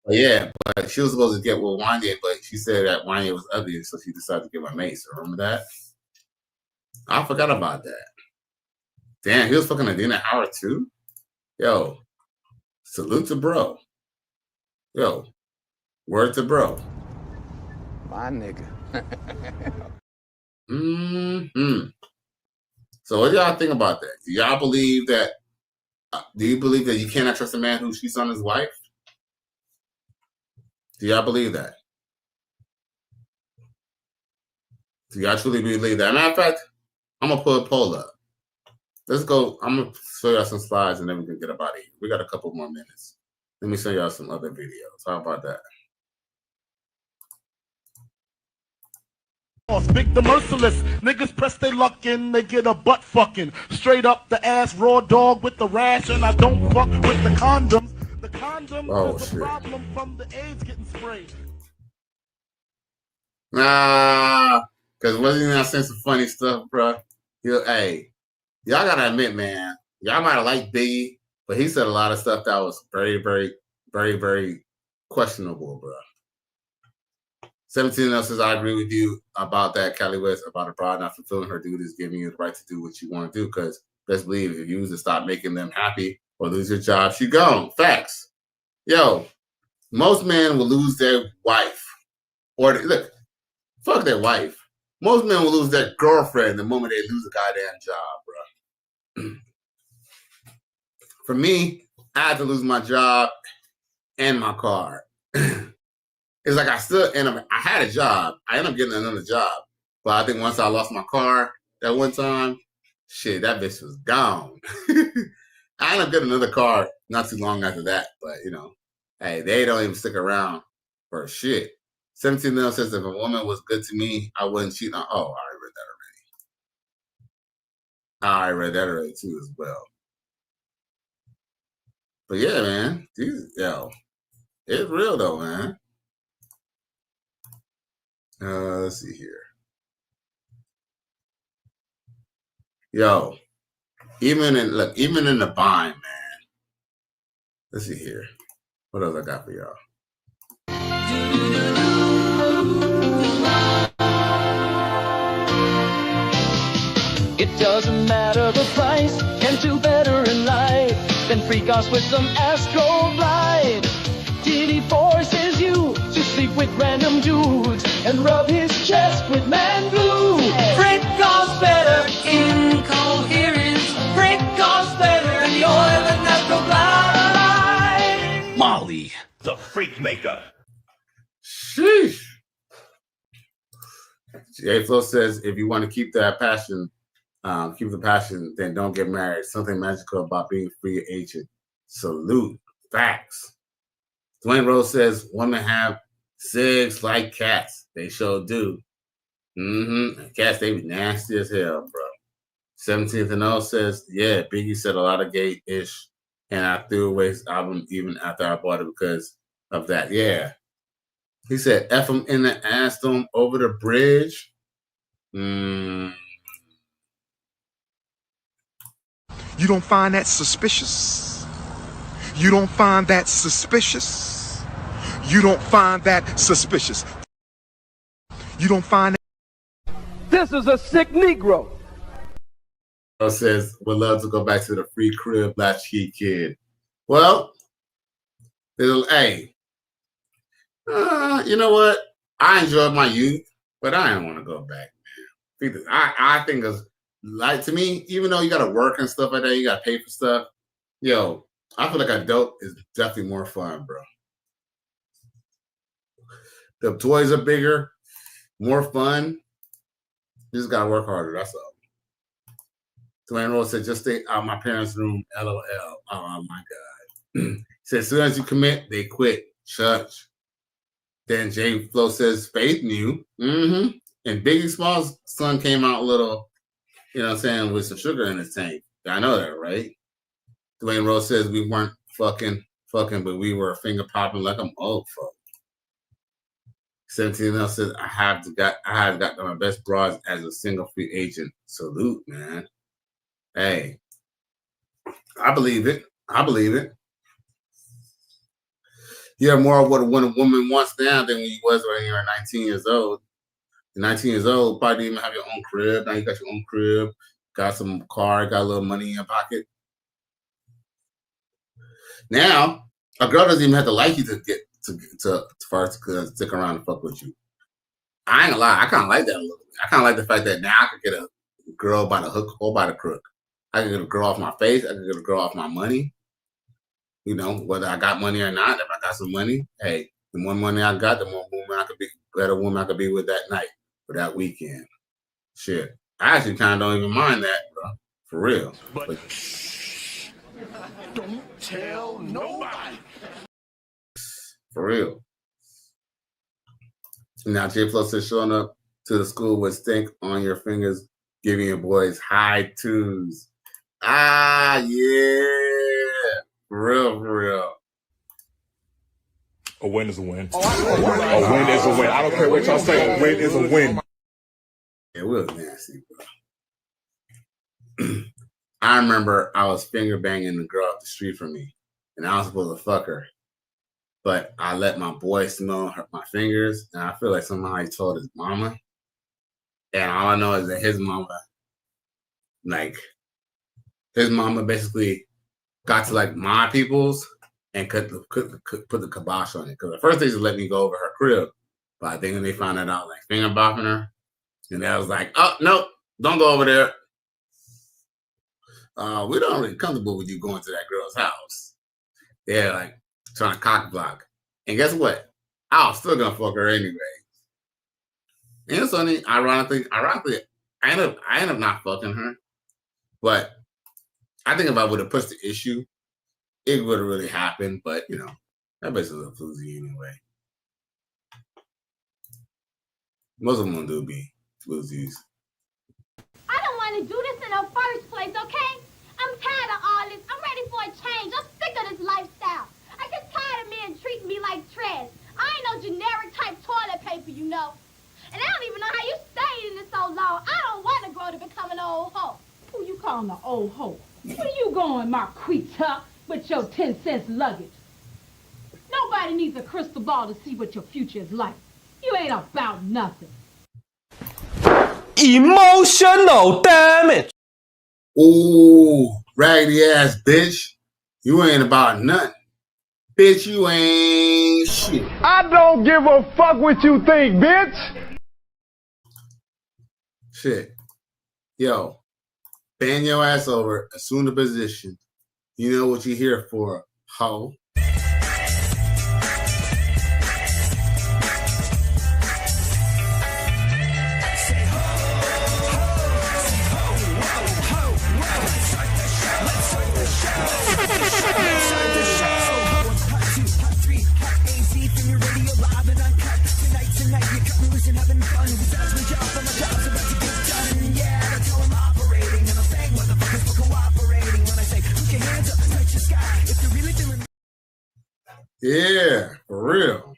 Speaker 14: Yeah, but she was supposed to get with Wanya, but she said that Wanya was ugly, so she decided to get with Mace. Remember that? I forgot about that. Damn, he was fucking Adina Howard too? Yo, salute to bro. Yo, word to bro.
Speaker 22: My nigga.
Speaker 14: So what do y'all think about that? Do y'all believe that? Do you believe that you cannot trust a man who cheats on his wife? Do y'all believe that? Do y'all truly believe that? Matter of fact, I'm gonna put a poll up. Let's go. I'm gonna show y'all some slides and then we can get about it. We got a couple more minutes. Let me show y'all some other videos. How about that?
Speaker 4: Big the merciless niggas press their luck in, they get a butt fucking straight up the ass, raw dog with the rash, and I don't fuck with the condoms. The condom is a problem from the AIDS getting sprayed.
Speaker 14: Nah, because wasn't he not saying some funny stuff, bro? Hey, y'all gotta admit, man, y'all might have liked Biggie, but he said a lot of stuff that was very, very, very, very questionable, bro. 17 else says, I agree with you about that, Cali West, about a broad not fulfilling her duties, giving you the right to do what you want to do, because best believe if you use to stop making them happy or lose your job, she gone. Facts. Yo, most men will lose their wife. Or, look, fuck their wife. Most men will lose their girlfriend the moment they lose a goddamn job, bro. For me, I had to lose my job and my car. It's like I had a job. I ended up getting another job. But I think once I lost my car that one time, shit, that bitch was gone. I ended up getting another car not too long after that. But, you know, hey, they don't even stick around for shit. 17 Mil says, if a woman was good to me, I wouldn't cheat on. Oh, I read that already too as well. But yeah, man. It's real though, man. Let's see here. Yo, even in the bind, man. Let's see here. What else I got for y'all?
Speaker 16: It doesn't matter the price, can do better in life than freak us with some Astro Glide. Till he forces you to sleep with random dudes and rub his chest with man glue. Freak us better in coherence. Freak us better in the oil and Astro Glide.
Speaker 1: freak maker.
Speaker 14: Sheesh. J Flow says, if you want to keep that passion, keep the passion, then don't get married. Something magical about being free agent. Salute. Facts. Dwayne Rose says, women have cigs like cats. They sure do. Cats, they be nasty as hell, bro. 17th and 0 says, yeah, Biggie said a lot of gay-ish, and I threw away his album even after I bought it because of that. Yeah. He said, F him in the ass, throw him over the bridge.
Speaker 23: You don't find that suspicious? You don't find that suspicious? You don't find that suspicious? You don't find that?
Speaker 18: This is a sick Negro.
Speaker 14: Says, would love to go back to the free crib, latchkey kid. Well, hey, you know what? I enjoyed my youth, but I don't want to go back, man. I think it's like, to me, even though you got to work and stuff like that, you got to pay for stuff. Yo, I feel like adult is definitely more fun, bro. The toys are bigger, more fun. You just got to work harder. That's all. Dwayne Rose said, just stay out my parents' room, LOL. Oh, my God. Said, as soon as you commit, they quit. Church. Then Jay Flo says, Faith knew. And Biggie Smalls' son came out a little, you know what I'm saying, with some sugar in his tank. I know that, right? Dwayne Rose says, we weren't fucking, but we were finger popping like I'm old, fuck. 17 else says, I have got my best bras as a single free agent. Salute, man. Hey, I believe it. You have more of what a woman wants now than when you was when you were 19 years old. 19 years old, probably didn't even have your own crib. Now you got your own crib, got some car, got a little money in your pocket. Now, a girl doesn't even have to like you to get to first stick around and fuck with you. I ain't gonna lie, I kind of like that a little bit. I kind of like the fact that now I could get a girl by the hook or by the crook. I can get a girl off my face. I can get a girl off my money. You know, whether I got money or not, if I got some money, hey, the more money I got, the more better woman I could be with that night or that weekend. Shit. I actually kind of don't even mind that, bro. For real. But
Speaker 21: don't tell nobody.
Speaker 14: For real. Now, J Plus says showing up to the school with stink on your fingers, giving your boys high twos. Ah, yeah. For real.
Speaker 11: A win is a win. A win is a win. I don't care what y'all say. A win is a win.
Speaker 14: It was nasty, bro. I remember I was finger banging the girl up the street from me, and I was supposed to fuck her. But I let my boy smell my fingers, and I feel like somehow he told his mama. And all I know is that his mama basically got to like my people's and put the kibosh on it. Because at first they just let me go over her crib. But I think when they found that out, like finger bopping her, and I was like, oh, no, don't go over there. We don't really comfortable with you going to that girl's house. Yeah, like trying to cock block. And guess what? I was still gonna fuck her anyway. And so ironically, I end up not fucking her. But I think if I would have pushed the issue, it would have really happened. But you know, that bitch is a floozy anyway. Most of them do be floozies.
Speaker 8: I don't want to do this in the first place, okay? I'm tired of all this. I'm ready for a change. I'm sick of this lifestyle. I get tired of men treating me like trash. I ain't no generic type toilet paper, you know. And I don't even know how you stayed in this so long. I don't want to grow to become an old hoe.
Speaker 10: Who you calling an old hoe? Where you going, Marquita, with your 10-cent luggage? Nobody needs a crystal ball to see what your future is like. You ain't about nothing.
Speaker 15: Emotional damage.
Speaker 14: Ooh, raggedy ass bitch. You ain't about nothing. Bitch, you ain't shit.
Speaker 21: I don't give a fuck what you think, bitch.
Speaker 14: Shit. Yo, bend your ass over, assume the position. You know what you're here for, hoe.
Speaker 16: having fun. Besides my job, but my job's about to get done. Yeah, that's how I'm operating. And I'm thank motherfuckers for cooperating. When I say, put your hands up, touch the sky. If you're really feeling.
Speaker 14: Yeah, for real.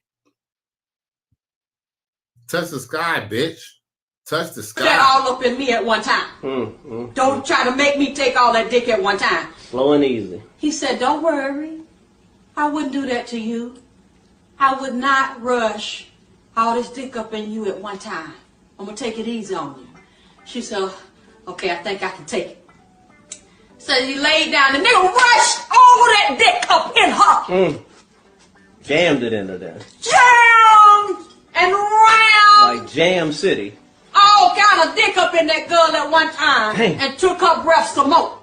Speaker 14: Touch the sky, bitch. Touch the sky.
Speaker 10: That all up in me at one time. Don't try to make me take all that dick at one time.
Speaker 9: Slow and easy.
Speaker 10: He said, don't worry. I wouldn't do that to you. I would not rush all this dick up in you at one time. I'm going to take it easy on you. She said, okay, I think I can take it. So he laid down. The nigga rushed all that dick up in her.
Speaker 9: Jammed it into there.
Speaker 10: Jammed and round.
Speaker 9: Like Jam City.
Speaker 10: All kind of dick up in that girl at one time.
Speaker 9: Dang.
Speaker 10: And took her breath some more.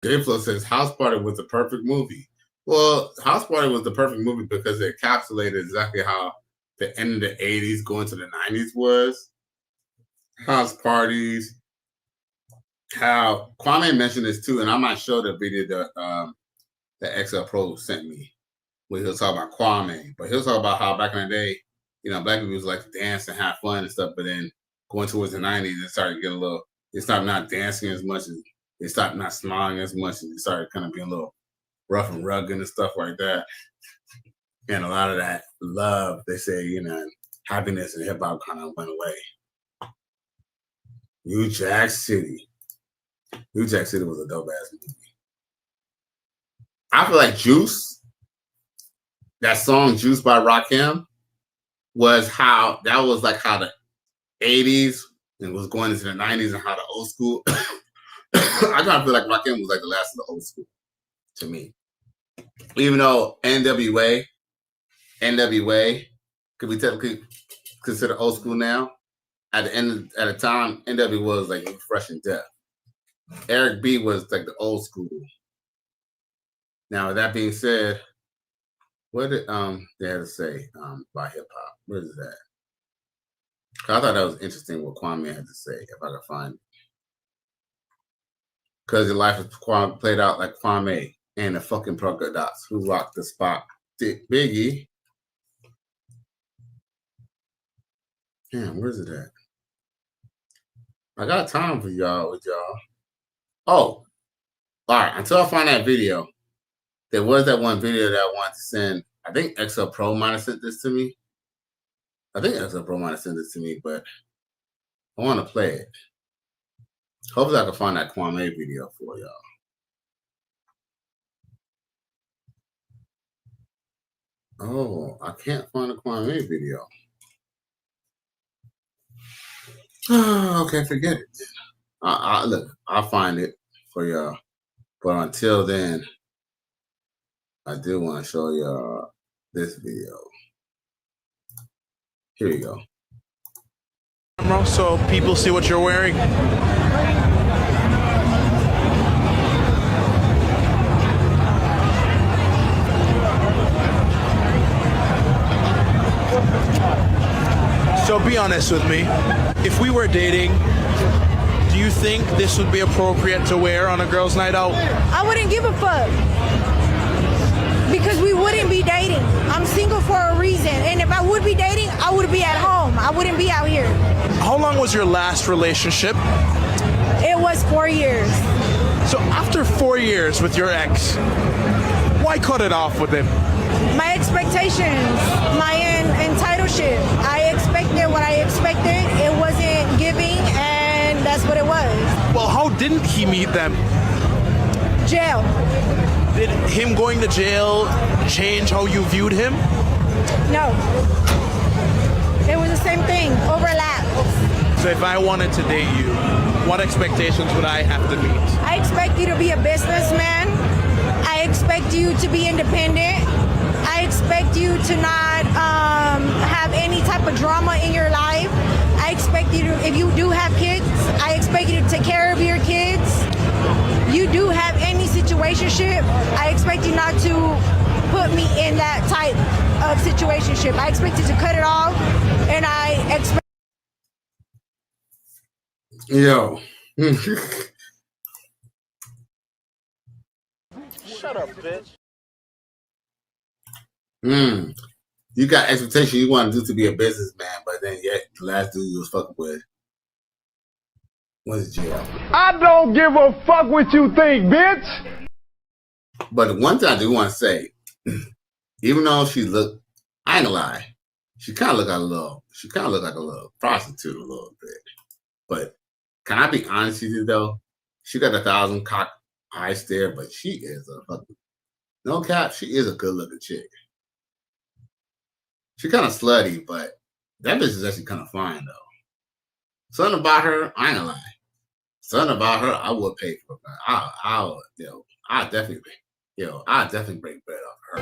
Speaker 14: Dayflow says House Party was the perfect movie. Well, House Party was the perfect movie because it encapsulated exactly how the end of the 80s going to the 90s was. House parties. How Kwame mentioned this too, and I might show the video that XL Pro sent me, where he'll talk about Kwame, but he'll talk about how back in the day, you know, black people was like to dance and have fun and stuff, but then going towards the 90s, it started to get a little, they started not dancing as much, and they started not smiling as much, and they started kind of being a little rough and rugged and stuff like that. And a lot of that love, they say, you know, happiness and hip hop kind of went away. New Jack City. New Jack City was a dope ass movie. I feel like Juice, that song Juice by Rakim, was how that was like how the 80s and was going into the 90s and how the old school. I kind of feel like Rakim was like the last of the old school to me. Even though NWA could be technically considered old school now, at the time, NWA was like fresh and deaf. Eric B was like the old school. Now, with that being said, what did they had to say about hip hop? What is that? I thought that was interesting what Kwame had to say, if I could find it. Because your life is played out like Kwame and the fucking polka dots who rocked the spot. Biggie. Damn, where's it at? I got time for y'all with y'all. Oh, all right. Until I find that video, there was that one video that I wanted to send. I think XL Pro might have sent this to me. But I want to play it. Hopefully I can find that Kwame video for y'all. Oh, I can't find a Kwame video. Oh, okay, forget it. Look, I'll find it for y'all. But until then, I do want to show y'all this video. Here you go.
Speaker 3: So people see what you're wearing. So be honest with me. If we were dating, do you think this would be appropriate to wear on a girl's night out?
Speaker 6: I wouldn't give a fuck. Because we wouldn't be dating. I'm single for a reason. And if I would be dating, I would be at home. I wouldn't be out here.
Speaker 3: How long was your last relationship?
Speaker 6: It was 4 years.
Speaker 3: So after 4 years with your ex, why cut it off with him?
Speaker 6: My expectations, my entitlement. I expected what I expected. It wasn't giving, and that's what it was.
Speaker 3: Well, how didn't he meet them?
Speaker 6: Jail.
Speaker 3: Did him going to jail change how you viewed him?
Speaker 6: No. It was the same thing, overlap.
Speaker 3: So if I wanted to date you, what expectations would I have to meet?
Speaker 6: I expect you to be a businessman. I expect you to be independent. I expect you to not have any type of drama in your life. I expect you to, if you do have kids, I expect you to take care of your kids. You do have any situationship, I expect you not to put me in that type of situationship. I expect you to cut it off, and I expect.
Speaker 14: Yo.
Speaker 3: Shut up, bitch.
Speaker 14: You got expectation you want to do to be a businessman, but then yet the last dude you was fucking with was jail.
Speaker 18: I don't give a fuck what you think, bitch.
Speaker 14: But the one thing I do want to say, even though she looked, I ain't gonna lie, she kind of looked like a little prostitute a little bit. But can I be honest with you though? She got 1,000 cock eyes there, but she is a fucking, no cap, she is a good looking chick. She kind of slutty, but that bitch is actually kind of fine though. Something about her, I ain't gonna lie. Something about her, I would pay for. I'll definitely break bread off her.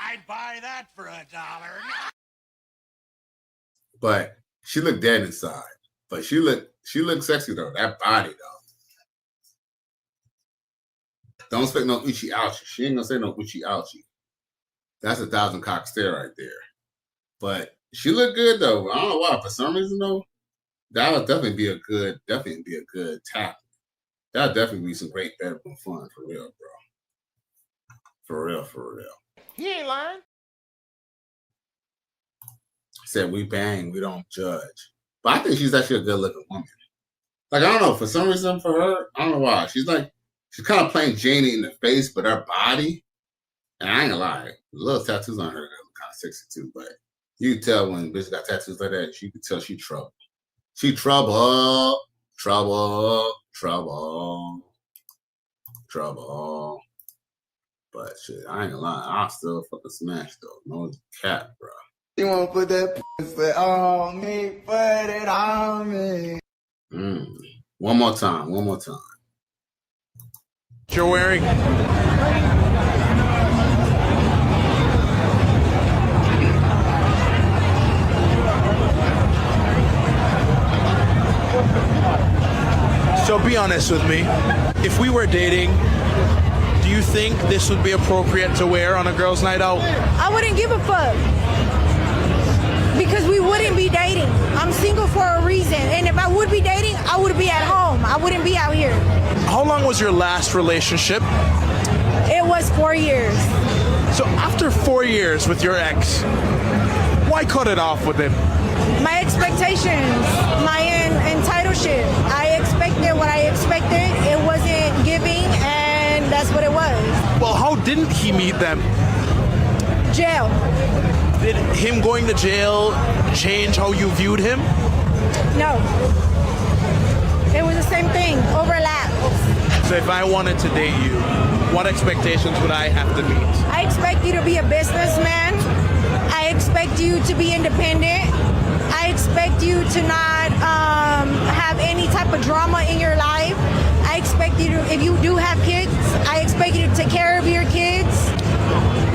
Speaker 21: I'd buy that for $1.
Speaker 14: But she looked dead inside. But she looked sexy though. That body though. Don't expect no uchi ouchie. She ain't gonna say no uchi ouchie. That's 1,000 cock stare right there. But she looked good though. I don't know why. For some reason though, that would definitely be a good tap. That would definitely be some great bedroom fun for real, bro. For real.
Speaker 21: He ain't lying.
Speaker 14: Said we bang, we don't judge. But I think she's actually a good looking woman. Like, I don't know, for some reason for her, I don't know why. She's kind of playing Janie in the face, but her body, and I ain't gonna lie, the little tattoos on her look kind of sexy too, but you can tell when bitch got tattoos like that, you can tell she trouble. She trouble. But shit, I ain't gonna lie, I'll still fucking smash though. No cap, bro.
Speaker 12: You wanna put that pussy on me, put it on me.
Speaker 14: One more time.
Speaker 3: You're wearing? So be honest with me. If we were dating, do you think this would be appropriate to wear on a girls' night out?
Speaker 6: I wouldn't give a fuck. Because we wouldn't be dating. I'm single for a reason. And if I would be dating, I would be at home. I wouldn't be out here.
Speaker 3: How long was your last relationship?
Speaker 6: It was 4 years.
Speaker 3: So after 4 years with your ex, why cut it off with him?
Speaker 6: My expectations, my entitlement. I expected what I expected. It wasn't giving, and that's what it was.
Speaker 3: Well, how didn't he meet them?
Speaker 6: Jail.
Speaker 3: Did him going to jail change how you viewed him?
Speaker 6: No. It was the same thing, overlap.
Speaker 3: So if I wanted to date you, what expectations would I have to meet?
Speaker 6: I expect you to be a businessman. I expect you to be independent. I expect you to not have any type of drama in your life. I expect you to, if you do have kids, I expect you to take care of your kids.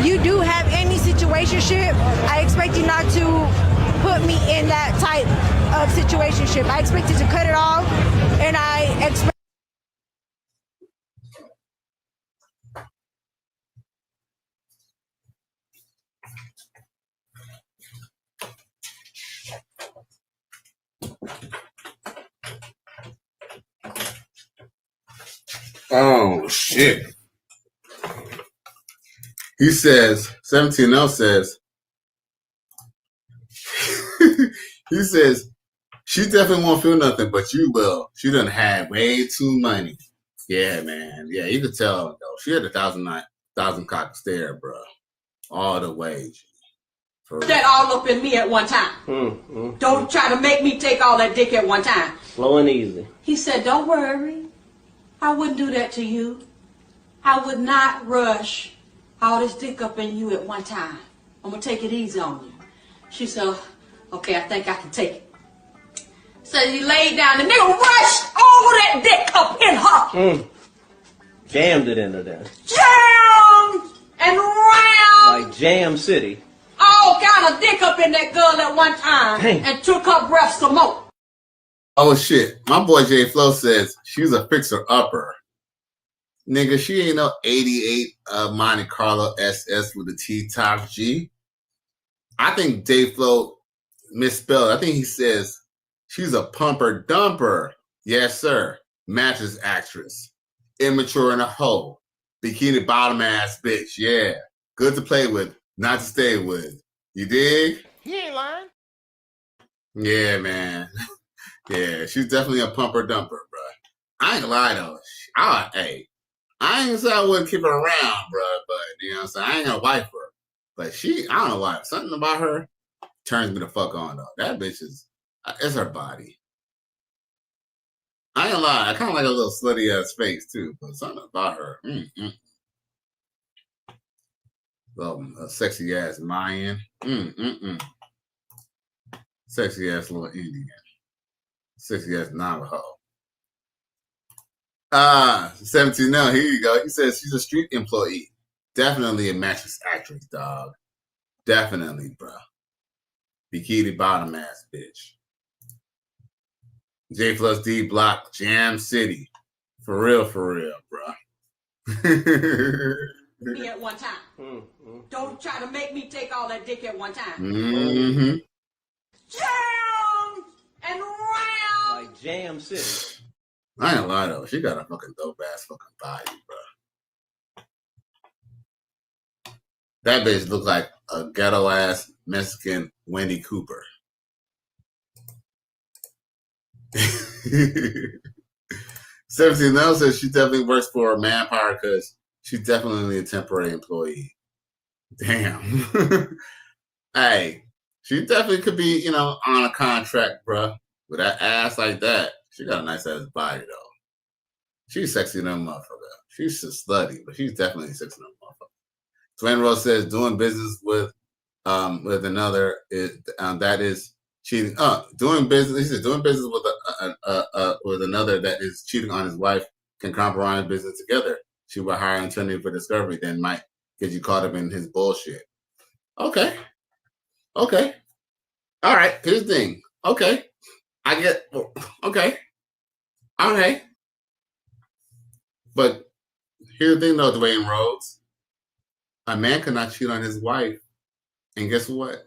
Speaker 6: You do have any situationship, I expect you not to put me in that type of situationship. I expect you to cut it off, and I expect.
Speaker 14: Oh shit. He says, 17L says, he says, she definitely won't feel nothing, but you will. She done had way too money. Yeah, man. Yeah, you could tell, though. She had 1,000 cock stare, bro. All the way.
Speaker 10: That all up in me at one time. Don't try to make me take all that dick at one time.
Speaker 9: Slow and easy.
Speaker 10: He said, don't worry. I wouldn't do that to you. I would not rush all this dick up in you at one time. I'm going to take it easy on you. She said, okay, I think I can take it. So he laid down. The nigga rushed all that dick up in her.
Speaker 9: Jammed it into there.
Speaker 10: Jammed and round.
Speaker 9: Like Jam City.
Speaker 10: All kind of dick up in that girl at one time.
Speaker 9: Dang.
Speaker 10: And took her breath some more.
Speaker 14: Oh shit. My boy J Flow says she's a fixer-upper. Nigga, she ain't no 88 Monte Carlo SS with a T-top G. I think J Flow misspelled. I think he says she's a pumper-dumper. Yes, sir. Mattress actress. Immature in a hoe. Bikini bottom ass bitch. Yeah. Good to play with, not to stay with. You dig?
Speaker 4: He ain't lying.
Speaker 14: Yeah, man. Yeah, she's definitely a pumper dumper, bro. I ain't gonna lie though. Hey, I ain't gonna say I wouldn't keep her around, bro, but you know what I'm saying? I ain't gonna wife her. But I don't know why. Something about her turns me the fuck on though. That bitch it's her body. I ain't gonna lie, I kinda like a little slutty ass face too, but something about her. A sexy ass Mayan. Sexy ass little Indian. Sexy ass Navajo. 17 now, here you go. He says she's a street employee. Definitely a mattress actress, dog. Definitely, bro. Bikini bottom ass bitch. J plus D block, Jam City. For real, bro.
Speaker 10: Me at one time. Don't try to make me take all that dick at one time. Jam and round.
Speaker 9: Like Jam City.
Speaker 14: I ain't lie though. She got a fucking dope ass fucking body, bro. That bitch look like a ghetto ass Mexican Wendy Cooper. 17 now says she definitely works for a manpower because she's definitely a temporary employee. Damn. Hey, she definitely could be, on a contract, bro. With that ass like that, she got a nice ass body though. She's sexy than a motherfucker. She's just slutty, but she's definitely sexy than a motherfucker. Dwayne Rose says doing business with another that is cheating. Doing business. He said doing business with another that is cheating on his wife can compromise business together. She will hire an attorney for discovery, then might get you caught up in his bullshit. Okay. All right. Here's the thing. Okay. I get. Okay. Okay. But here's the thing, though, Dwayne Rhodes. A man cannot cheat on his wife, and guess what?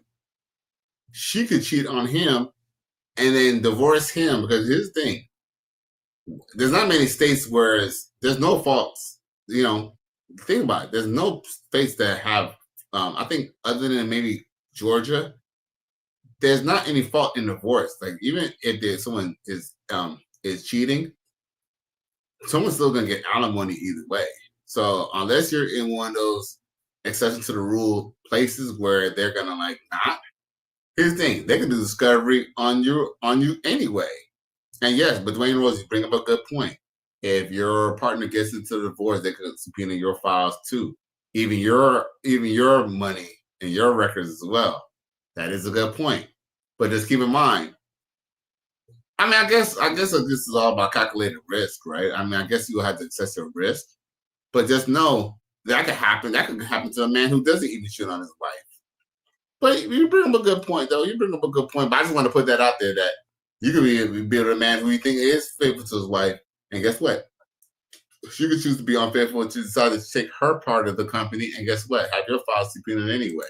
Speaker 14: She could cheat on him and then divorce him because here's the thing. There's not many states where there's no faults. Think about it. There's no states that have, I think other than maybe Georgia, there's not any fault in divorce. Like even if someone is cheating, someone's still gonna get alimony either way. So unless you're in one of those exception to the rule places where they're gonna not. Here's the thing: they can do discovery on you anyway. And yes, but Dwayne Rose, you bring up a good point. If your partner gets into the divorce, they could subpoena your files too, even your money and your records as well. That is a good point. But just keep in mind. I mean, I guess this is all about calculated risk, right? I mean, I guess you have to assess your risk, but just know that could happen. That could happen to a man who doesn't even cheat on his wife. But you bring up a good point, though. But I just want to put that out there that you could be with a man who you think is faithful to his wife, and guess what? She could choose to be unfaithful and decide to take her part of the company, and guess what? Have your files subpoenaed anyway.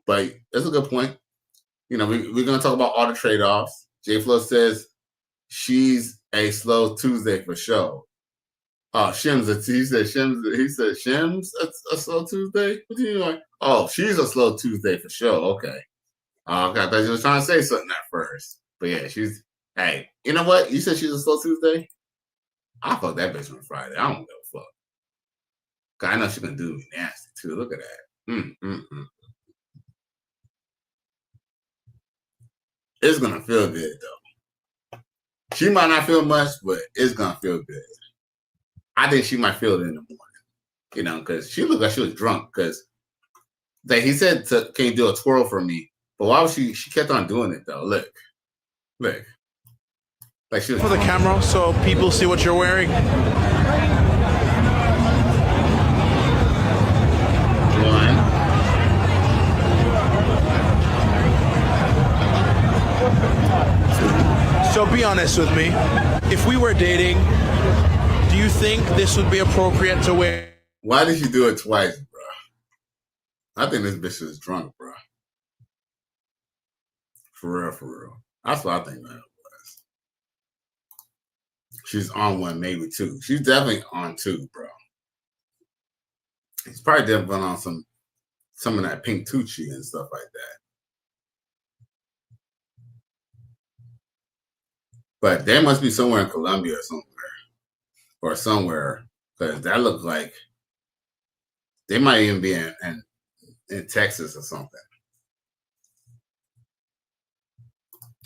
Speaker 14: But that's a good point. We're going to talk about all the trade-offs. J Flo says she's a slow Tuesday for sure. Oh, Shim's he said Shim's a slow Tuesday? What do you mean? Oh, she's a slow Tuesday for sure. Okay. I thought you was trying to say something at first. But yeah, hey, you know what? You said she's a slow Tuesday? I'll fuck that bitch on Friday. I don't give a fuck. Cause I know she can do me nasty too. Look at that. It's gonna feel good though. She might not feel much, but it's gonna feel good. I think she might feel it in the morning, because she looked like she was drunk. Because he said, "Can you do a twirl for me?" But why was she? She kept on doing it though. Look, like she was
Speaker 3: for the camera, so people see what you're wearing. So be honest with me. If we were dating, do you think this would be appropriate to wear?
Speaker 14: Why did she do it twice, bro? I think this bitch is drunk, bro. For real. That's what I think that was. She's on one, maybe two. She's definitely on two, bro. It's probably definitely on some of that pink Tucci and stuff like that. But there must be somewhere in Colombia or somewhere, because that looks like they might even be in Texas or something.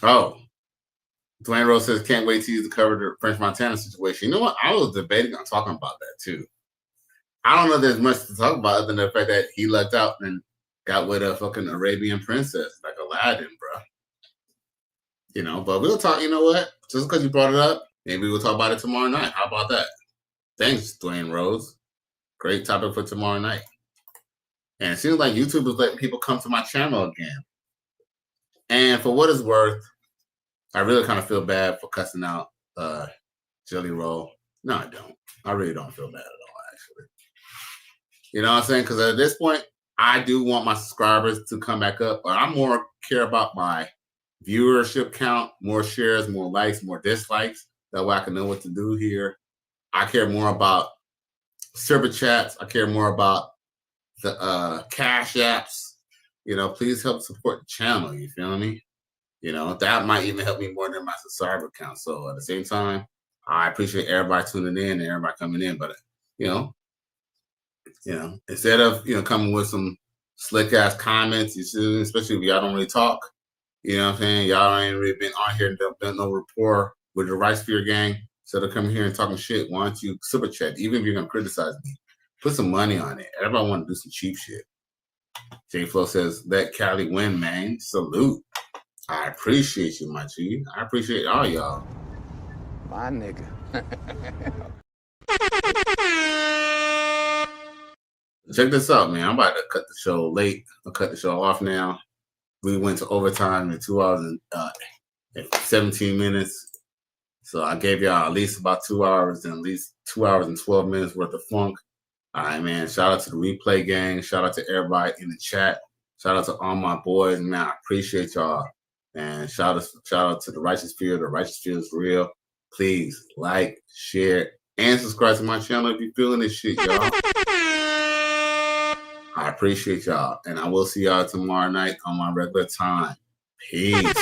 Speaker 14: Oh, Dwayne Rose says, can't wait to use the cover the French Montana situation. You know what? I was debating on talking about that too. I don't know if there's much to talk about other than the fact that he lucked out and got with a fucking Arabian princess, like Aladdin, bro. You know, but we'll talk, you know what? Just because you brought it up, maybe we'll talk about it tomorrow night. How about that? Thanks, Dwayne Rose. Great topic for tomorrow night. And it seems like YouTube is letting people come to my channel again. And for what it's worth, I really kind of feel bad for cussing out Jelly Roll. No, I don't. I really don't feel bad at all, actually. You know what I'm saying? Because at this point, I do want my subscribers to come back up, but I more care about my viewership count, more shares, more likes, more dislikes. That way I can know what to do here. I care more about super chats. I care more about the cash apps. You know, please help support the channel. You feel me? You know, that might even help me more than my subscriber count. So at the same time, I appreciate everybody tuning in and everybody coming in. But you know, instead of coming with some slick ass comments, you see, especially if y'all don't really talk. You know what I'm saying? Y'all ain't really been on here and done no rapport with the Right Sphere gang. Instead of coming here and talking shit, why don't you super chat? Even if you're gonna criticize me, put some money on it. Everybody want to do some cheap shit. J Flo says, let Cali win, man. Salute. I appreciate you, my G. I appreciate all y'all.
Speaker 22: My nigga.
Speaker 14: Check this out, man. I'm about to cut the show late. I'll cut the show off now. We went to overtime in 2 hours and 17 minutes. So I gave y'all at least about 2 hours and at least 2 hours and 12 minutes worth of funk. All right, man. Shout out to the replay gang. Shout out to everybody in the chat. Shout out to all my boys, man. I appreciate y'all. And shout out to the Righteous Sphere. The Righteous Sphere is real. Please like, share, and subscribe to my channel if you're feeling this shit, y'all. I appreciate y'all. And I will see y'all tomorrow night on my regular time. Peace.